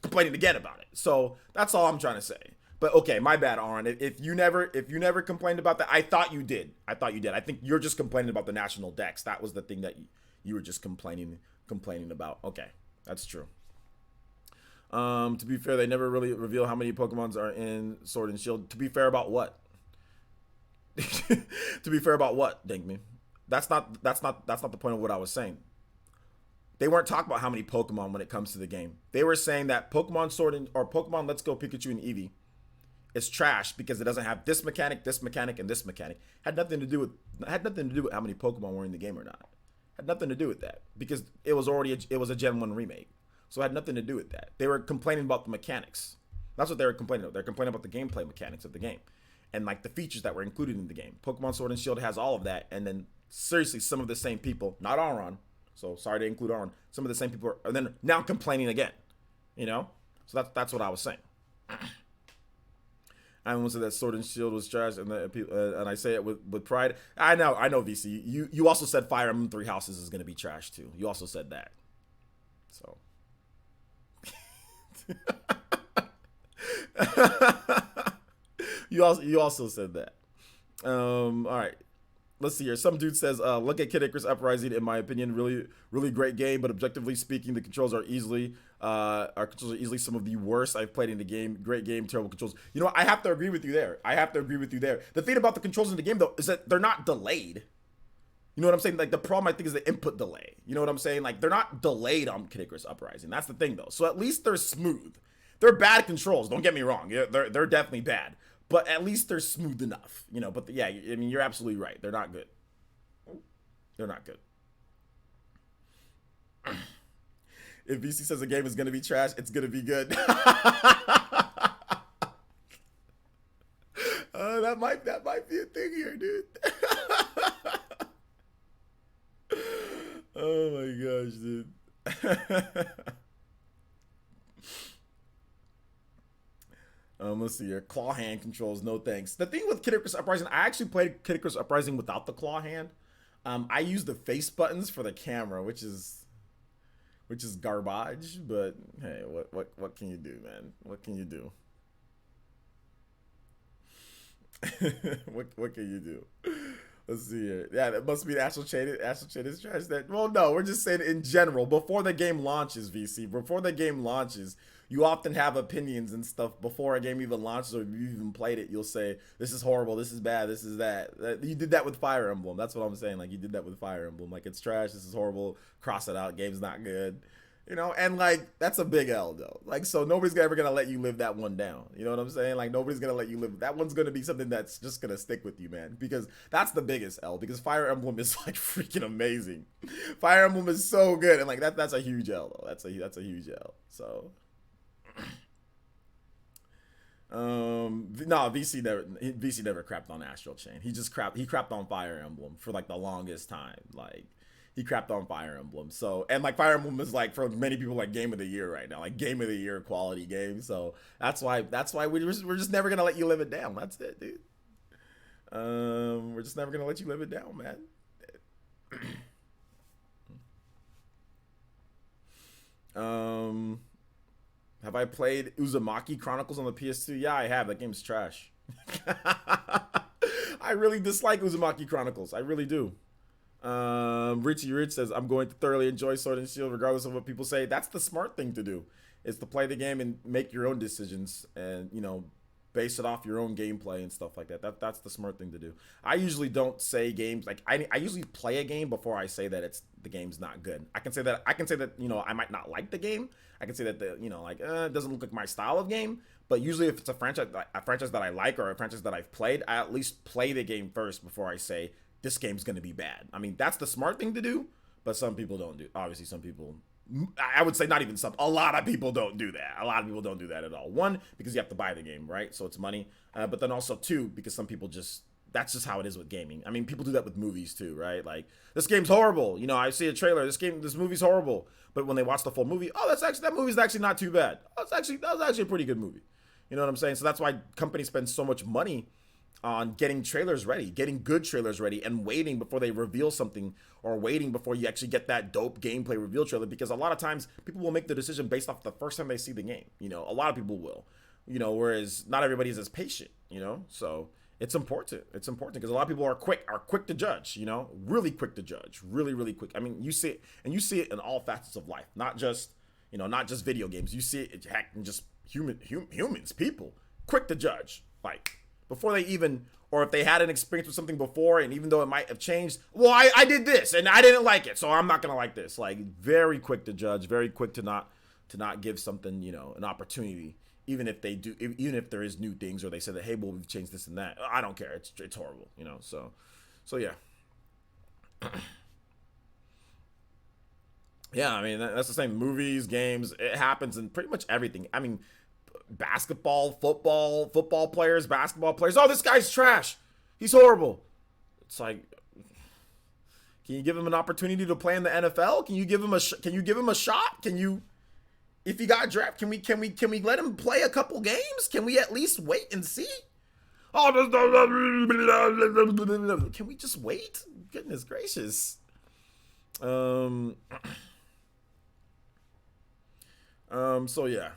complaining again about it. So that's all I'm trying to say. But okay, my bad, Aaron. If you never complained about that, I thought you did. I think you're just complaining about the national decks. That was the thing that you were just complaining about. Okay, that's true. To be fair, they never really reveal how many Pokemons are in Sword and Shield. To be fair about what? To be fair about what, Dinkme? That's not the point of what I was saying. They weren't talking about how many Pokemon when it comes to the game. They were saying that Pokemon Sword or Pokemon Let's Go Pikachu and Eevee is trash because it doesn't have this mechanic, and this mechanic. Had nothing to do with how many Pokemon were in the game or not. Had nothing to do with that because it was a Gen 1 remake. So it had nothing to do with that. They were complaining about the mechanics. That's what they were complaining about. They're complaining about the gameplay mechanics of the game and like the features that were included in the game. Pokemon Sword and Shield has all of that, and then seriously, some of the same people, not Aron, so sorry to include Aron, some of the same people are then now complaining again, you know? So that's what I was saying. I almost said that Sword and Shield was trash, and I say it with pride. I know, VC. You also said Fire Emblem Three Houses is going to be trash too. You also said that. So. You also said that. All right. Let's see here. Some dude says, look at Kid Icarus Uprising. In my opinion, really great game, but objectively speaking, the controls are easily some of the worst I've played in the game. Great game, terrible controls. You know, I have to agree with you there. The thing about the controls in the game though is that they're not delayed. You know what I'm saying? Like the problem I think is the input delay. You know what I'm saying? Like they're not delayed on Kid Icarus Uprising. That's the thing though. So at least they're smooth. They're bad controls. Don't get me wrong. Yeah, they're definitely bad. But at least they're smooth enough, you know. But yeah, I mean, you're absolutely right. They're not good. They're not good. If VC says a game is gonna be trash, it's gonna be good. That might be a thing here, dude. Oh my gosh, dude. Let's see here. Claw hand controls, no thanks. The thing with Kid Icarus Uprising, I actually played Kid Icarus Uprising without the claw hand. I use the face buttons for the camera, which is garbage. But hey, what can you do, man? What can you do? what can you do? Let's see here. Yeah, that must be the Astral Chain is trash. Well, no, we're just saying in general. Before the game launches, VC. Before the game launches, you often have opinions and stuff before a game even launches or you even played it. You'll say, this is horrible, this is bad, this is that. You did that with Fire Emblem. That's what I'm saying. Like, you did that with Fire Emblem. Like, it's trash, this is horrible, cross it out, game's not good. You know, and like, that's a big L though. Like, so nobody's ever gonna let you live that one down. You know what I'm saying? Like, nobody's gonna let you live. That one's gonna be something that's just gonna stick with you, man. Because that's the biggest L. Because Fire Emblem is like freaking amazing. Fire Emblem is so good, and like that's a huge L though. That's a huge L. So. No, VC never crapped on Astral Chain. He crapped on Fire Emblem for like the longest time. Like, he crapped on Fire Emblem. So, and like Fire Emblem is like for many people like game of the year right now, like game of the year quality game. So that's why we're just never gonna let you live it down. That's it, dude. We're just never gonna let you live it down, man. Have I played Uzumaki Chronicles on the PS2? Yeah, I have. That game's trash. I really dislike Uzumaki Chronicles. I really do. Richie Rich says, I'm going to thoroughly enjoy Sword and Shield regardless of what people say. That's the smart thing to do, is to play the game and make your own decisions and, you know, base it off your own gameplay and stuff like that. That's the smart thing to do. I usually don't say games, like, I usually play a game before I say that the game's not good. I can say that, you know, I might not like the game. I can say that, you know, like, it doesn't look like my style of game. But usually if it's a franchise that I like or a franchise that I've played, I at least play the game first before I say, this game's going to be bad. I mean, that's the smart thing to do, but some people don't do. Obviously, some people, I would say not even some, a lot of people don't do that. A lot of people don't do that at all. One, because you have to buy the game, right? So it's money. But then also two, because some people that's just how it is with gaming. I mean, people do that with movies too, right? Like, this game's horrible. You know, I see a trailer, this movie's horrible. But when they watch the full movie, that movie's actually not too bad. That was actually a pretty good movie. You know what I'm saying? So that's why companies spend so much money on getting trailers ready, getting good trailers ready, and waiting before they reveal something, or waiting before you actually get that dope gameplay reveal trailer, because a lot of times people will make the decision based off the first time they see the game. You know, a lot of people will, you know, whereas not everybody's as patient, you know. So it's important. It's important because a lot of people are quick to judge, you know, really quick to judge, really quick. I mean, you see it in all facets of life, not just video games. You see it in just humans, people, quick to judge, like, before they even or if they had an experience with something before, and even though it might have changed, well, I did this and I didn't like it, so I'm not gonna like this. Like, very quick to judge, very quick to not give something, you know, an opportunity, even if they do, even if there is new things, or they say that, hey, well, we've changed this and that. I don't care. It's horrible, you know. So yeah. Yeah, I mean, that's the same. Movies, games, it happens in pretty much everything. I mean, basketball, football players, basketball players. Oh, this guy's trash. He's horrible. It's like, can you give him an opportunity to play in the NFL? Can you give him a shot? Can you, if he got drafted, can we let him play a couple games? Can we at least wait and see? Oh, can we just wait? Goodness gracious. So yeah.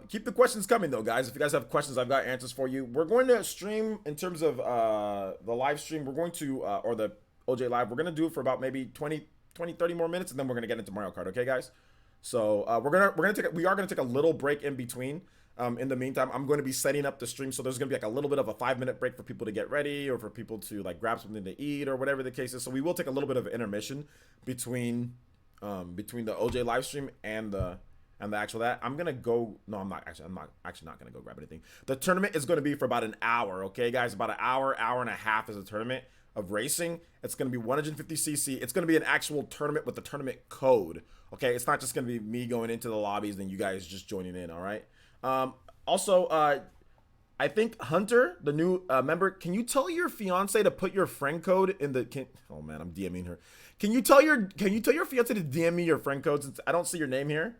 Keep the questions coming though, guys. If you guys have questions, I've got answers for you. We're going to stream, in terms of the live stream, we're going to or the OJ live, we're going to do it for about maybe 30 more minutes, and then we're going to get into Mario Kart, okay, guys? So we are going to take a little break in between. In the meantime, I'm going to be setting up the stream, so there's going to be like a little bit of a 5-minute break for people to get ready, or for people to like grab something to eat, or whatever the case is. So we will take a little bit of intermission between the OJ live stream and the actual that. I'm gonna go. No, I'm not gonna go grab anything. The tournament is going to be for about an hour, okay, guys? About an hour and a half is a tournament of racing. It's going to be 150cc. It's going to be an actual tournament with the tournament code, okay? It's not just going to be me going into the lobbies and you guys just joining in, all right? Also, I think Hunter, the new member, can you tell your fiance to put your friend code in the? Oh man, I'm DMing her. Can you tell your fiance to DM me your friend code, since I don't see your name here?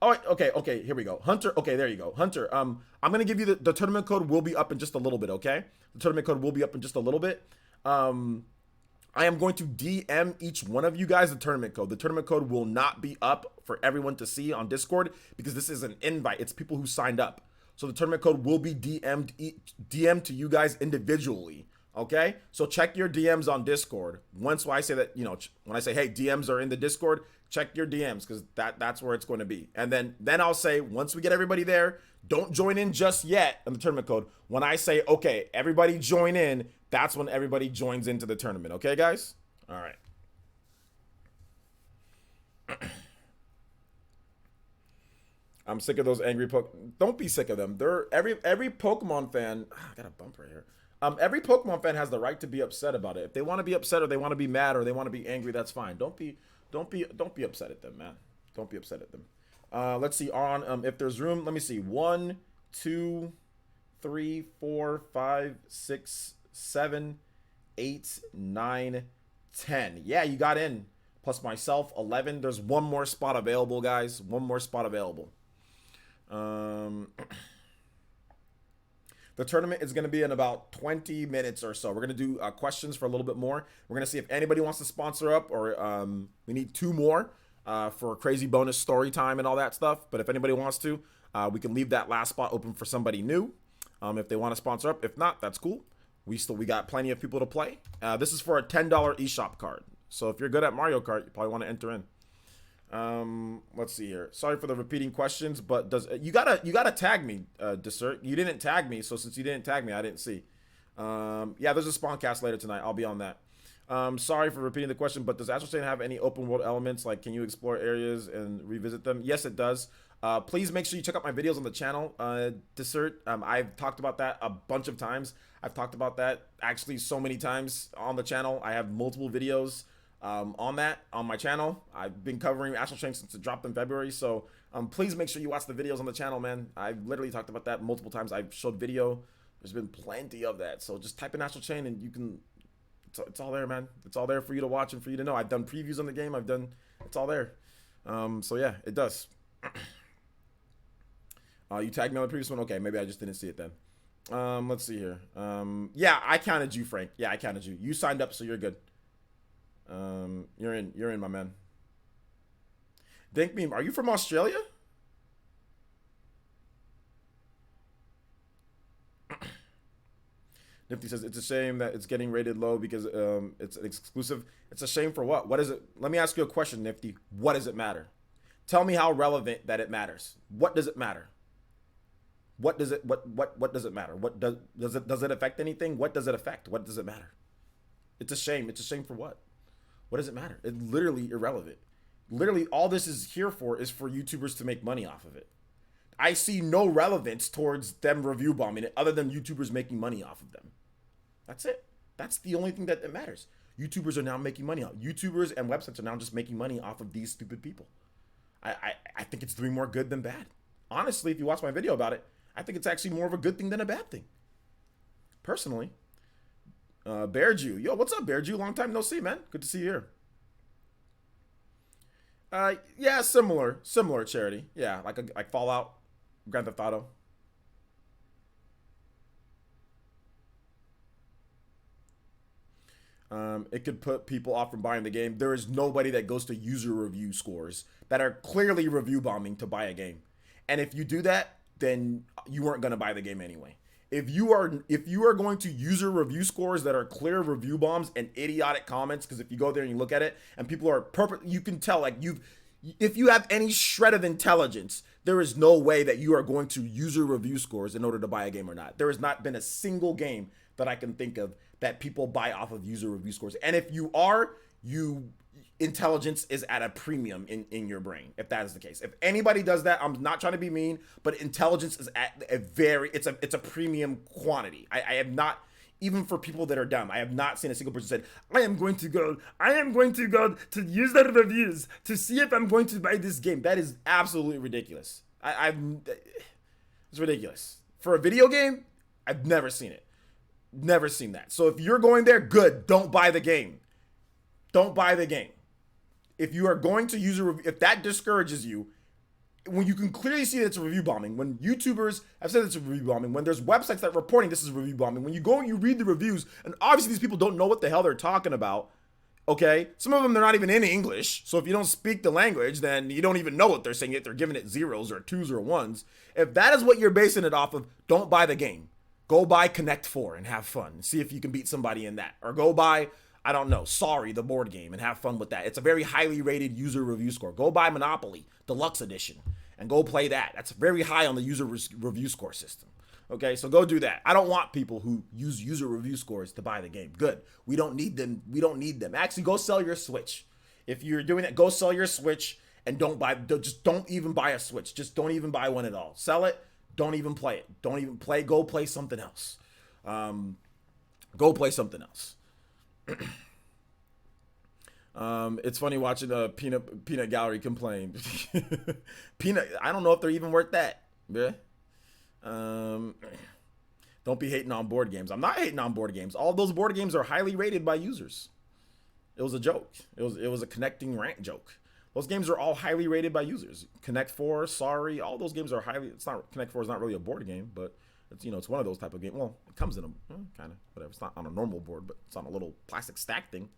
Oh, okay, here we go. Hunter, okay, there you go. Hunter, I'm gonna give you the tournament code. Will be up in just a little bit, okay? The tournament code will be up in just a little bit. I am going to DM each one of you guys the tournament code. The tournament code will not be up for everyone to see on Discord, because this is an invite. It's people who signed up. So the tournament code will be DM'd to you guys individually. Okay? So check your DMs on Discord. Once I say that, you know, when I say, hey, DMs are in the Discord, check your DMs, because that's where it's going to be. And then I'll say, once we get everybody there, don't join in just yet on the tournament code. When I say, okay, everybody join in, that's when everybody joins into the tournament. Okay, guys? All right. I'm sick of those angry Don't be sick of them. They're every Pokemon fan. I got a bump right here. Every Pokemon fan has the right to be upset about it. If they want to be upset, or they want to be mad, or they want to be angry, that's fine. Don't be upset at them, man. Don't be upset at them. Let's see on if there's room. Let me see. 1, 2, 3, 4, 5, 6, 7, 8, 9, 10. Yeah, you got in. Plus myself, 11. There's one more spot available, guys. One more spot available. The tournament is going to be in about 20 minutes or so. We're going to do questions for a little bit more. We're going to see if anybody wants to sponsor up, or we need 2 more for crazy bonus story time and all that stuff. But if anybody wants to, we can leave that last spot open for somebody new if they want to sponsor up. If not, that's cool. We got plenty of people to play. This is for a $10 eShop card. So if you're good at Mario Kart, you probably want to enter in. Let's see here. Sorry for the repeating questions, but you gotta tag me, Dessert. You didn't tag me, so since you didn't tag me, I didn't see. Yeah, there's a spawn cast later tonight. I'll be on that. Sorry for repeating the question, but does Astral Chain have any open world elements? Like, can you explore areas and revisit them? Yes, it does. Please make sure you check out my videos on the channel, Dessert. I've talked about that a bunch of times. I've talked about that actually so many times on the channel. I have multiple videos on my channel. I've been covering Astral Chain since it dropped in February, so please make sure you watch the videos on the channel, man. I've literally talked about that multiple times. I've showed video. There's been plenty of that, so just type in Astral Chain and you can, it's all there, man. It's all there for you to watch and for you to know. I've done previews on the game. It's all there. So yeah, it does. You tagged me on the previous one? Okay, maybe I just didn't see it then. Let's see here. Yeah, I counted you, Frank. Yeah, I counted you. You signed up, so you're good. You're in, my man. Dink Meme, are you from Australia? Nifty says it's a shame that it's getting rated low because it's an exclusive. It's a shame for what? What is it? Let me ask you a question, Nifty. What does it matter? Tell me how relevant that it matters. What does it matter? What does it matter? What does it affect anything? What does it affect? What does it matter? It's a shame. It's a shame for what? What does it matter? It's literally irrelevant. Literally all this is here for is for YouTubers to make money off of it. I see no relevance towards them review bombing it other than YouTubers making money off of them. That's it. That's the only thing that matters. YouTubers are now making money off. YouTubers and websites are now just making money off of these stupid people. I think it's doing more good than bad. Honestly, if you watch my video about it, I think it's actually more of a good thing than a bad thing. Personally. Bear Jew. Yo, what's up, Bear Jew? Long time no see, man. Good to see you here. Yeah, similar Charity. Yeah, like Fallout, Grand Theft Auto. It could put people off from buying the game. There is nobody that goes to user review scores that are clearly review bombing to buy a game. And if you do that, then you weren't going to buy the game anyway. If you are going to user review scores that are clear review bombs and idiotic comments, because if you go there and you look at it and people are you can tell like if you have any shred of intelligence, there is no way that you are going to user review scores in order to buy a game or not. There has not been a single game that I can think of that people buy off of user review scores. And if you are, intelligence is at a premium in your brain, if that is the case. If anybody does that, I'm not trying to be mean, but intelligence is at it's a premium quantity. I have not, even for people that are dumb, I have not seen a single person said, I am going to go to user reviews to see if I'm going to buy this game. That is absolutely ridiculous. It's ridiculous. For a video game, I've never seen it. Never seen that. So if you're going there, good. Don't buy the game. Don't buy the game. If you are going to use if that discourages you, when you can clearly see that it's a review bombing, when YouTubers have said it's a review bombing, when there's websites that are reporting this is review bombing, when you go and you read the reviews, and obviously these people don't know what the hell they're talking about, okay? Some of them, they're not even in English, so if you don't speak the language, then you don't even know what they're saying yet. They're giving it zeros or twos or ones. If that is what you're basing it off of, don't buy the game. Go buy Connect 4 and have fun. See if you can beat somebody in that. Or go buy, I don't know, Sorry, the board game, and have fun with that. It's a very highly rated user review score. Go buy Monopoly, Deluxe Edition, and go play that. That's very high on the user review score system. Okay, so go do that. I don't want people who use user review scores to buy the game. Good. We don't need them. We don't need them. Actually, go sell your Switch. If you're doing that, go sell your Switch and don't even buy a Switch. Just don't even buy one at all. Sell it. Don't even play it. Don't even play. Go play something else. Go play something else. It's funny watching Peanut Gallery complain. Peanut, I don't know if they're even worth that. Yeah. Don't be hating on board games. I'm not hating on board games. All those board games are highly rated by users. It was a joke. It was a connecting rant joke. Those games are all highly rated by users. Connect 4, Sorry, all those games are highly. Connect 4 is not really a board game, but it's one of those type of games. Well, it comes in a kind of whatever. It's not on a normal board, but it's on a little plastic stack thing.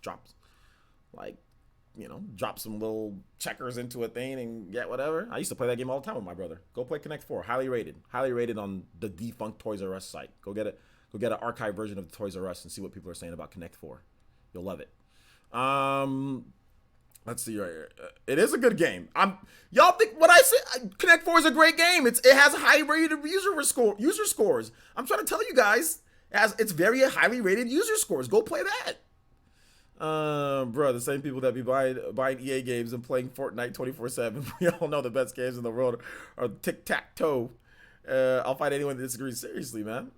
Drops drop some little checkers into a thing and get whatever. I used to play that game all the time with my brother. Go play Connect 4. Highly rated on the defunct Toys R Us site. Go get an archive version of the Toys R Us and see what people are saying about Connect 4. You'll love it. Let's see right here. It is a good game. Y'all think what I said? Connect 4 is a great game. It has high rated user scores. I'm trying to tell you guys, it's very highly rated user scores. Go play that. Bro, the same people that be buying EA games and playing Fortnite 24/7. We all know the best games in the world are tic-tac-toe. I'll fight anyone that disagrees. Seriously, man.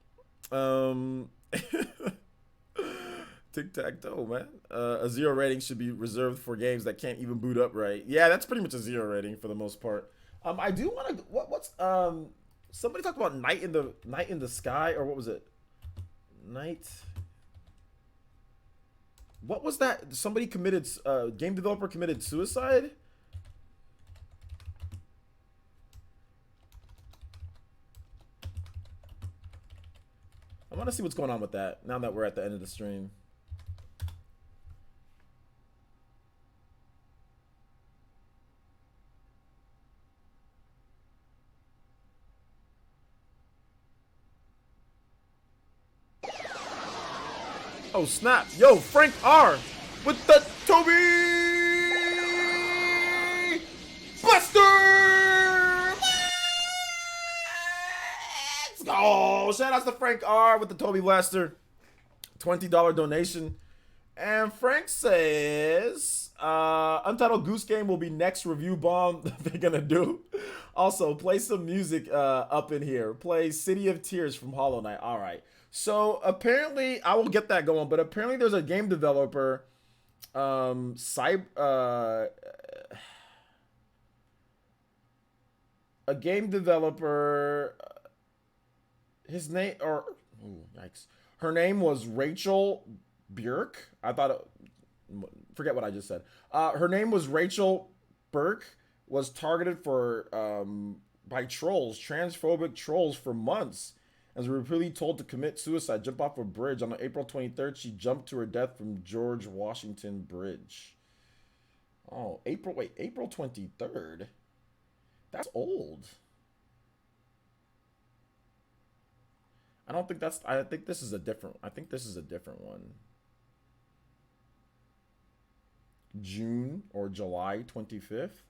Tic-tac-toe, man. A 0 rating should be reserved for games that can't even boot up right. Yeah, that's pretty much a 0 rating for the most part. I do want to. What's somebody talked about Night in the Sky, or what was it? Night. What was that? Somebody committed. Game developer committed suicide. I want to see what's going on with that now that we're at the end of the stream. Oh snap! Yo, Frank R with the Toby Bulletstorm! Let's go! Shout out to Frank R with the Toby Blaster $20 donation. And Frank says, Untitled Goose Game will be next review bomb that they're gonna do. Also, play some music up in here. Play City of Tears from Hollow Knight. All right. So apparently, I will get that going. But apparently, there's a game developer, his name, or yikes, her name was Rachel Burke. Forget what I just said. Her name was Rachel Burke. Was targeted for by trolls, transphobic trolls, for months, and was repeatedly told to commit suicide, jump off a bridge. On April 23rd, she jumped to her death from George Washington Bridge. Oh, April 23rd? That's old. I think this is a different one. June or July 25th.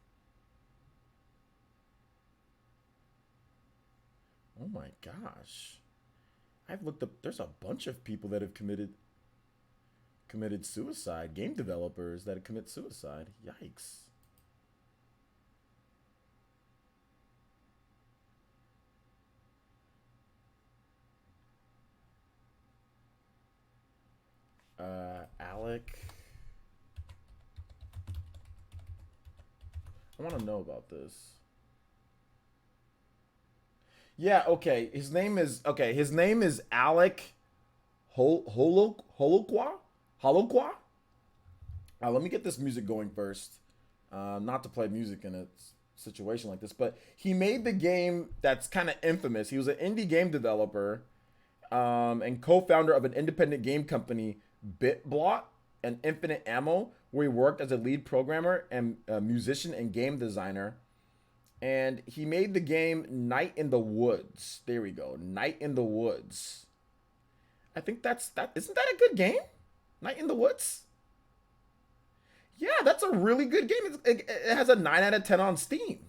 Oh my gosh. I've looked up, there's a bunch of people that have committed suicide. Game developers that commit suicide. Yikes. Alec. I want to know about this. Yeah, okay. His name is Alec Holokwa. Let me get this music going first. Not to play music in a situation like this, but he made the game that's kind of infamous. He was an indie game developer and co-founder of an independent game company, BitBlot and Infinite Ammo, where he worked as a lead programmer and a musician and game designer. And he made the game Night in the Woods. There we go. Night in the Woods. I think isn't that a good game? Night in the Woods? Yeah, that's a really good game. It has a 9 out of 10 on Steam.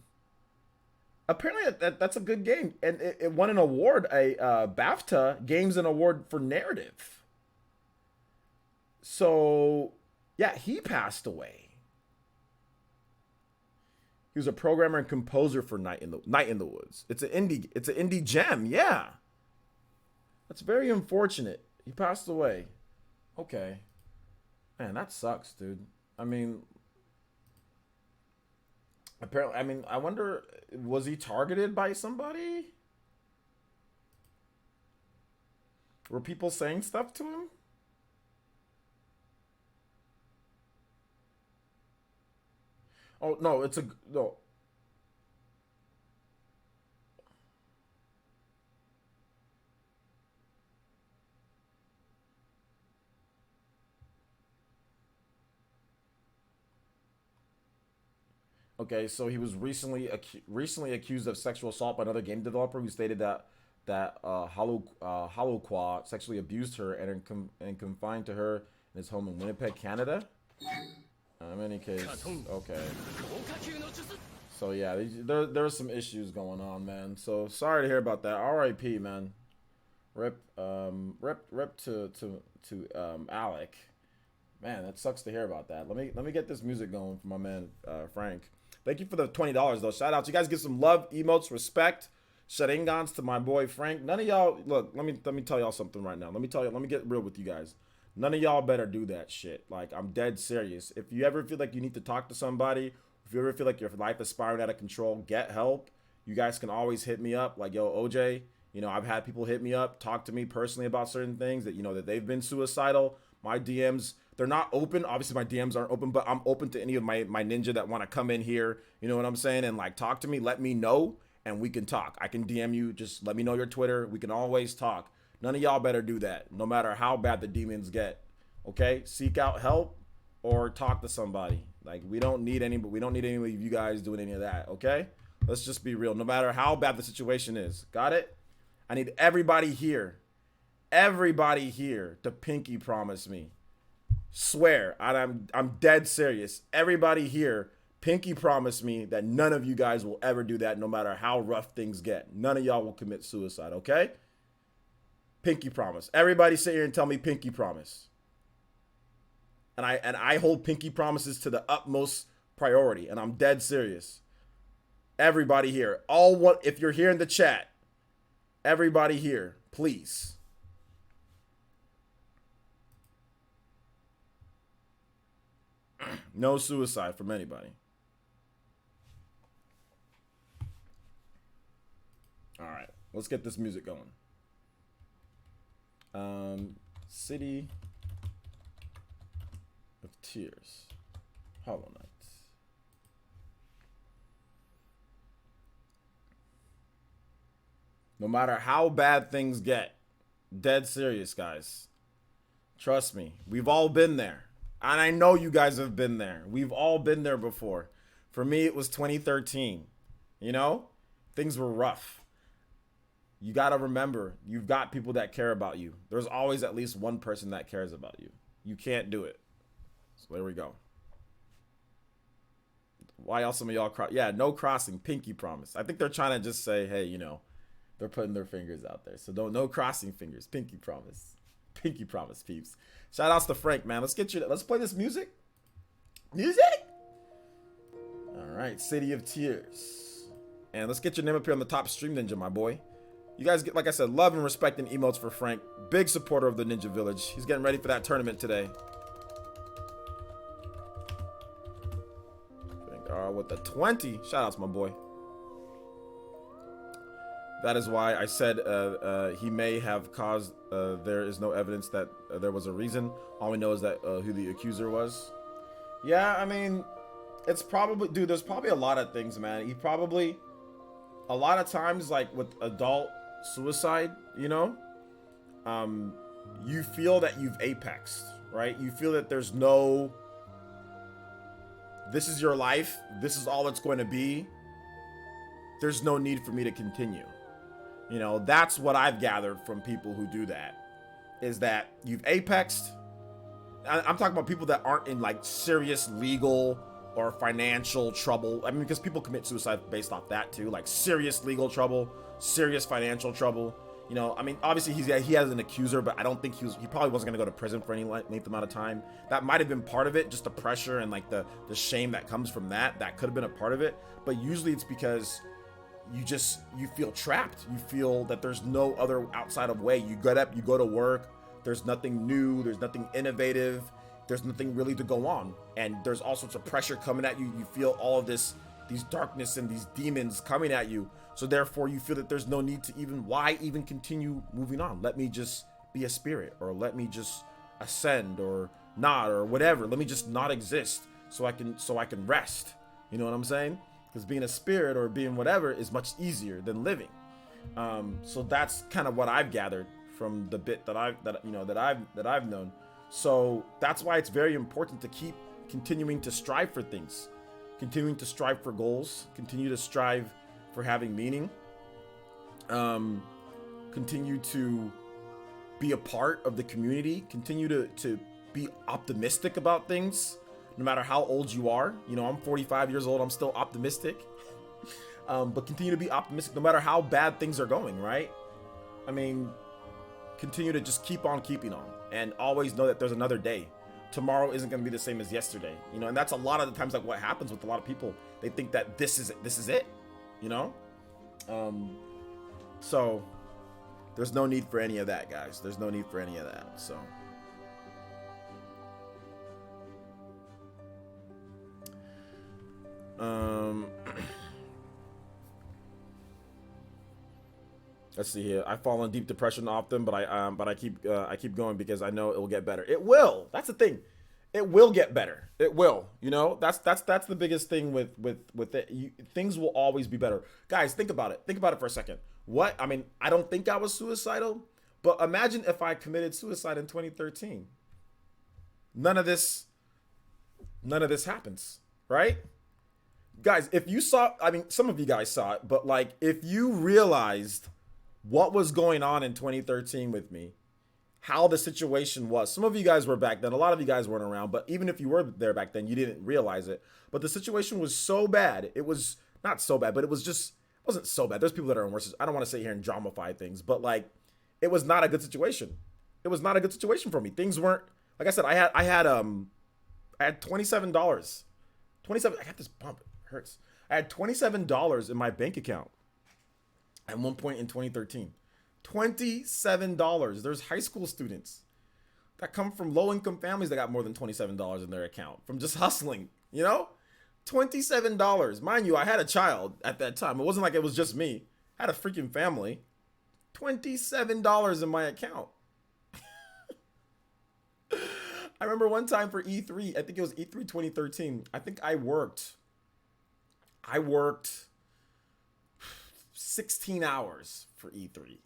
Apparently that's a good game. And it won an award, a BAFTA Games and Award for Narrative. So, yeah, he passed away. He was a programmer and composer for Night in the Woods. It's an indie gem, yeah. That's very unfortunate. He passed away. Okay. Man, that sucks, dude. I mean, apparently, I wonder, was he targeted by somebody? Were people saying stuff to him? Oh, no, no. Okay, so he was recently accused of sexual assault by another game developer who stated that Holokwa sexually abused her and confined to her in his home in Winnipeg, Canada. In any case, okay. So yeah, there's some issues going on, man. So sorry to hear about that. R.I.P. man. Rip to Alec. Man, that sucks to hear about that. Let me get this music going for my man Frank. Thank you for the $20 though. Shout out. You guys give some love, emotes, respect, sharingans to my boy Frank. None of y'all look. Let me tell y'all something right now. Let me get real with you guys. None of y'all better do that shit. Like, I'm dead serious. If you ever feel like you need to talk to somebody, if you ever feel like your life is spiraling out of control, get help. You guys can always hit me up. Like, yo, OJ, I've had people hit me up, talk to me personally about certain things that, that they've been suicidal. My DMs, they're not open. Obviously, my DMs aren't open, but I'm open to any of my ninja that want to come in here, you know what I'm saying, and, like, talk to me. Let me know, and we can talk. I can DM you. Just let me know your Twitter. We can always talk. None of y'all better do that, no matter how bad the demons get. Okay, seek out help or talk to somebody. Like, we don't need any of you guys doing any of that. Okay, let's just be real. No matter how bad the situation is, got it? I need everybody here to pinky promise me. Swear, I'm dead serious. Everybody here, Pinky promise me that none of you guys will ever do that, no matter how rough things get. None of y'all will commit suicide, okay? Pinky promise. Everybody sit here and tell me pinky promise. And I hold pinky promises to the utmost priority, and I'm dead serious. Everybody here, if you're here in the chat, everybody here, please. No suicide from anybody. All right, let's get this music going. City of Tears, Hollow Knight. No matter how bad things get, dead serious, guys. Trust me, we've all been there. And I know you guys have been there. We've all been there before. For me, it was 2013. You know, things were rough. You got to remember, you've got people that care about you. There's always at least one person that cares about you. You can't do it. So there we go. Why else some of y'all cross? Yeah, no crossing, pinky promise. I think they're trying to just say, hey, you know, they're putting their fingers out there. So no crossing fingers, pinky promise. Pinky promise, peeps. Shout outs to Frank, man. Let's play this music. Music? All right, City of Tears. And let's get your name up here on the top stream, Ninja, my boy. You guys get, like I said, love and respect and emotes for Frank. Big supporter of the Ninja Village. He's getting ready for that tournament today. With the 20. Shout outs, my boy. That is why I said he may have caused. There is no evidence that there was a reason. All we know is that who the accuser was. Yeah, I mean, it's probably, dude, there's probably a lot of things, man. A lot of times, like with adult suicide, you know, you feel that you've apexed, right? You feel that there's no, this is your life. This is all it's going to be. There's no need for me to continue. You know, that's what I've gathered from people who do that, is that you've apexed. I'm talking about people that aren't in like serious legal or financial trouble. I mean, because people commit suicide based off that too, like serious legal trouble, serious financial trouble. You know, I mean, obviously he has an accuser, but I don't think he probably wasn't gonna go to prison for any length amount of time. That might have been part of it, just the pressure and like the shame that comes from that. That could have been a part of it. But usually it's because you feel trapped. You feel that there's no other outside of way. You get up, you go to work. There's nothing new. There's nothing innovative. There's nothing really to go on. And there's all sorts of pressure coming at you. You feel all of these darkness and these demons coming at you. So therefore you feel that there's no need to why even continue moving on? Let me just be a spirit, or let me just ascend, or not, or whatever. Let me just not exist so I can rest. You know what I'm saying? Because being a spirit or being whatever is much easier than living. So that's kind of what I've gathered from the bit that I've known. So that's why it's very important to keep continuing to strive for things, continuing to strive for goals, continue to strive for having meaning, continue to be a part of the community, continue to be optimistic about things. No matter how old you are, you know, I'm 45 years old, I'm still optimistic. But continue to be optimistic no matter how bad things are going, right? I mean, continue to just keep on keeping on, and always know that there's another day. Tomorrow isn't going to be the same as yesterday, you know, and that's a lot of the times like what happens with a lot of people. They think that this is it, you know? So there's no need for any of that, guys. There's no need for any of that, so. Let's see here. I fall in deep depression often, but I keep going because I know it will get better. It will. That's the thing. It will get better. It will. You know, that's the biggest thing with it. Things will always be better. Guys, think about it. Think about it for a second. I mean, I don't think I was suicidal, but imagine if I committed suicide in 2013. None of this happens, right? Guys, if you saw, I mean, some of you guys saw it, but like, if you realized what was going on in 2013 with me, how the situation was. Some of you guys were back then. A lot of you guys weren't around, but even if you were there back then, you didn't realize it. But the situation was so bad. It was not so bad, but it wasn't so bad. There's people that are in worse. I don't want to sit here and dramify things, but like, it was not a good situation. It was not a good situation for me. Things weren't, like I said, I had $27. I got this bump. It hurts. I had $27 in my bank account at one point in 2013. $27. There's high school students that come from low-income families that got more than $27 in their account from just hustling, you know? $27. Mind you, I had a child at that time. It wasn't like it was just me. I had a freaking family. $27 in my account. I remember one time for E3, I think it was E3 2013. I think I worked 16 hours for E3.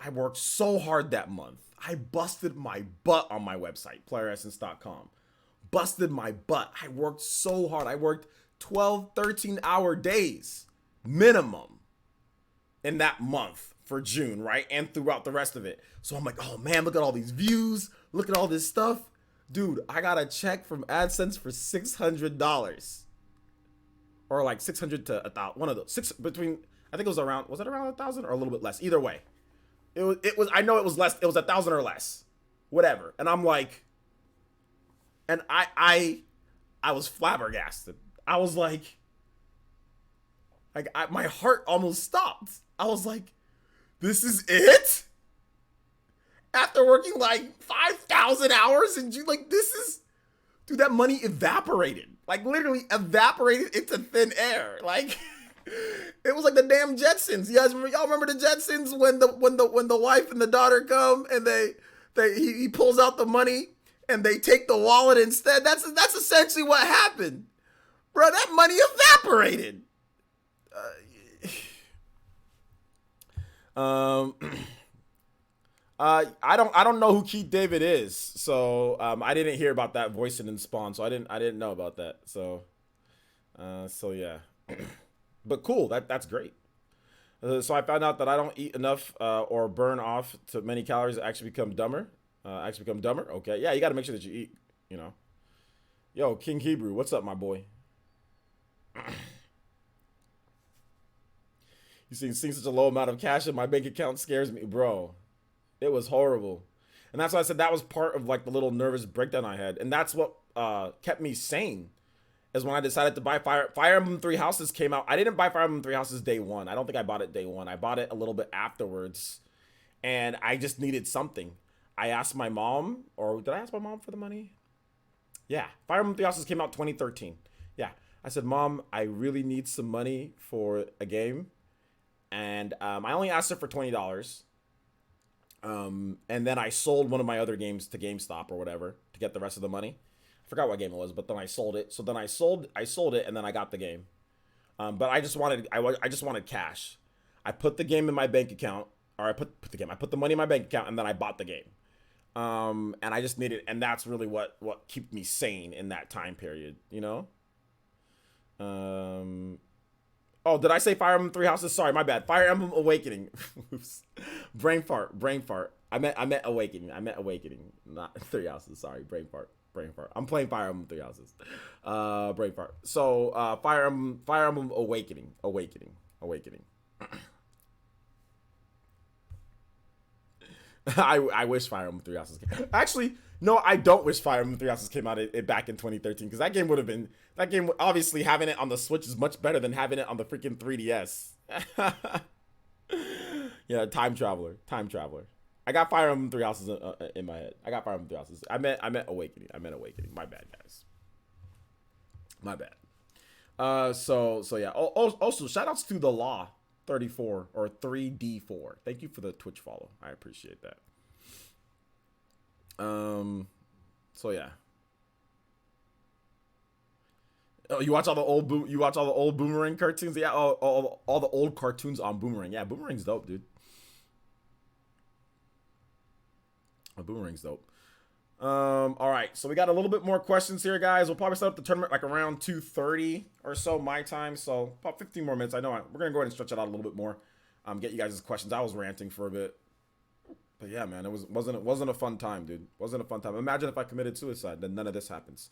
I worked so hard that month. I busted my butt on my website, playeressence.com. Busted my butt. I worked so hard. I worked 12, 13-hour days minimum in that month for June, right? And throughout the rest of it. So I'm like, oh man, look at all these views. Look at all this stuff. Dude, I got a check from AdSense for $600. Or like 600 to 1,000. One of those. I think it was around, was it around 1,000 or a little bit less? Either way. It was, I know it was less, it was 1,000 or less. Whatever. And I'm like, and I was flabbergasted. I was like my heart almost stopped. I was like, this is it? After working like 5,000 hours and like, this is, dude, that money evaporated. Like literally evaporated into thin air. Like it was like the damn Jetsons. Y'all remember the Jetsons when the wife and the daughter come and he pulls out the money and they take the wallet instead. That's essentially what happened, bro. That money evaporated. I don't know who Keith David is, so I didn't hear about that voicing in Spawn, so I didn't know about that. So yeah, but cool. That's great. So I found out that I don't eat enough or burn off to many calories to actually become dumber. Okay, yeah, you got to make sure that you eat. You know, yo, King Hebrew, what's up, my boy? You seeing such a low amount of cash in my bank account scares me, bro. It was horrible. And that's why I said that was part of like the little nervous breakdown I had. And that's what kept me sane, is when I decided to buy Fire Emblem 3 Houses came out. I didn't buy Fire Emblem 3 Houses day one. I don't think I bought it day one. I bought it a little bit afterwards. And I just needed something. I asked my mom, or did I ask my mom for the money? Yeah, Fire Emblem 3 Houses came out 2013. Yeah, I said, Mom, I really need some money for a game. And I only asked her for $20. And then I sold one of my other games to GameStop or whatever to get the rest of the money. I forgot what game it was, but then I sold it. So then I sold it, and then I got the game. But I just wanted cash. I put the game in my bank account, or I put the money in my bank account, and then I bought the game. And I just needed, and that's really what kept me sane in that time period, you know? Oh, did I say Fire Emblem 3 Houses? Sorry, my bad. Fire Emblem Awakening. Oops. Brain fart. I meant Awakening, not 3 Houses. Sorry, brain fart. I'm playing Fire Emblem 3 Houses. Brain fart. So, Fire Emblem Awakening. I wish Fire Emblem 3 Houses came. Actually, no, I don't wish Fire Emblem 3 Houses came out back in 2013, because that game obviously having it on the Switch is much better than having it on the freaking 3DS. Yeah, time traveler. I got Fire Emblem 3 Houses in my head. I got Fire Emblem 3 Houses. I meant Awakening. My bad, guys. My bad. So yeah. Also, shout outs to the Law 34 or 3D4. Thank you for the Twitch follow. I appreciate that. So yeah. Oh, you watch all the old Boomerang cartoons? Yeah, all the old cartoons on Boomerang. Yeah, Boomerang's dope, dude. Boomerang's dope. All right, so we got a little bit more questions here, guys. We'll probably start up the tournament like around 2:30 or so my time. So about 15 more minutes. I know we're gonna go ahead and stretch it out a little bit more. Get you guys' questions. I was ranting for a bit. But yeah, man, it wasn't a fun time, dude. Wasn't a fun time. Imagine if I committed suicide, then none of this happens.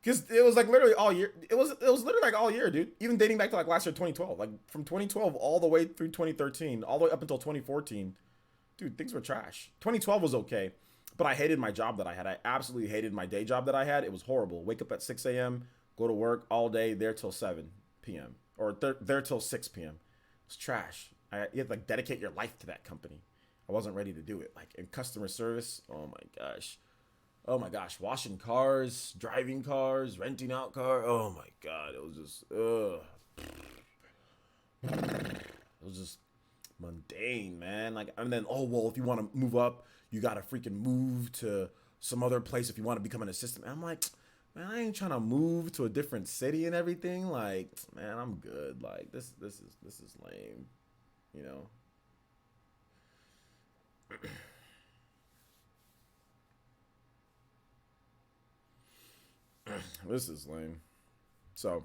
Because it was like literally all year. It was literally like all year, dude. Even dating back to like last year, 2012. Like from 2012 all the way through 2013, all the way up until 2014. Dude, things were trash. 2012 was okay, but I hated my job that I had. I absolutely hated my day job that I had. It was horrible. Wake up at 6 a.m., go to work all day, there till 7 p.m. or there till 6 p.m. It's trash. You have to like dedicate your life to that company. I wasn't ready to do it. Like in customer service, oh my gosh. Oh my gosh, washing cars, driving cars, renting out cars. Oh my god, it was just it was just mundane, man. Like, and then oh well, if you want to move up, you gotta freaking move to some other place if you want to become an assistant. And I'm like, man, I ain't trying to move to a different city and everything. Like, man, I'm good. Like this is lame, you know. This is lame. So,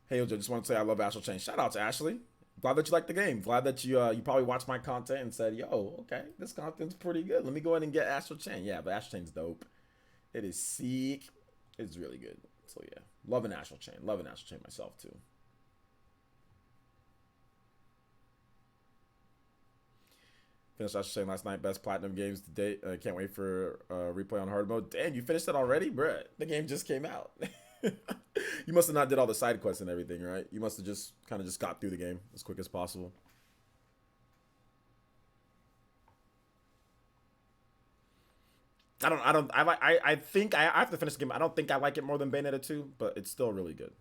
hey, OJ, just want to say I love Astral Chain. Shout out to Ashley. Glad that you like the game. Glad that you probably watched my content and said, yo, okay, this content's pretty good. Let me go ahead and get Astral Chain. Yeah, but Astral Chain's dope. It is sick. It's really good. So yeah, loving Astral Chain. Loving Astral Chain myself too. Finished Astral Chain last night. Best platinum games to date. Can't wait for replay on hard mode. Damn, you finished it already, bruh. The game just came out. You must have not did all the side quests and everything, right? You must have just kind of just got through the game as quick as possible. I think I have to finish the game. I don't think I like it more than Bayonetta 2, but it's still really good.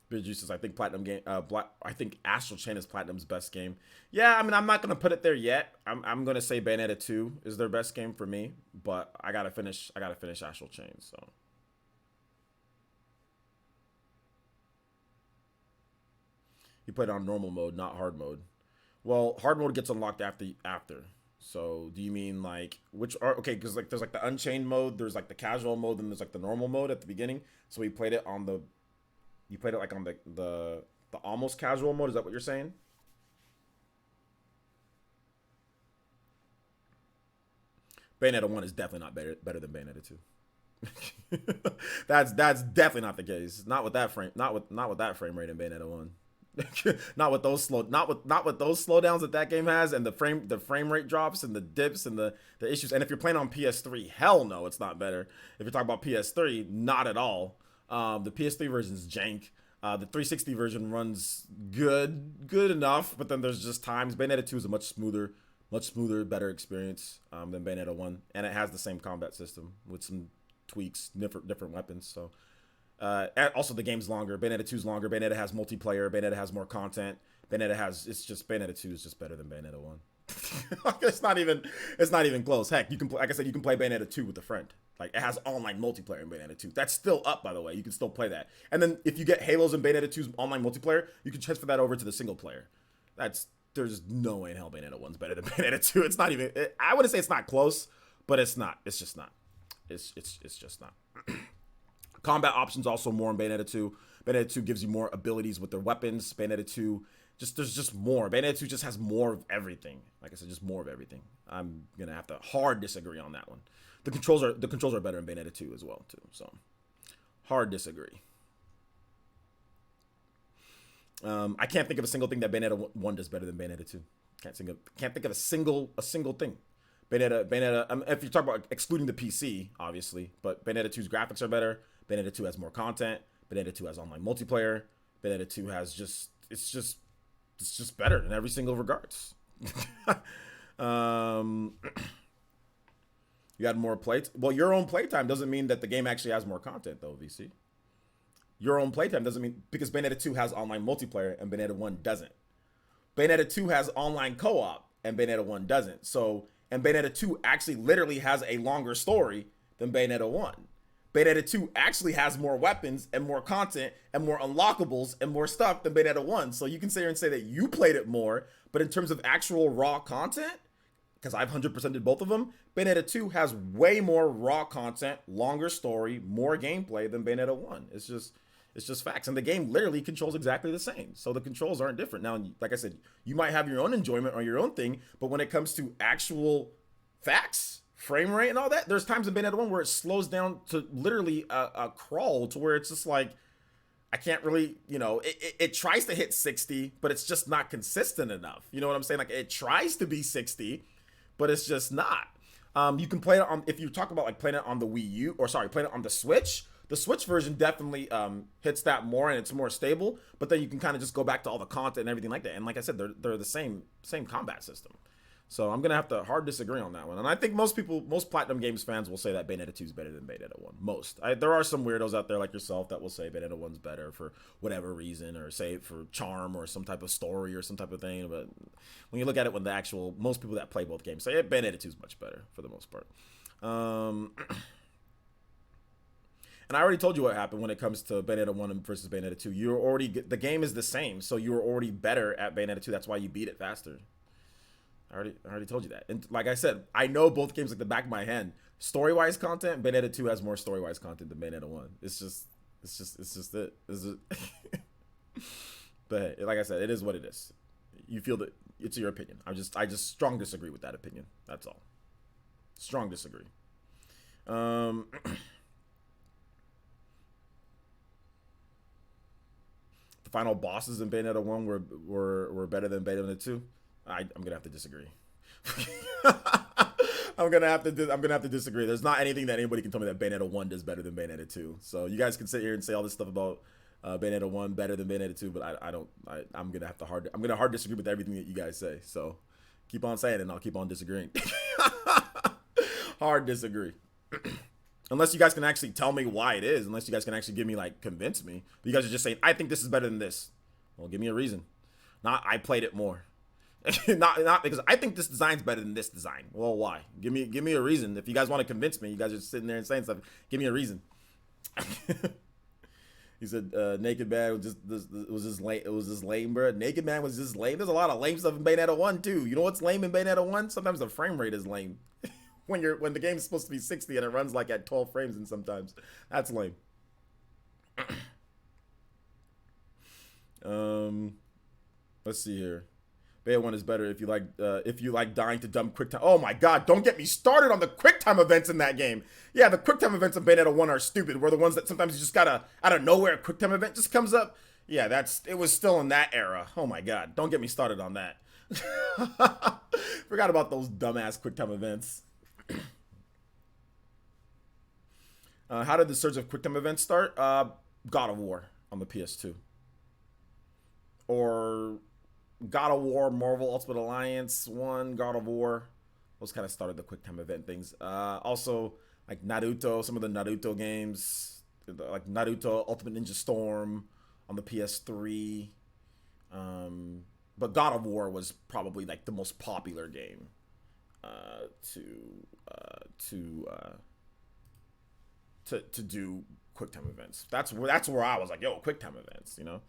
Big Juice says, I think Platinum game. I think Astral Chain is Platinum's best game. Yeah, I mean, I'm not gonna put it there yet. I'm gonna say Bayonetta 2 is their best game for me, but I gotta finish Astral Chain. So you played it on normal mode, not hard mode. Well, hard mode gets unlocked after. So do you mean like which are okay? Because like there's like the Unchained mode, there's like the casual mode, and there's like the normal mode at the beginning. So we played it on the. You played it like on the almost casual mode. Is that what you're saying? Bayonetta 1 is definitely not better than Bayonetta 2. that's definitely not the case. Not with that frame. Not with that frame rate in Bayonetta 1. not with those slowdowns that game has, and the frame rate drops and the dips and the issues. And if you're playing on PS3, hell no, it's not better. If you're talking about PS3, not at all. The PS3 version is jank. The 360 version runs good enough, but then there's just times. Bayonetta 2 is a much smoother, better experience than Bayonetta 1, and it has the same combat system with some tweaks, different weapons. So, also the game's longer. Bayonetta 2 is longer. Bayonetta has multiplayer. Bayonetta has more content. Bayonetta 2 is just better than Bayonetta 1. it's not even close. Heck, you can like I said, you can play Bayonetta 2 with a friend. Like it has online multiplayer in Bayonetta 2. That's still up, by the way. You can still play that. And then if you get Halo's and Bayonetta 2's online multiplayer, you can transfer that over to the single player. There's no way in hell Bayonetta 1's better than Bayonetta 2. It's not even. I wouldn't say it's not close, but it's not. It's just not. It's just not. Combat options also more in Bayonetta 2. Bayonetta 2 gives you more abilities with their weapons. Bayonetta 2. There's just more. Bayonetta 2 just has more of everything. Like I said, just more of everything. I'm gonna have to hard disagree on that one. The controls are better in Bayonetta 2 as well too. So hard disagree. I can't think of a single thing that Bayonetta 1 does better than Bayonetta 2. Can't think of a single thing. Bayonetta. If you talk about excluding the PC, obviously, but Bayonetta 2's graphics are better. Bayonetta 2 has more content. Bayonetta 2 has online multiplayer. Bayonetta 2 has it's just better in every single regards. You had more play. Well, your own playtime doesn't mean that the game actually has more content, though, VC. Your own playtime doesn't mean because Bayonetta 2 has online multiplayer and Bayonetta 1 doesn't. Bayonetta 2 has online co-op and Bayonetta 1 doesn't. So, and Bayonetta 2 actually literally has a longer story than Bayonetta 1. Bayonetta 2 actually has more weapons and more content and more unlockables and more stuff than Bayonetta 1. So you can sit here and say that you played it more, but in terms of actual raw content, because I've 100%ed both of them, Bayonetta 2 has way more raw content, longer story, more gameplay than Bayonetta 1. It's just facts. And the game literally controls exactly the same. So the controls aren't different. Now, like I said, you might have your own enjoyment or your own thing, but when it comes to actual facts, frame rate and all that, there's times in Bayonetta 1 where it slows down to literally a crawl, to where it's just like, I can't really, you know, it tries to hit 60, but it's just not consistent enough. You know what I'm saying? Like, it tries to be 60, but it's just not. You can play it on, if you talk about like playing it on the Wii U, or sorry, playing it on the Switch version definitely hits that more, and it's more stable, but then you can kind of just go back to all the content and everything like that. And like I said, they're the same combat system. So I'm gonna have to hard disagree on that one. And I think most Platinum Games fans will say that Bayonetta 2 is better than Bayonetta 1. There are some weirdos out there like yourself that will say Bayonetta 1's better for whatever reason, or say it for charm or some type of story or some type of thing. But when you look at it, when the actual most people that play both games say Bayonetta 2 is much better for the most part. And I already told you what happened when it comes to Bayonetta 1 versus Bayonetta 2. The game is the same, so you're already better at Bayonetta 2. That's why you beat it faster. I already told you that. And like I said, I know both games like the back of my hand. Story-wise content, Bayonetta 2 has more story-wise content than Bayonetta 1. It's just it. But like I said, it is what it is. You feel that it's your opinion. I just strong disagree with that opinion. That's all. Strong disagree. The final bosses in Bayonetta 1 were better than Bayonetta 2. I'm gonna have to disagree. I'm gonna have to disagree. There's not anything that anybody can tell me that Bayonetta 1 does better than Bayonetta 2. So you guys can sit here and say all this stuff about Bayonetta 1 better than Bayonetta 2, but I'm gonna hard disagree with everything that you guys say. So keep on saying it and I'll keep on disagreeing. Hard disagree. Unless you guys can actually tell me why it is, unless you guys can actually give me, like, convince me. But you guys are just saying, I think this is better than this. Well, give me a reason. Not, I played it more. not because I think this design's better than this design. Well, why? Give me a reason. If you guys want to convince me, you guys are sitting there and saying stuff. Give me a reason. He said, Naked Man was just lame. It was just lame, bro. Naked Man was just lame. There's a lot of lame stuff in Bayonetta 1 too. You know what's lame in Bayonetta 1? Sometimes the frame rate is lame. when the game's supposed to be 60 and it runs like at 12 frames, and sometimes that's lame. Let's see here. Bayonetta 1 is better if you like dying to dumb quick time. Oh my god, don't get me started on the quick time events in that game. Yeah, the quick time events in Bayonetta 1 are stupid. We're the ones that sometimes you just gotta, out of nowhere, a quick time event just comes up. Yeah, it was still in that era. Oh my god, don't get me started on that. Forgot about those dumbass quick time events. How did the surge of quick time events start? God of War on the PS2. Or God of War, Marvel Ultimate Alliance 1, God of War. Those kind of started the quick time event things. Also, like Naruto, some of the Naruto games, like Naruto Ultimate Ninja Storm on the PS3. But God of War was probably like the most popular game to do quick time events. That's where I was like, yo, quick time events, you know.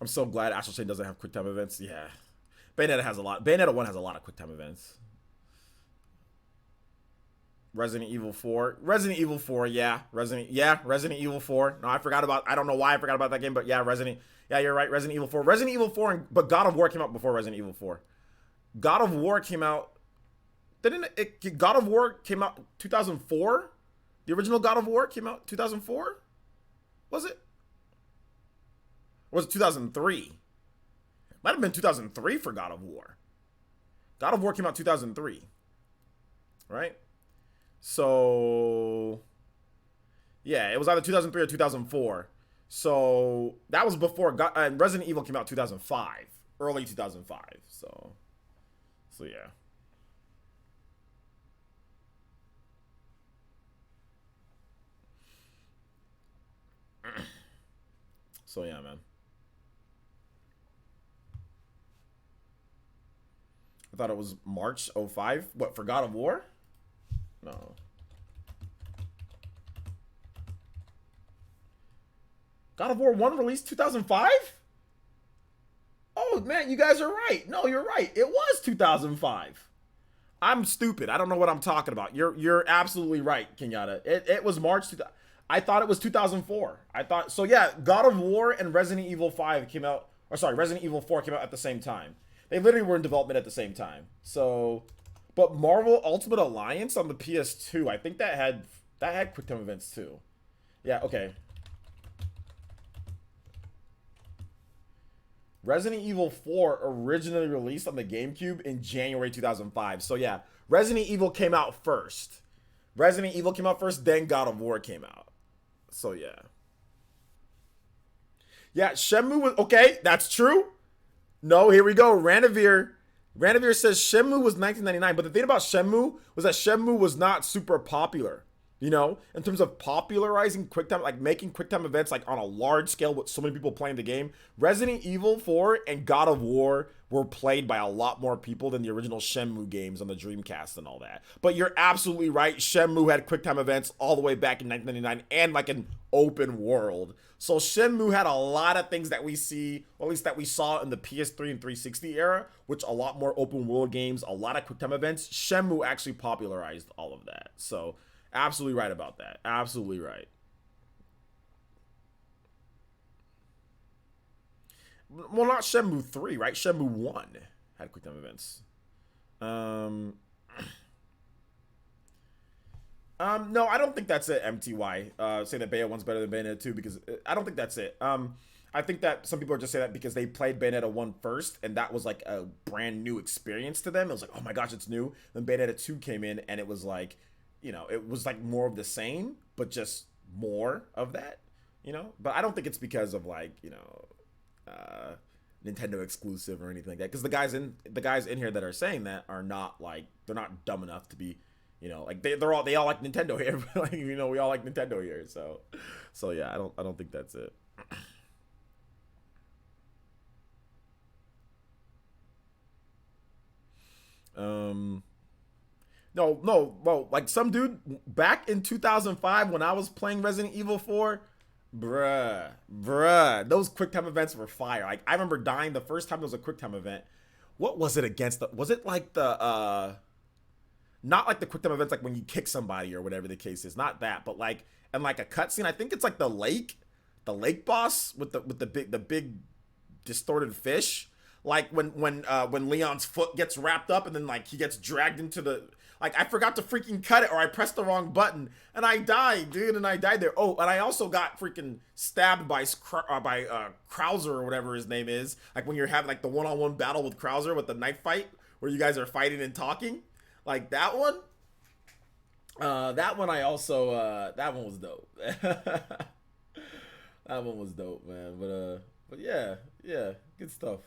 I'm so glad Astral Chain doesn't have quick time events. Yeah, Bayonetta 1 has a lot of quick time events. Resident Evil 4, yeah. Resident Evil 4. No, I don't know why I forgot about that game, but yeah, you're right. Resident Evil 4, but God of War came out before Resident Evil 4. God of War came out. God of War came out 2004? The original God of War came out 2004? Was it? Or was it 2003? Might have been 2003 for God of War. God of War came out 2003. Right? So, yeah, it was either 2003 or 2004. So, that was before Resident Evil came out 2005. Early 2005. So yeah. So, yeah, man. I thought it was March 05. What, for God of War? No. God of War 1 released 2005? Oh man, you guys are right. No, you're right. It was 2005. I'm stupid. I don't know what I'm talking about. You're absolutely right, Kenyatta. It was March 2000. I thought it was 2004. I thought so. Yeah, God of War and Resident Evil 5 came out. Or sorry, Resident Evil 4 came out at the same time. They literally were in development at the same time. So, but Marvel Ultimate Alliance on the PS2, I think that had QuickTime events too. Yeah. Okay. Resident Evil 4 originally released on the GameCube in January 2005. So yeah, Resident Evil came out first. Resident Evil came out first, then God of War came out. So yeah. Yeah, Shenmue was okay, that's true. No, here we go. Ranavir says Shenmue was 1999, but the thing about Shenmue was that Shenmue was not super popular. You know, in terms of popularizing QuickTime, like making QuickTime events like on a large scale with so many people playing the game, Resident Evil 4 and God of War were played by a lot more people than the original Shenmue games on the Dreamcast and all that. But you're absolutely right. Shenmue had QuickTime events all the way back in 1999 and like an open world. So Shenmue had a lot of things that we see, or at least that we saw in the PS3 and 360 era, which a lot more open world games, a lot of QuickTime events. Shenmue actually popularized all of that. So absolutely right about that. Absolutely right. Well, not Shenmue 3, right? Shenmue 1 had QuickTime events. No, I don't think that's it, MTY. Say that Bayonetta 1's better than Bayonetta 2 because I don't think that's it. I think that some people are just saying that because they played Bayonetta 1 first and that was like a brand new experience to them. It was like, oh my gosh, it's new. Then Bayonetta 2 came in and it was like, you know, it was like more of the same, but just more of that, you know? But I don't think it's because of like, you know, Nintendo exclusive or anything like that. Because the guys in here that are saying that are not like, they're not dumb enough to be, you know, like they all like Nintendo here. Like, you know, we all like Nintendo here. So yeah, I don't think that's it. No, well, like some dude back in 2005 when I was playing Resident Evil 4, bruh, those QuickTime events were fire. Like I remember dying the first time there was a QuickTime event. What was it against? Was it like the not like the QuickTime events like when you kick somebody or whatever the case is, not that, but like and like a cutscene. I think it's like the lake boss with the big distorted fish. Like when Leon's foot gets wrapped up and then like he gets dragged into the, like I forgot to freaking cut it or I pressed the wrong button and I died, dude, and I died there. Oh, and I also got freaking stabbed by Krauser or whatever his name is. Like when you're having like the one-on-one battle with Krauser with the knife fight where you guys are fighting and talking, like that one. That one I also that one was dope. That one was dope, man. But yeah, good stuff.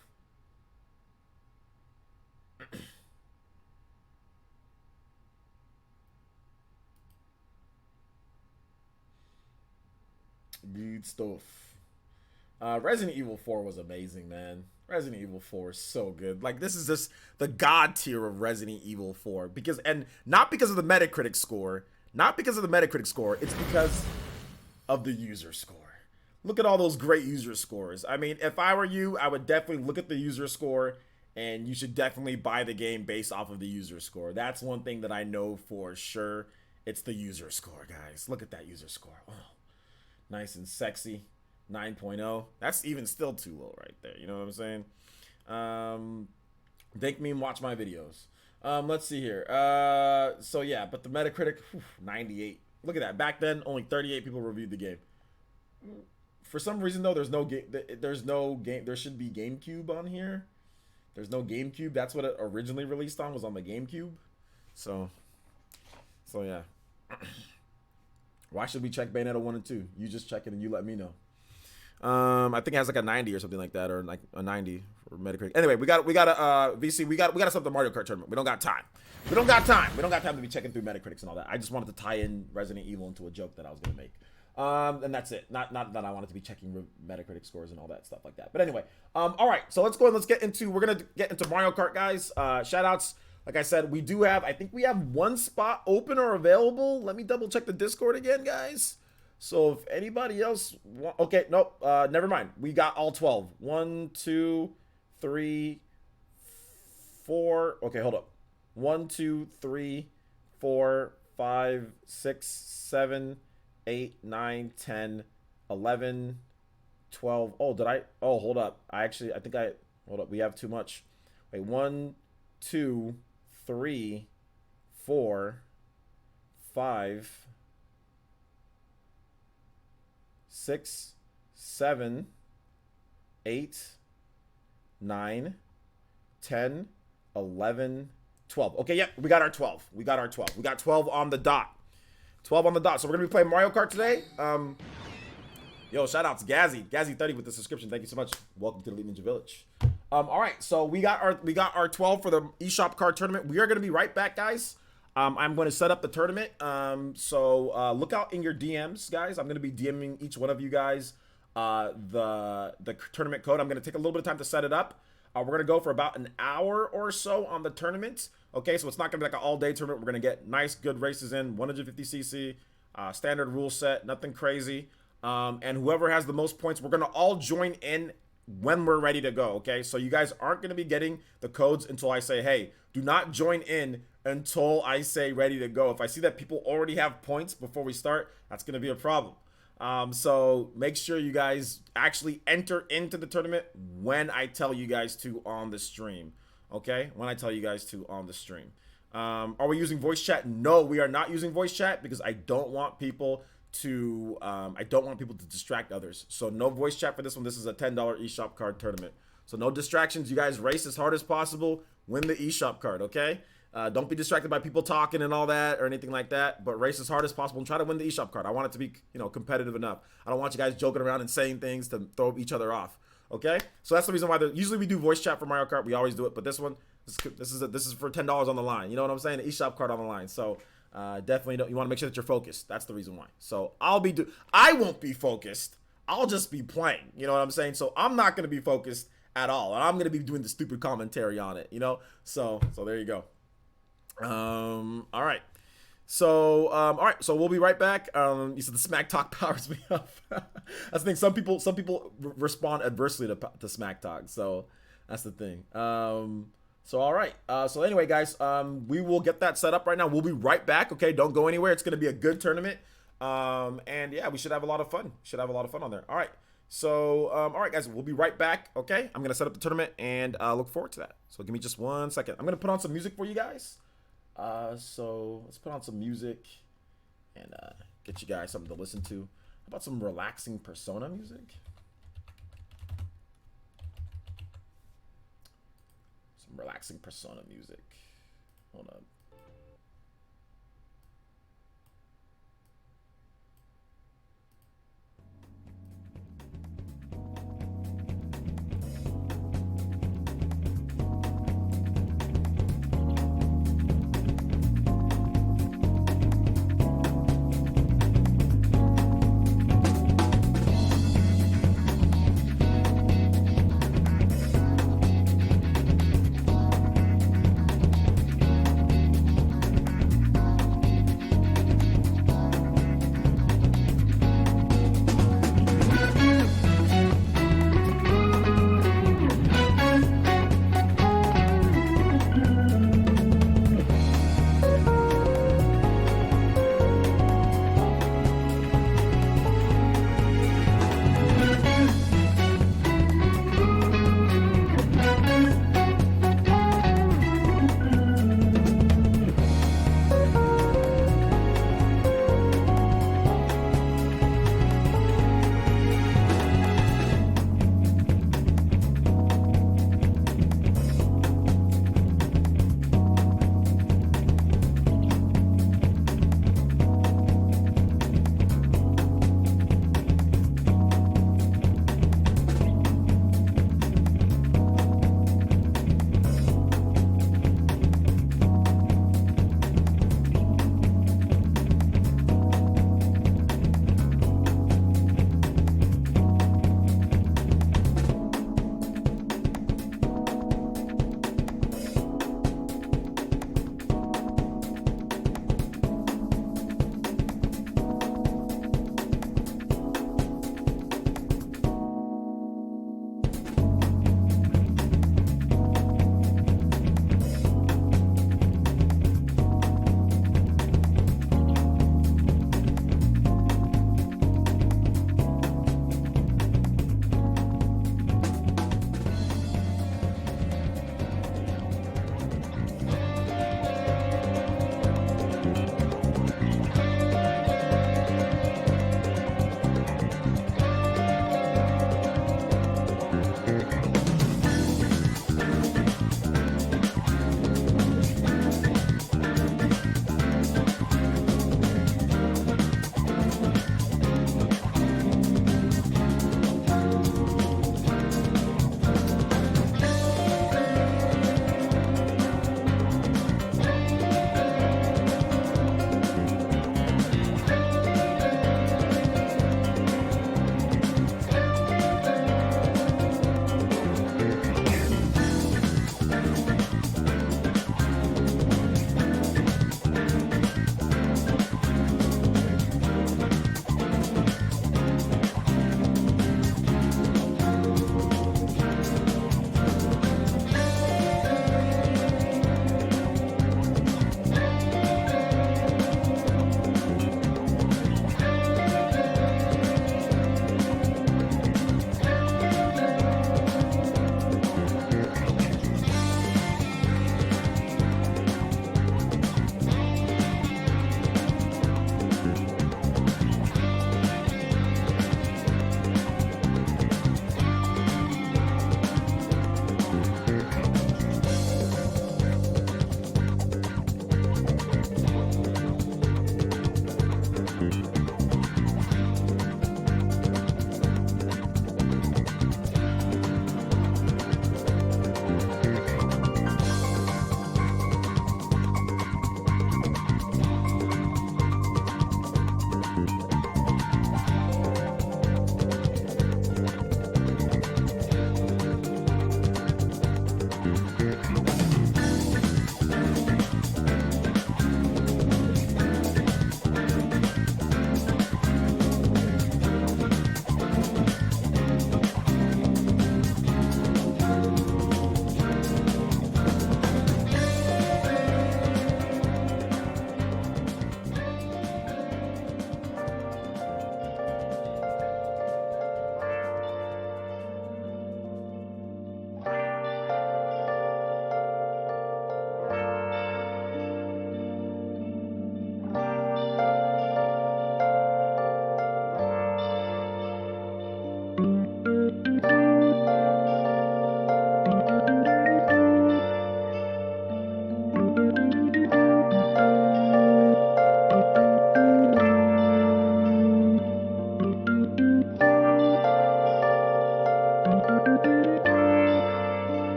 Good stuff. Resident Evil 4 was amazing, man. Resident Evil 4 is so good. Like this is just the god tier of Resident Evil 4 because, and not because of the Metacritic score, it's because of the user score. Look at all those great user scores. I mean, if I were you, I would definitely look at the user score and you should definitely buy the game based off of the user score. That's one thing that I know for sure. It's the user score, guys. Look at that user score. Oh, nice and sexy. 9.0. That's even still too low right there. You know what I'm saying? Thank me and watch my videos. Let's see here. So yeah, but the Metacritic, 98. Look at that. Back then, only 38 people reviewed the game. For some reason though, there's no game. There should be GameCube on here. There's no GameCube. That's what it originally released on, was on the GameCube. So yeah. Why should we check Bayonetta 1 and 2? You just check it and you let me know. I think it has like a 90 or something like that, or like a 90 for Metacritic. Anyway, we got a VC. We got to stop the Mario Kart tournament. We don't got time. We don't got time to be checking through Metacritics and all that. I just wanted to tie in Resident Evil into a joke that I was gonna make. And that's it. Not that I wanted to be checking Metacritic scores and all that stuff like that. But anyway, all right. So let's go and we're gonna get into Mario Kart, guys. Shout outs. Like I said, I think we have one spot open or available. Let me double check the Discord again, guys. So if anybody else okay, nope, never mind. We got all 12. 1, 2, 3, 4. Okay, hold up. 1, 2, 3, 4, 5, 6, 7, 8, 9, 10, 11, 12. Oh, did I? Oh, hold up. I think I. Hold up. We have too much. Wait, 1, 2, 3, 4, 5, 6, 7, 8, 9, 10, 11, 12. Okay, yep, we got our 12. We got 12 on the dot. 12 on the dot. So we're gonna be playing Mario Kart today. Yo, shout out to Gazzy. Gazzy30 with the subscription. Thank you so much. Welcome to the Elite Ninja Village. All right, so we got our 12 for the eShop card tournament. We are gonna be right back, guys. I'm going to set up the tournament. So look out in your DMs, guys. I'm going to be DMing each one of you guys the tournament code. I'm going to take a little bit of time to set it up. We're going to go for about an hour or so on the tournament. Okay, so it's not going to be like an all-day tournament. We're going to get nice, good races in, 150cc, standard rule set, nothing crazy. And whoever has the most points, we're going to all join in when we're ready to go, okay? So you guys aren't going to be getting the codes until I say, hey, do not join in until I say ready to go. If I see that people already have points before we start, that's going to be a problem. So make sure you guys actually enter into the tournament when I tell you guys to on the stream, okay? When I tell you guys to on the stream. Are we using voice chat? No, we are not using voice chat because I don't want people to distract others. So no voice chat for this one. This is a $10 eShop card tournament. So no distractions. You guys race as hard as possible. Win the eShop card, okay? Don't be distracted by people talking and all that or anything like that, but race as hard as possible and try to win the eShop card. I want it to be, competitive enough. I don't want you guys joking around and saying things to throw each other off, okay? So that's the reason why usually we do voice chat for Mario Kart. We always do it, but this one, this is for $10 on the line. You know what I'm saying? The eShop card on the line. So definitely you want to make sure that you're focused. That's the reason why. So I won't be focused. I'll just be playing. You know what I'm saying? So I'm not going to be focused at all. And I'm going to be doing the stupid commentary on it, So there you go. All right. So we'll be right back. You said the smack talk powers me up. That's the thing. Some people respond adversely to smack talk. So that's the thing. So all right. So anyway, guys, we will get that set up right now. We'll be right back. Okay, don't go anywhere. It's gonna be a good tournament. And yeah, we should have a lot of fun. On there. All right. So all right, guys, we'll be right back. Okay, I'm gonna set up the tournament and look forward to that. So give me just 1 second. I'm gonna put on some music for you guys. So let's put on some music and get you guys something to listen to. How about some relaxing Persona music? Some relaxing Persona music. Hold up.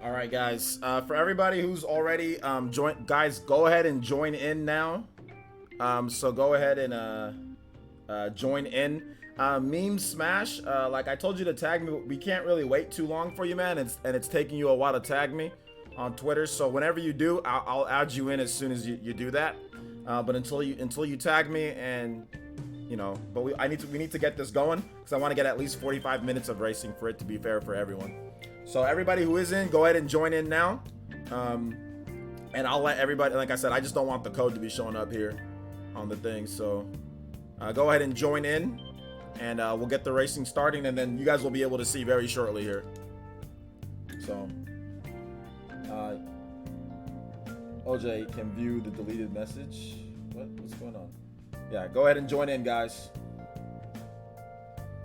All right, guys. For everybody who's already joined, guys, go ahead and join in now. So go ahead and join in. Meme Smash. Like I told you to tag me. We can't really wait too long for you, man. It's taking you a while to tag me on Twitter. So whenever you do, I'll add you in as soon as you do that. But until you tag me, and you know, but we need to get this going because I want to get at least 45 minutes of racing for it to be fair for everyone. So everybody who is in, go ahead and join in now. And I'll let everybody, like I said, I just don't want the code to be showing up here on the thing. So go ahead and join in, and we'll get the racing starting, and then you guys will be able to see very shortly here. So OJ can view the deleted message. What's going on? Yeah, go ahead and join in, guys.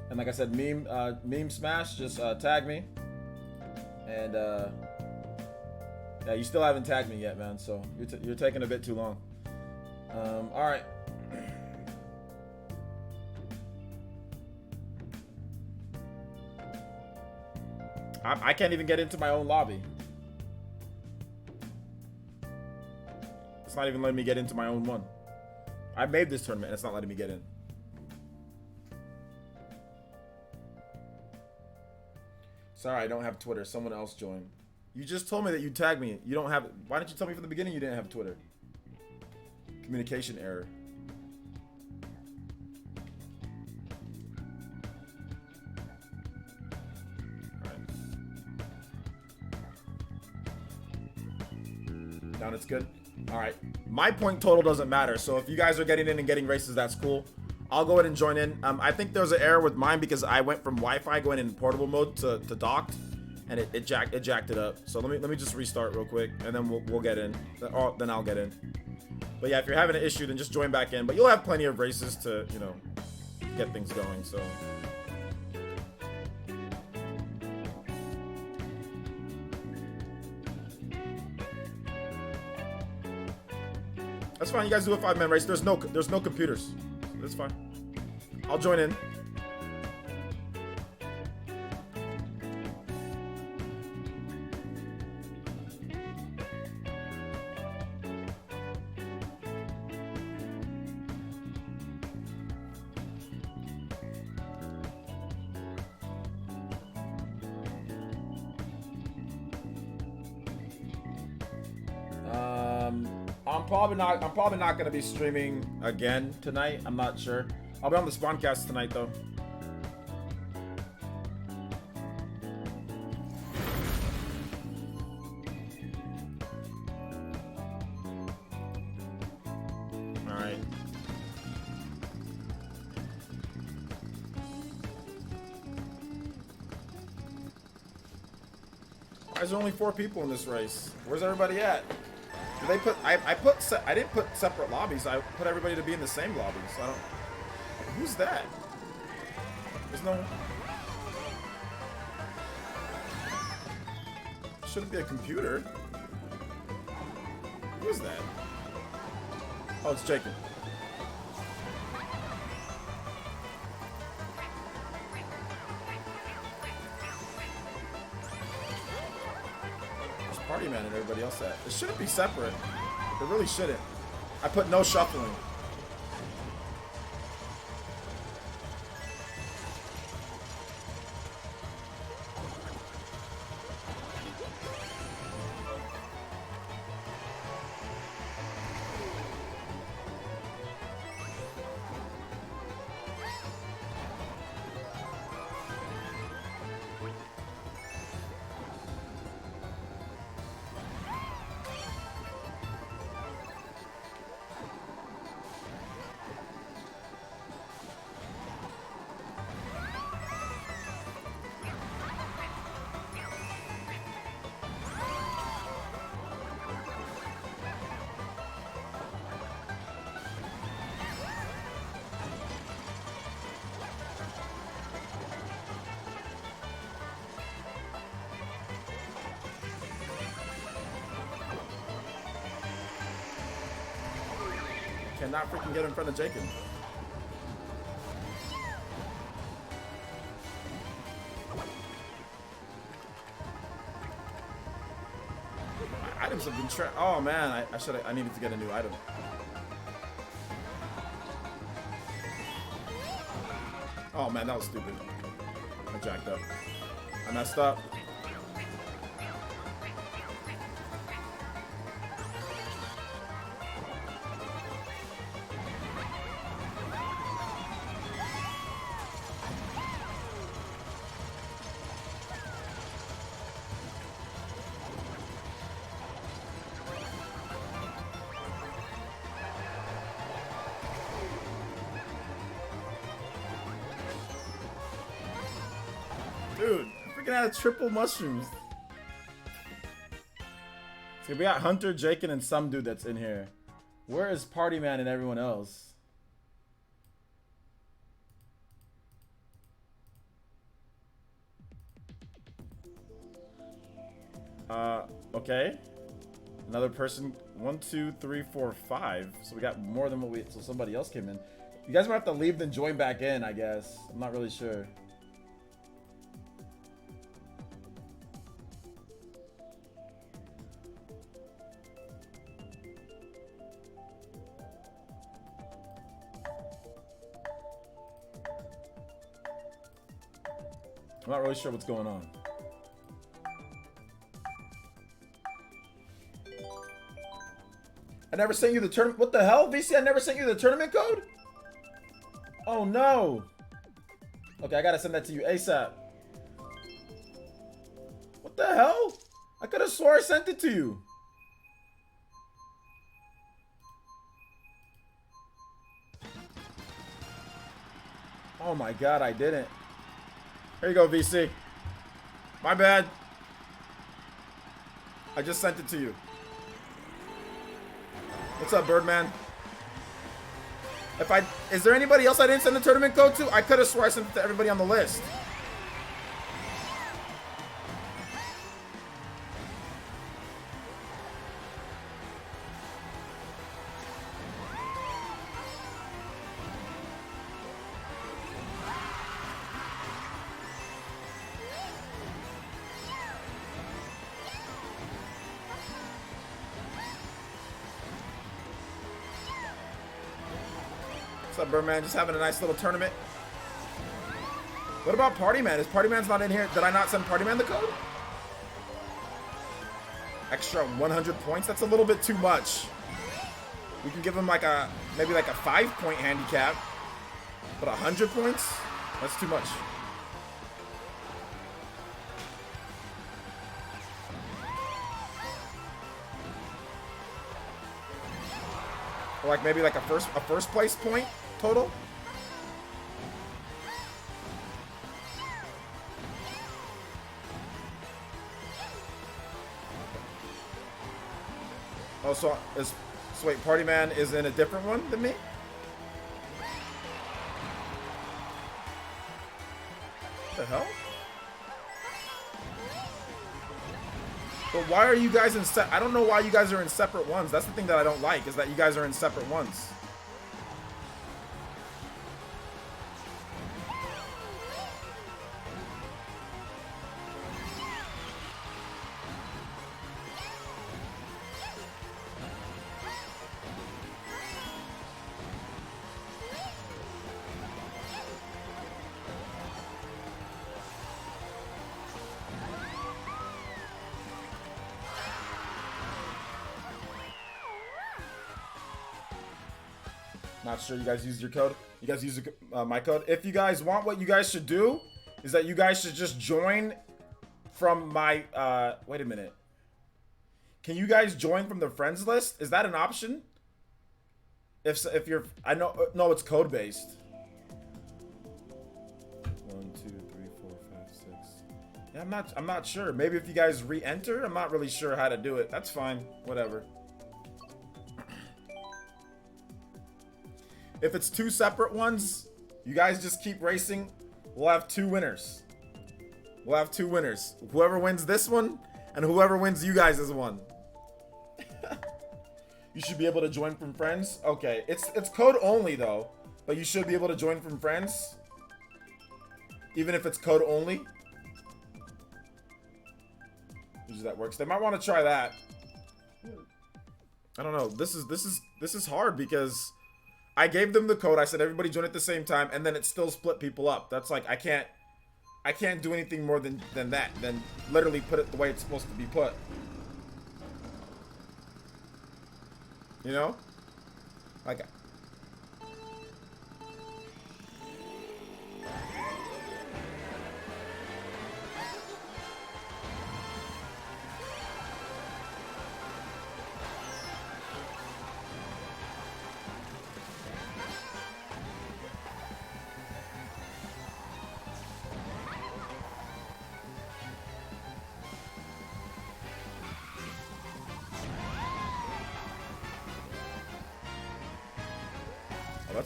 And like I said, meme smash, just tag me. And yeah, you still haven't tagged me yet, man. So you're taking a bit too long. All right. I can't even get into my own lobby. It's not even letting me get into my own one. I made this tournament and it's not letting me get in. Sorry, I don't have Twitter. Someone else joined. You just told me that you tagged me. You don't have. Why didn't you tell me from the beginning you didn't have Twitter? Communication error. Down, it's good. All right. My point total doesn't matter. So if you guys are getting in and getting races, that's cool. I'll go ahead and join in. I think there's an error with mine because I went from Wi-Fi going in portable mode to docked, and it jacked it up. So let me just restart real quick, and then we'll get in. Or then I'll get in. But yeah, if you're having an issue, then just join back in. But you'll have plenty of races to, you know, get things going. So. That's fine. You guys do a 5-man race. There's no computers. That's fine. I'll join in. I'm probably not gonna be streaming again tonight. I'm not sure. I'll be on the Spawncast tonight though. Alright. Why is there only 4 people in this race? Where's everybody at? Did they put? I didn't put separate lobbies. I put everybody to be in the same lobby. So I don't. Who's that? There's no. Shouldn't be a computer. Who is that? Oh, it's Jacob. Party man and everybody else at. It shouldn't be separate. It really shouldn't. I put no shuffling. Cannot freaking get in front of Jacob. Items have been trapped. Oh man, I needed to get a new item. Oh man, that was stupid. I jacked up. I messed up. Dude, I freaking had triple mushrooms. So we got Hunter, Jaken, and some dude that's in here. Where is Party Man and everyone else? Okay. Another person. 1, 2, 3, 4, 5. So we got more than what we. So somebody else came in. You guys might have to leave then join back in, I guess. I'm not really sure. I'm not really sure what's going on. I never sent you the tournament. What the hell, VC? I never sent you the tournament code? Oh no. Okay, I gotta send that to you ASAP. What the hell? I could have swore I sent it to you. Oh my god, I didn't. Here you go, VC. My bad. I just sent it to you. What's up, Birdman? Is there anybody else I didn't send the tournament code to? I could have swore I sent it to everybody on the list. What's up, Birdman? Just having a nice little tournament. What about Party Man? Is Party Man's not in here? Did I not send Party Man the code? Extra 100 points? That's a little bit too much. We can give him like maybe like a 5-point handicap. But 100 points? That's too much. Or like maybe like a first place point total. Oh, so wait, Party Man is in a different one than me? What the hell? But why are you guys in I don't know why you guys are in separate ones. That's the thing that I don't like, is that you guys are in separate ones. Not sure you guys used your code. You guys use my code. If you guys want, what you guys should do is that you guys should just join from my wait a minute. Can you guys join from the friends list? Is that an option? If you're, I know, no, it's code based. 1, 2, 3, 4, 5, 6. Yeah, I'm not sure. Maybe if you guys re-enter, I'm not really sure how to do it. That's fine. Whatever. If it's 2 separate ones, you guys just keep racing. We'll have 2 winners. We'll have 2 winners. Whoever wins this one, and whoever wins you guys is one. You should be able to join from friends. Okay, it's code only though, but you should be able to join from friends, even if it's code only. Usually that works. They might want to try that. I don't know. This is hard because I gave them the code. I said everybody join at the same time, and then it still split people up. That's like I can't do anything more than that. Than literally put it the way it's supposed to be put. You know? Like.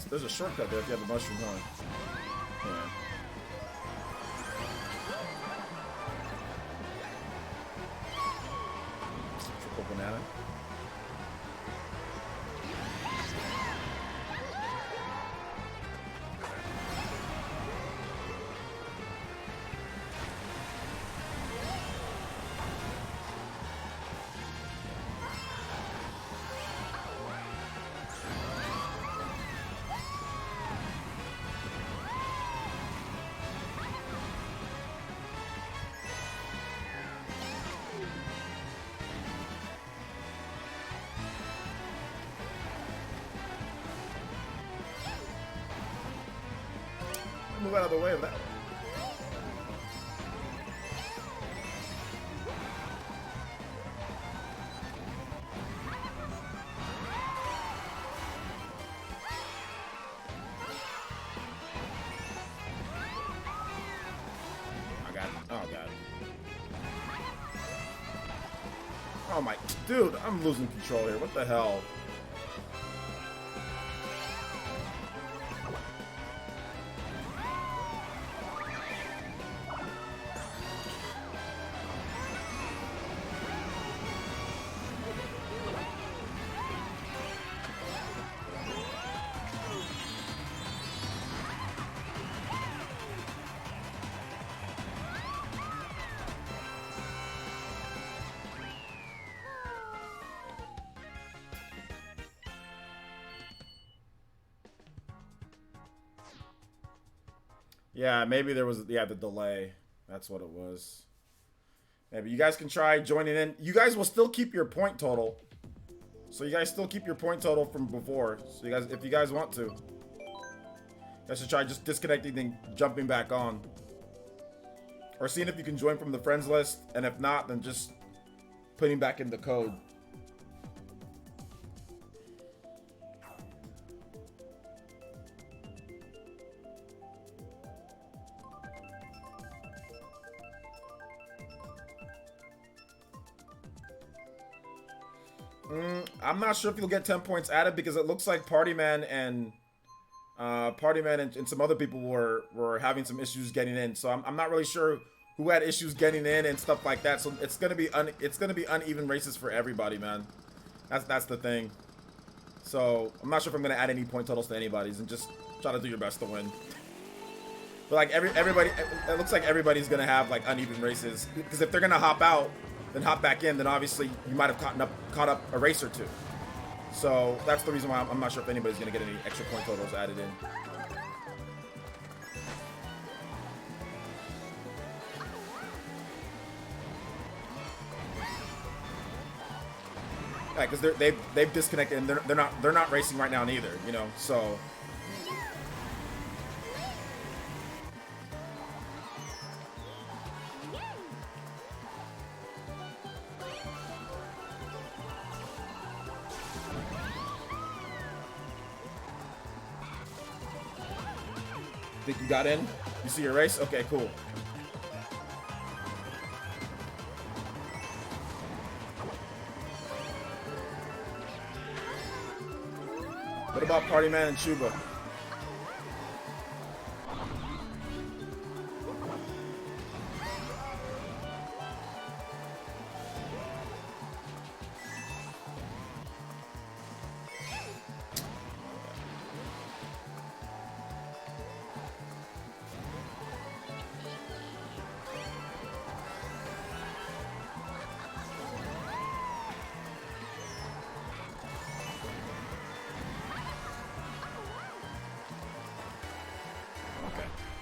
There's a shortcut there if you have the mushroom, huh? Yeah. Triple banana. Move out of the way of that one. I got it. Oh, God. Oh, my... Dude, I'm losing control here. What the hell? Yeah, maybe there was, the delay. That's what it was. Maybe you guys can try joining in. You guys will still keep your point total. So you guys still keep your point total from before. So you guys, if you guys want to. You guys should try just disconnecting and jumping back on. Or seeing if you can join from the friends list. And if not, then just putting back in the code. I'm not sure if you'll get 10 points added because it looks like Partyman and some other people were having some issues getting in. So I'm not really sure who had issues getting in and stuff like that. So it's gonna be uneven races for everybody, man. That's the thing. So I'm not sure if I'm gonna add any point totals to anybody's, and just try to do your best to win. But like everybody, it looks like everybody's gonna have like uneven races because if they're gonna hop out, then hop back in, then obviously you might have caught up a race or two. So that's the reason why I'm not sure if anybody's gonna get any extra point totals added in. Yeah, because they've disconnected and they're not racing right now neither, you know. So. Think you got in? You see your race? Okay, cool. What about Partyman and Chuba?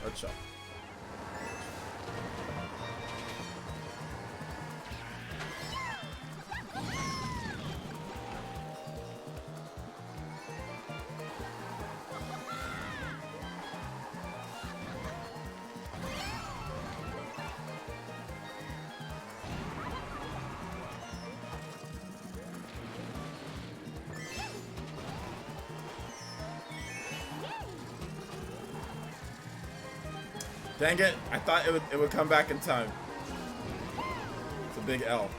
Headshot. Dang it, I thought it would come back in time. It's a big L.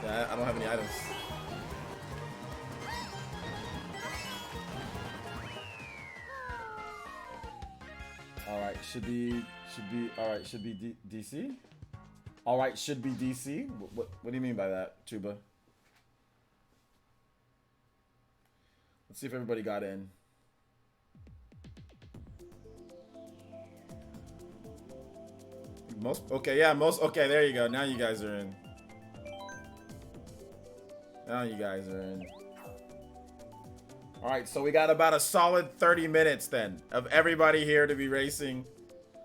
Yeah, I don't have any items. Alright, should be alright, should be DC? Alright, should be DC? What do you mean by that, Chuba? Let's see if everybody got in. Okay, there you go. Now you guys are in. Alright, so we got about a solid 30 minutes then of everybody here to be racing.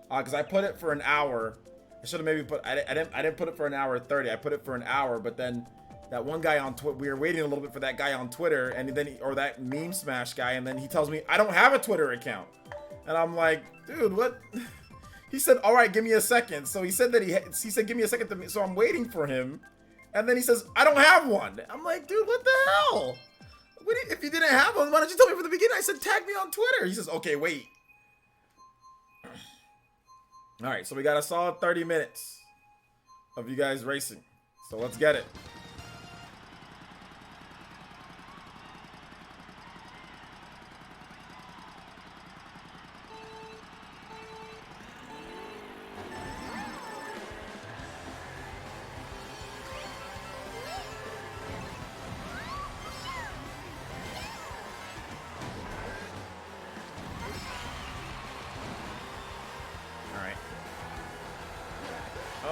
Because I put it for an hour. I should have maybe put, I didn't put it for an hour 30. I put it for an hour, but then that one guy on Twitter, we were waiting a little bit for that guy on Twitter, and then, or that meme smash guy, and then he tells me, I don't have a Twitter account. And I'm like, dude, what? He said, all right, give me a second. So he said that he said, give me a second. So I'm waiting for him. And then he says, I don't have one. I'm like, dude, what the hell? If you didn't have one, why don't you tell me from the beginning? I said, tag me on Twitter. He says, okay, wait. All right, so we got a solid 30 minutes of you guys racing. So let's get it.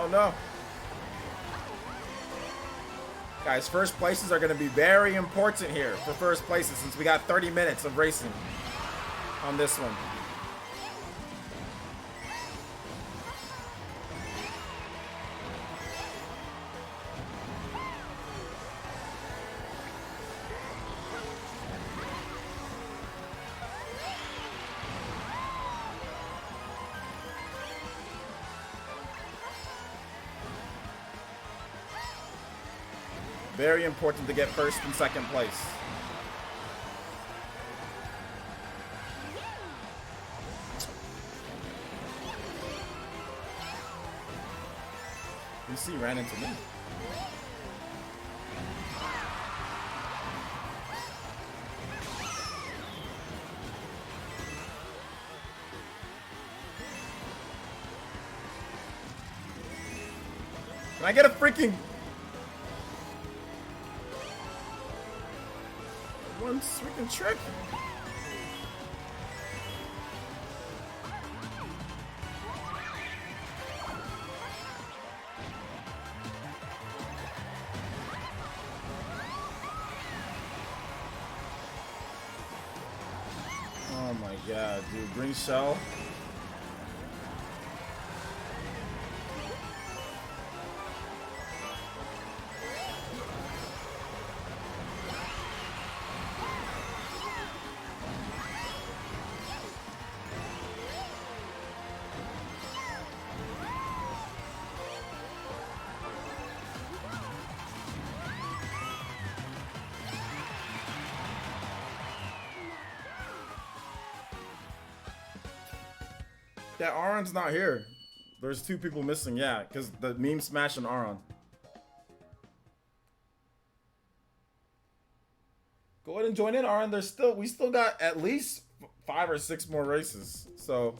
Oh no. Guys, first places are going to be very important here for first places since we got 30 minutes of racing on this one. Very important to get first and second place. DC ran into me. Can I get a freaking... one freaking trick? Oh my god, dude. Green shell. Yeah, Aron's not here. There's two people missing, yeah, because the meme smash and Aron. Go ahead and join in, Aron. We still got at least 5 or 6 more races. So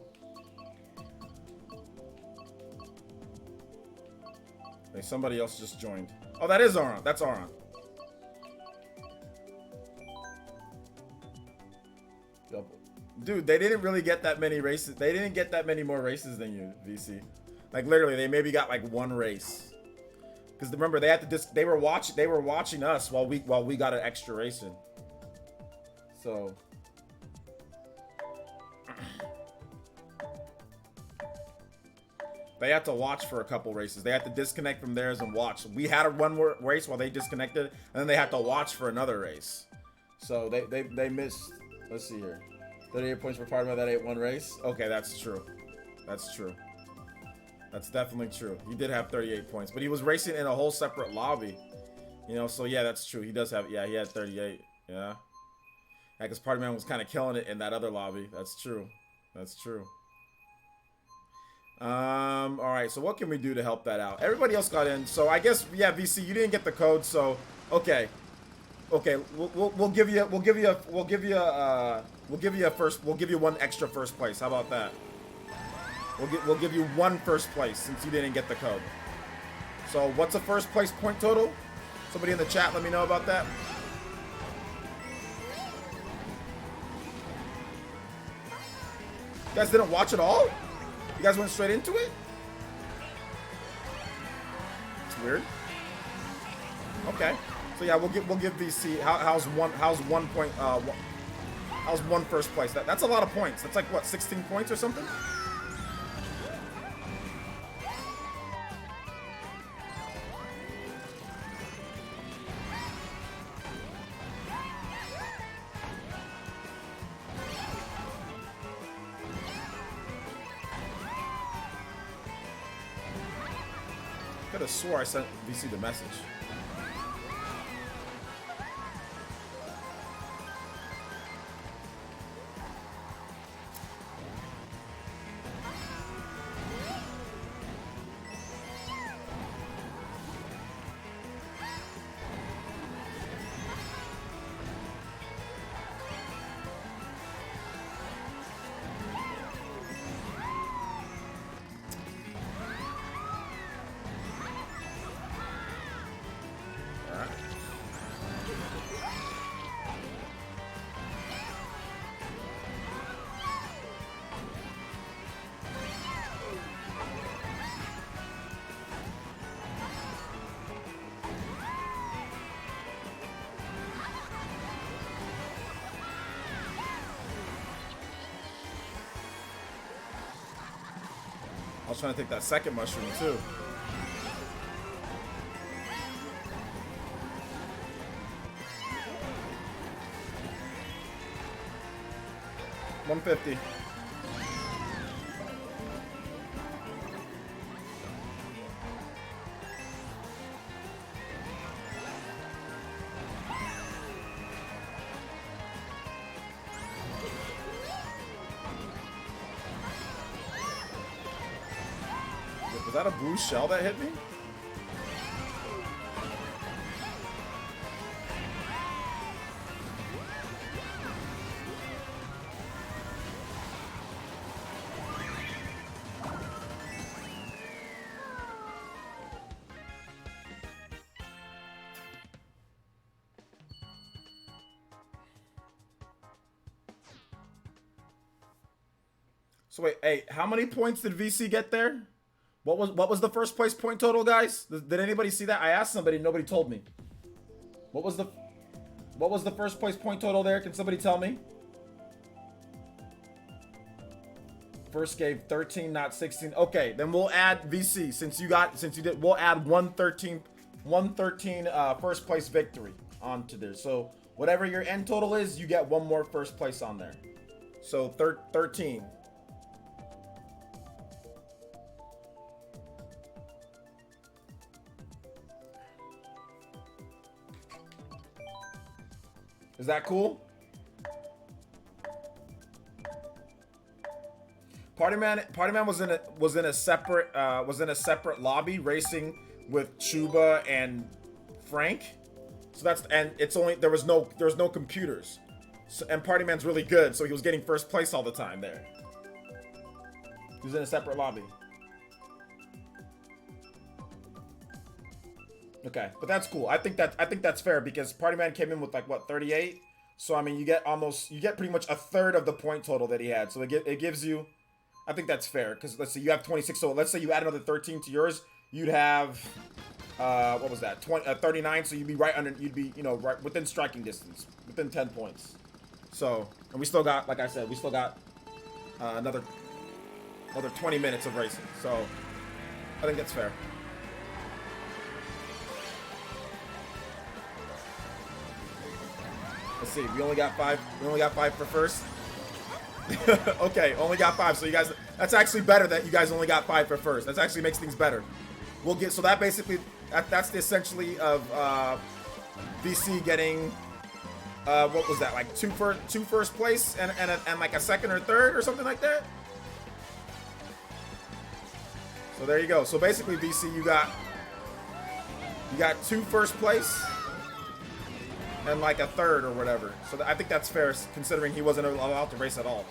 hey, somebody else just joined. Oh, that is Aron. That's Aron. Dude, they didn't really get that many races. They didn't get that many more races than you, VC. Like literally, they maybe got like 1 race. Because remember, they had to they were watching us while we got an extra race in. So They had to watch for a couple races. They had to disconnect from theirs and watch. We had a one race while they disconnected, and then they had to watch for another race. So they missed. Let's see here. 38 points for Partyman that ate one race. Okay, that's true. That's true. That's definitely true. He did have 38 points, but he was racing in a whole separate lobby. You know, so yeah, that's true. He does have, yeah, he had 38. Yeah. Yeah, because Partyman was kind of killing it in that other lobby. That's true. That's true. All right, so what can we do to help that out? Everybody else got in, so I guess, yeah, VC, you didn't get the code, so okay. Okay, we'll give you one extra first place. How about that? We'll give you one first place since you didn't get the code. So what's a first place point total? Somebody in the chat, let me know about that. You guys didn't watch it all? You guys went straight into it? It's weird. Okay. So yeah, we'll give VC. How's one first place? That's a lot of points. That's like what, 16 points or something? I could have swore I sent VC the message. I was trying to take that second mushroom too. $150. Was that a blue shell that hit me? So wait, hey, how many points did VC get there? What was the first place point total, guys? Did anybody see that? I asked somebody, nobody told me. What was the first place point total there? Can somebody tell me? First gave 13, not 16. Okay, then we'll add VC we'll add 113 first place victory onto there. So whatever your end total is, you get one more first place on there. So 13. Is that cool? Partyman was in a separate lobby racing with Chuba and Frank. So there was no computers. So, and Partyman's really good, so he was getting first place all the time there. He was in a separate lobby. Okay, but that's cool. I think that's fair because Partyman came in with like what, 38. So I mean, you get pretty much a third of the point total that he had. So it gives you, I think that's fair because let's say you have 26. So let's say you add another 13 to yours, you'd have what was that? 39. So you'd be right within striking distance, within 10 points. So and we still got, like I said, another 20 minutes of racing. So I think that's fair. Let's see. We only got 5. We only got 5 for first. Okay, only got 5. So you guys, that's actually better that you guys only got 5 for first. That actually makes things better. We'll get, so that basically, that's the essentially of VC getting, what was that, like two first place and like a second or third or something like that. So there you go. So basically, VC, you got 2 first place and like a third or whatever. So I think that's fair, considering he wasn't allowed to race at all.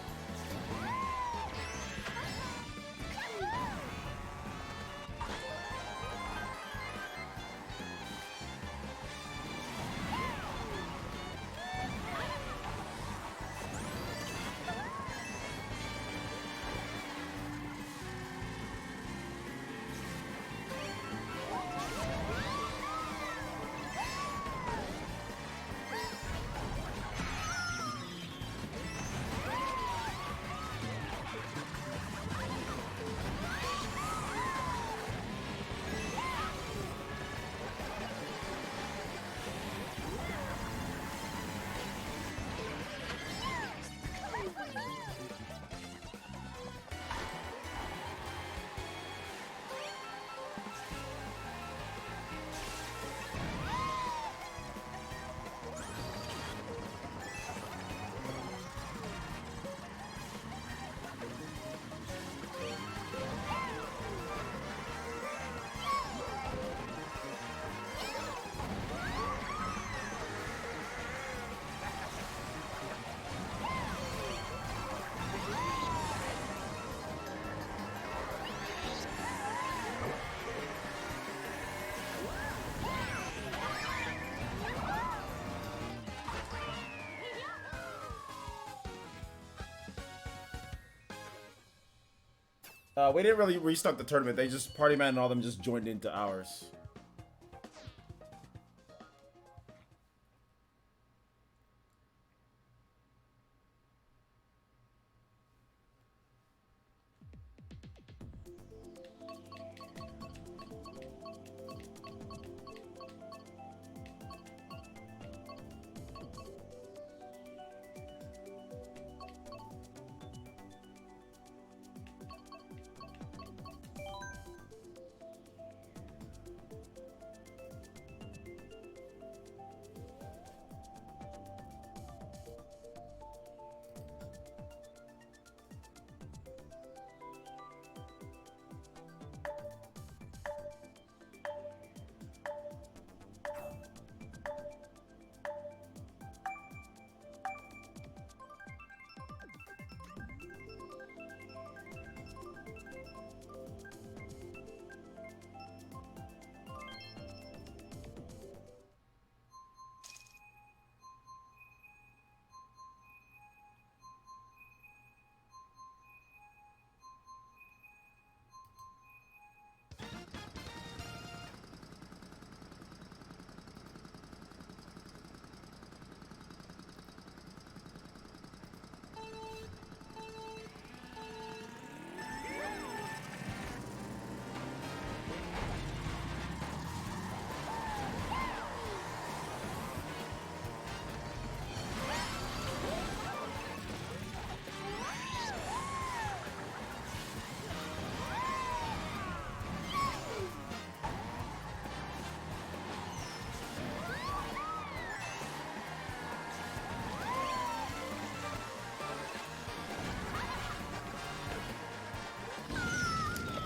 We didn't really restart the tournament. They just, Party Man and all them just joined into ours.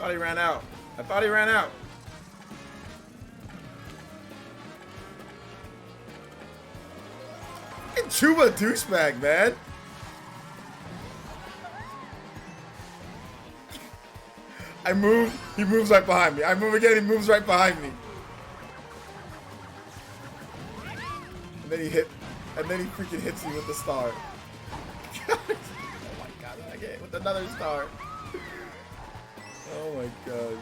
I thought he ran out. I thought he ran out. Chuba douchebag, man. I move, he moves right behind me. I move again, he moves right behind me. And then he freaking hits me with the star. Oh my god, I get hit with another star. Oh my gosh.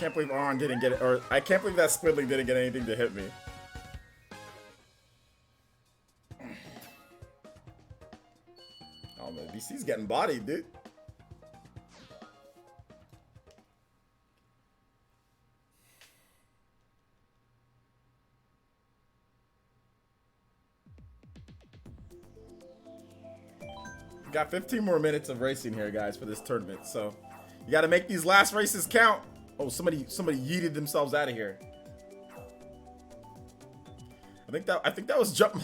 can't believe Aron didn't get it, or I can't believe that Squidling didn't get anything to hit me. Oh man, DC's getting bodied, dude. Got 15 more minutes of racing here, guys, for this tournament. So you got to make these last races count. Oh, somebody yeeted themselves out of here. I think that was Jumpmon.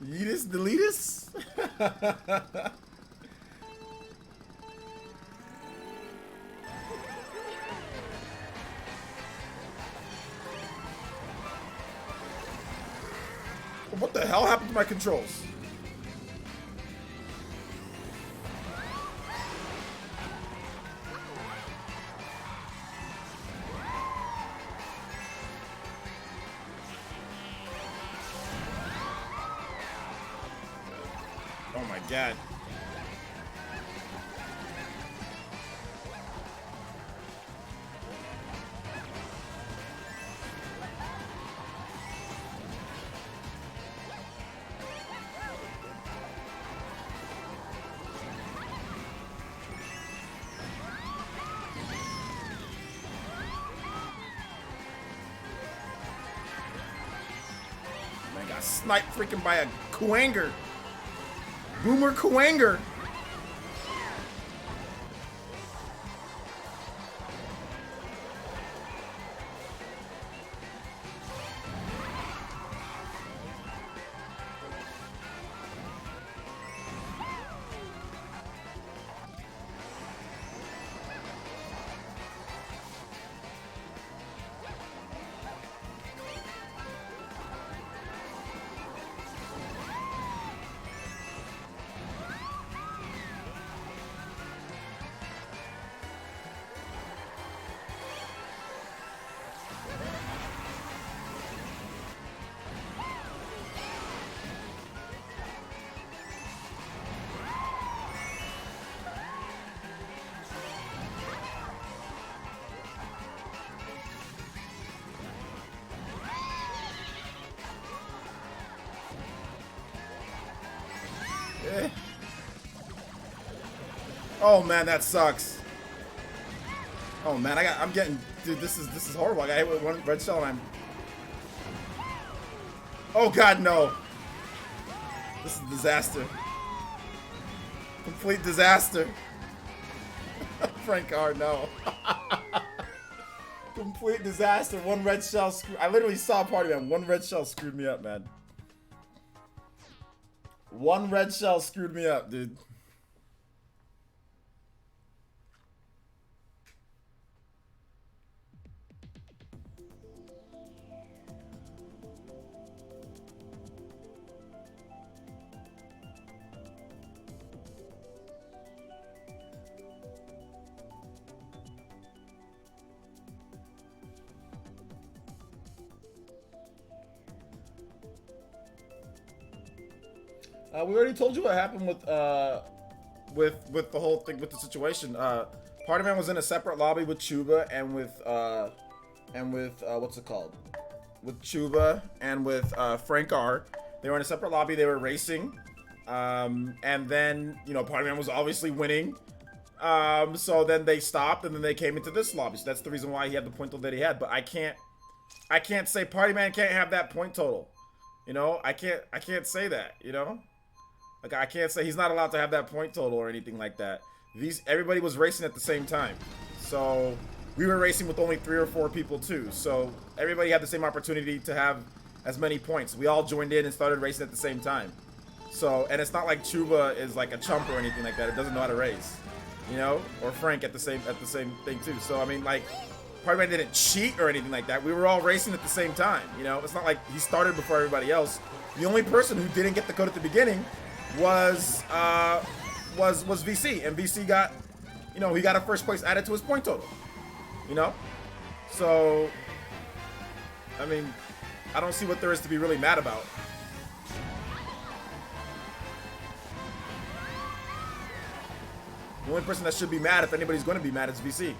Yeetus, deletus? What the hell happened to my controls? Oh my god. I got sniped freaking by a Kuwanger. Boomer Kuwanger. Oh man, that sucks. Oh man, I'm getting, dude, this is horrible. I got hit with one red shell and I'm. Oh god, no. This is a disaster. Complete disaster. Frank R, no. Complete disaster. One red shell screwed. I literally saw a party, man. One red shell screwed me up, man. One red shell screwed me up, dude. We already told you what happened with the whole thing, with the situation. Partyman was in a separate lobby with Chuba and with what's it called? With Chuba and with Frank R. They were in a separate lobby. They were racing, and then Partyman was obviously winning. So then they stopped and then they came into this lobby. So that's the reason why he had the point total that he had. But I can't say Partyman can't have that point total. I can't say that. Like, I can't say he's not allowed to have that point total or anything like that. Everybody was racing at the same time. So we were racing with only 3 or 4 people too. So everybody had the same opportunity to have as many points. We all joined in and started racing at the same time. So, and it's not like Chuba is like a chump or anything like that. It doesn't know how to race, you know, or Frank at the same thing too. So I mean, like, Party Man didn't cheat or anything like that. We were all racing at the same time, you know. It's not like he started before everybody else. The only person who didn't get the code at the beginning was VC, and VC got, you know, he got a first place added to his point total, you know. So, I mean, I don't see what there is to be really mad about. The only person that should be mad, if anybody's going to be mad, is VC.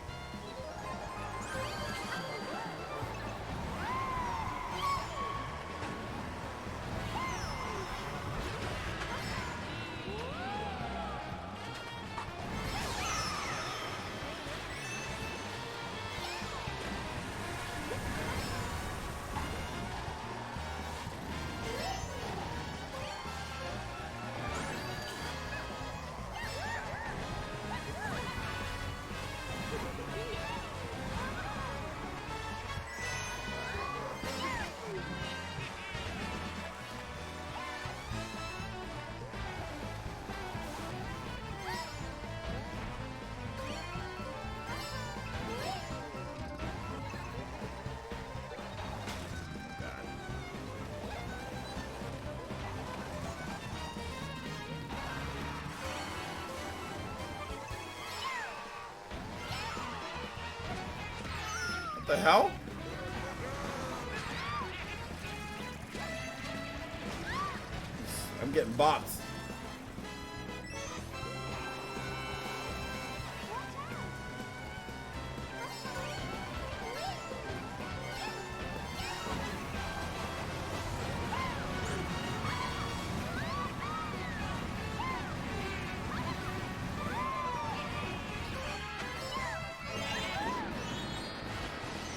What the hell? I'm getting bops.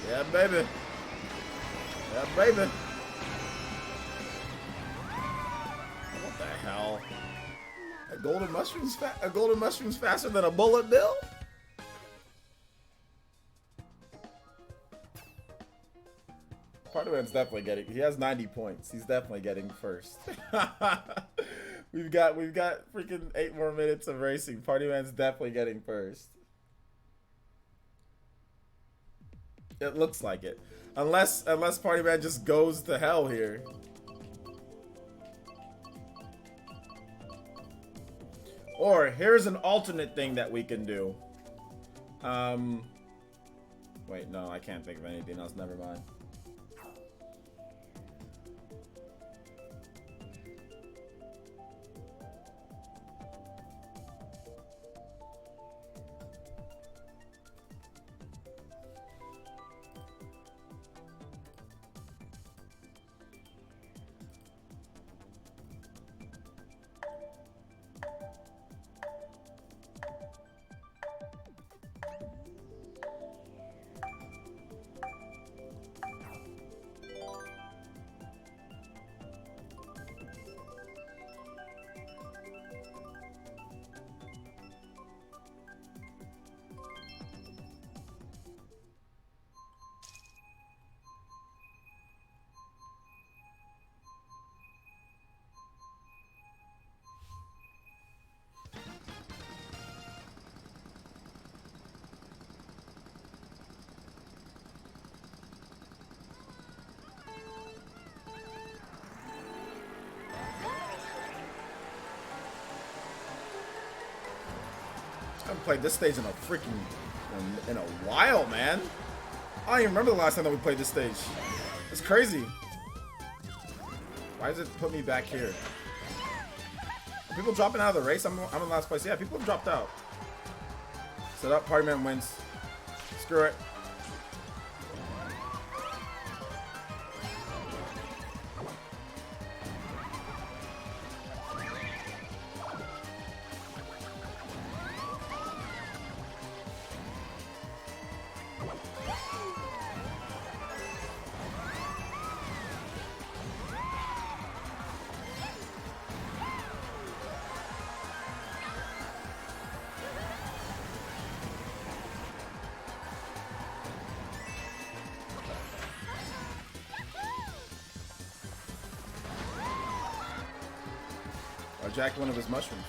Yeah, baby. Yeah, baby. What the hell? A golden mushroom's faster than a bullet bill? Partyman's definitely getting. He has 90 points. He's definitely getting first. we've got freaking 8 more minutes of racing. Partyman's definitely getting first. It looks like it. Unless Party Man just goes to hell here. Or here's an alternate thing that we can do. Wait, no, I can't think of anything else. Never mind. I haven't played this stage in a freaking in a while, man. I don't even remember the last time that we played this stage. It's crazy. Why does it put me back here? Are people dropping out of the race? I'm in last place. Yeah, people have dropped out. Set up, Party Man wins. Screw it. Or jack one of his mushrooms.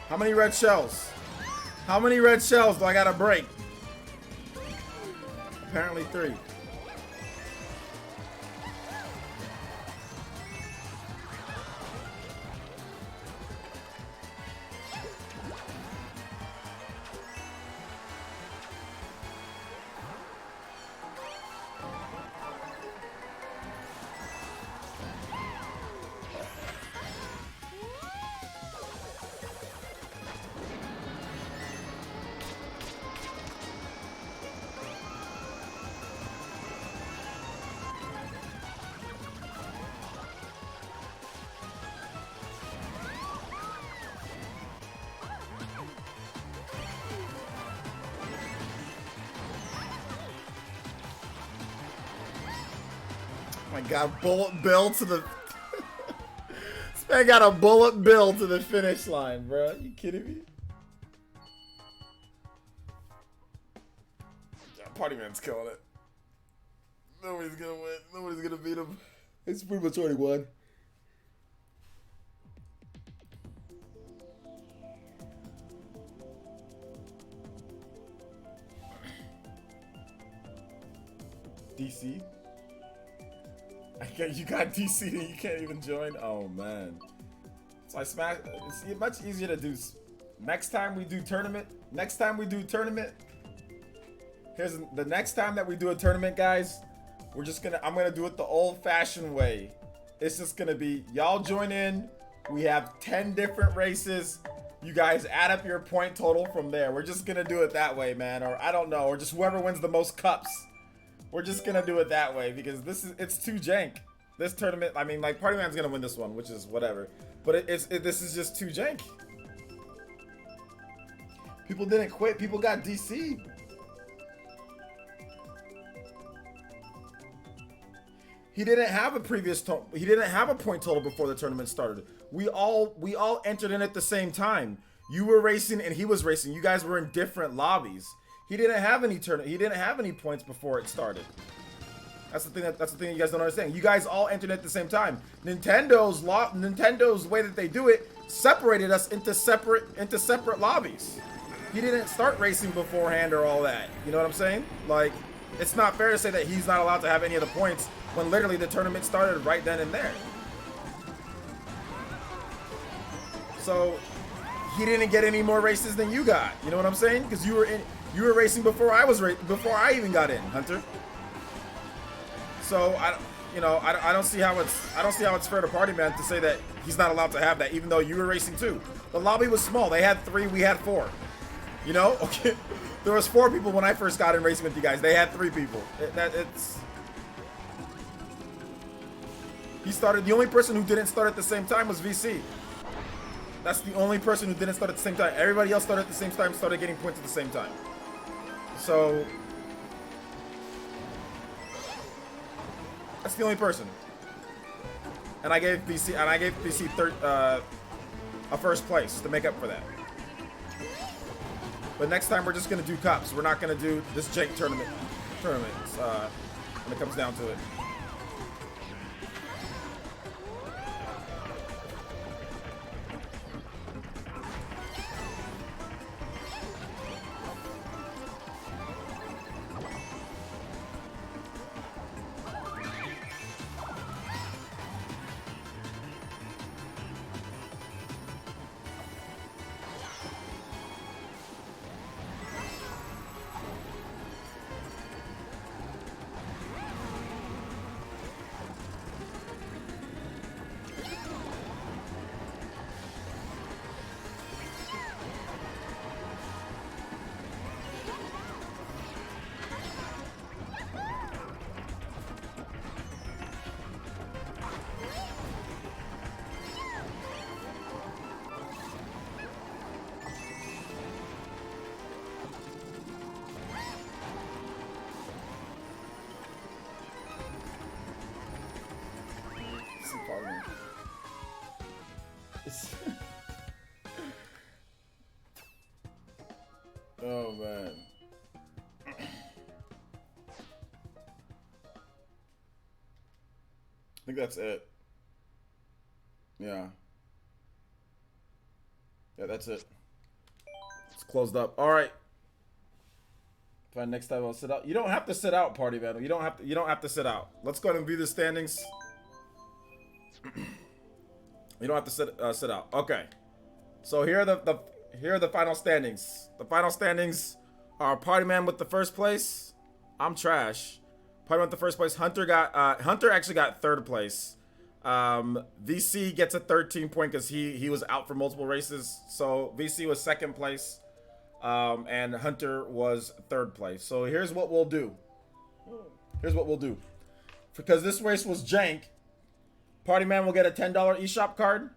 How many red shells? How many red shells do I gotta break? Apparently 3. Oh my god, bullet bill to the... This man got a bullet bill to the finish line, bro. You kidding me? Yeah, Party Man's killing it. Nobody's gonna win. Nobody's gonna beat him. It's pretty much already won. DC? You got DC and you can't even join? Oh man. So I smash. It's much easier to do. Next time we do tournament. Here's the next time that we do a tournament, guys. I'm gonna do it the old-fashioned way. It's just gonna be y'all join in. We have 10 different races. You guys add up your point total from there. We're just gonna do it that way, man. Or I don't know. Or just whoever wins the most cups. We're just gonna do it that way because it's too jank. This tournament, I mean, like Party Man's gonna win this one, which is whatever. But this is just too jank. People didn't quit. People got DC. He didn't have a he didn't have a point total before the tournament started. We all entered in at the same time. You were racing and he was racing. You guys were in different lobbies. He didn't have any He didn't have any points before it started. That's the thing you guys don't understand. You guys all entered at the same time. Nintendo's way that they do it separated us into separate lobbies. He didn't start racing beforehand or all that. You know what I'm saying? Like, it's not fair to say that he's not allowed to have any of the points when literally the tournament started right then and there. So he didn't get any more races than you got. You know what I'm saying? Because you were racing before I even got in, Hunter. So I don't see how it's fair to Party Man to say that he's not allowed to have that, even though you were racing too. The lobby was small. They had 3, we had 4. You know, okay. There was 4 people when I first got in racing with you guys. They had 3 people. He started. The only person who didn't start at the same time was VC. That's the only person who didn't start at the same time. Everybody else started at the same time, started getting points at the same time. So that's the only person. And I gave VC a first place to make up for that. But next time we're just gonna do cups. We're not gonna do this jank tournament when it comes down to it. Oh man. I think that's it. Yeah. Yeah, that's it. It's closed up. All right. Fine. Next time I'll sit out. You don't have to sit out, party man. You don't have to. You don't have to sit out. Let's go ahead and view the standings. You don't have to sit out. Okay. So here are the final standings. The final standings are party man with the first place. I'm trash. Party man with the first place. Hunter actually got third place. VC gets a 13 point because he was out for multiple races. So VC was second place. And Hunter was third place. So here's what we'll do. Because this race was jank, Party Man will get a $10 eShop card.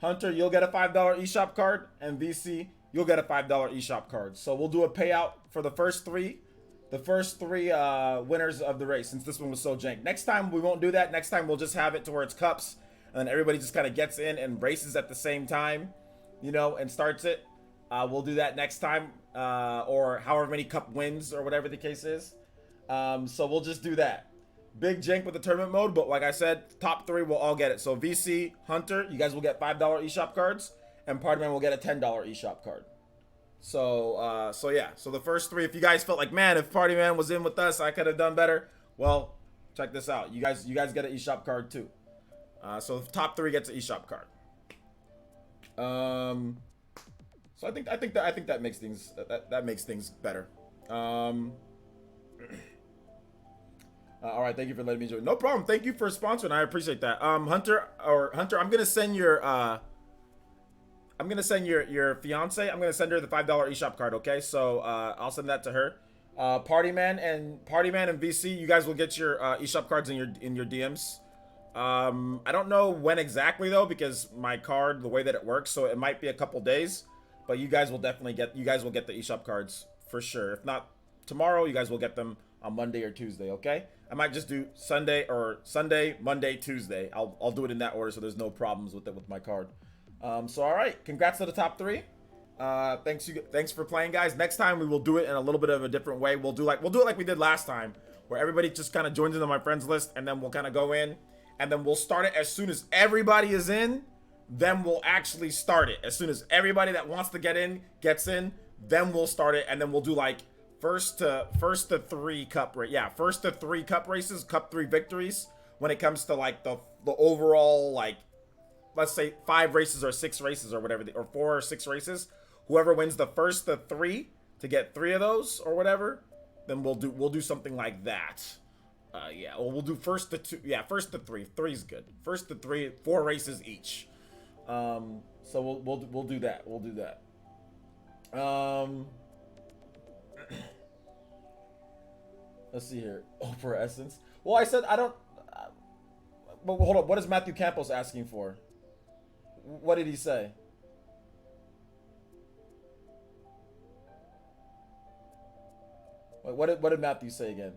Hunter, you'll get a $5 eShop card. And VC, you'll get a $5 eShop card. So we'll do a payout for the first three winners of the race, since this one was so jank. Next time we won't do that. Next time we'll just have it to where it's cups, and then everybody just kind of gets in and races at the same time, you know, and starts it. We'll do that next time, or however many cup wins or whatever the case is. So we'll just do that. Big jank with the tournament mode, but like I said, top three will all get it. So VC, Hunter, you guys will get $5 eShop cards, and Party Man will get a $10 eShop card. So yeah. So the first three, if you guys felt like, man, if Party Man was in with us, I could have done better. Well, check this out. You guys get an eShop card too. So the top three gets an eShop card. So I think that makes things that makes things better. All right, thank you for letting me join. No problem. Thank you for sponsoring. I appreciate that. Hunter, I'm gonna send your fiance. I'm gonna send her the $5 eShop card. Okay, so I'll send that to her. Party Man and VC, you guys will get your eShop cards in your DMs. I don't know when exactly though, because my card, the way that it works, so it might be a couple days. But you guys will definitely get the eShop cards for sure. If not tomorrow, you guys will get them on Monday or Tuesday. Okay, I might just do Sunday, Monday, Tuesday. I'll do it in that order, so there's no problems with it with my card. So all right, congrats to the top three. Thanks for playing, guys. Next time we will do it in a little bit of a different way. We'll do it like we did last time, where everybody just kind of joins into my friends list, and then we'll kind of go in, and then we'll start it as soon as everybody is in. Then we'll actually start it. As soon as everybody that wants to get in gets in, then we'll start it, and then we'll do like first to three cup races, cup 3 victories when it comes to like the overall, like, let's say 5 races or 6 races or whatever, or 4 or 6 races. Whoever wins the first to 3 to get 3 of those or whatever, then we'll do something like that. Yeah, well, we'll do first to 2. Yeah, first to 3. 3's good. First to 3, 4 races each. So we'll do that. We'll do that. Let's see here. Oprah Essence. Well, I said I don't. But hold up. What is Matthew Campos asking for? What did he say? Wait, what did Matthew say again?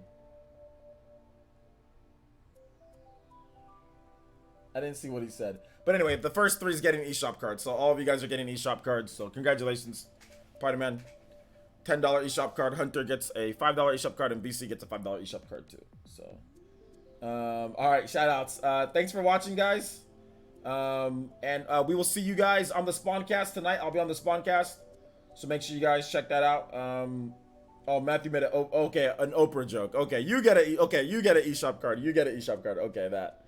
I didn't see what he said. But anyway, the first 3 is getting eShop cards. So all of you guys are getting eShop cards. So congratulations, Party Man. $10 eShop card. Hunter gets a $5 eShop card, and BC gets a $5 eShop card too. So, all right, shout outs. Thanks for watching, guys. And we will see you guys on the Spawncast tonight. I'll be on the Spawncast, so make sure you guys check that out. Oh, Matthew made an Oprah joke. Okay, you get a eShop card. You get an eShop card. Okay, that.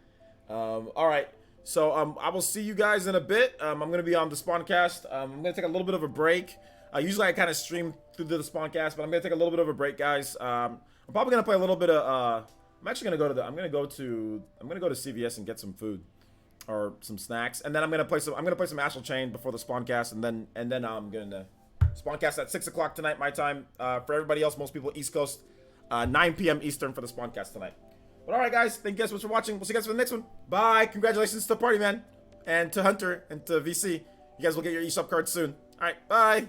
All right. So I will see you guys in a bit. I'm gonna be on the Spawncast. I'm gonna take a little bit of a break. Usually I kind of stream through the Spawncast, but I'm gonna take a little bit of a break, guys. I'm probably gonna play a little bit of. I'm actually gonna go to I'm gonna go to CVS and get some food or some snacks, and then I'm gonna play some Astral Chain before the Spawncast, and then I'm gonna Spawncast at 6 o'clock tonight, my time. For everybody else, most people East Coast, 9 p.m. Eastern for the Spawncast tonight. But all right, guys, thank you guys so much for watching. We'll see you guys for the next one. Bye. Congratulations to Party Man and to Hunter and to VC. You guys will get your eShop cards soon. All right, bye.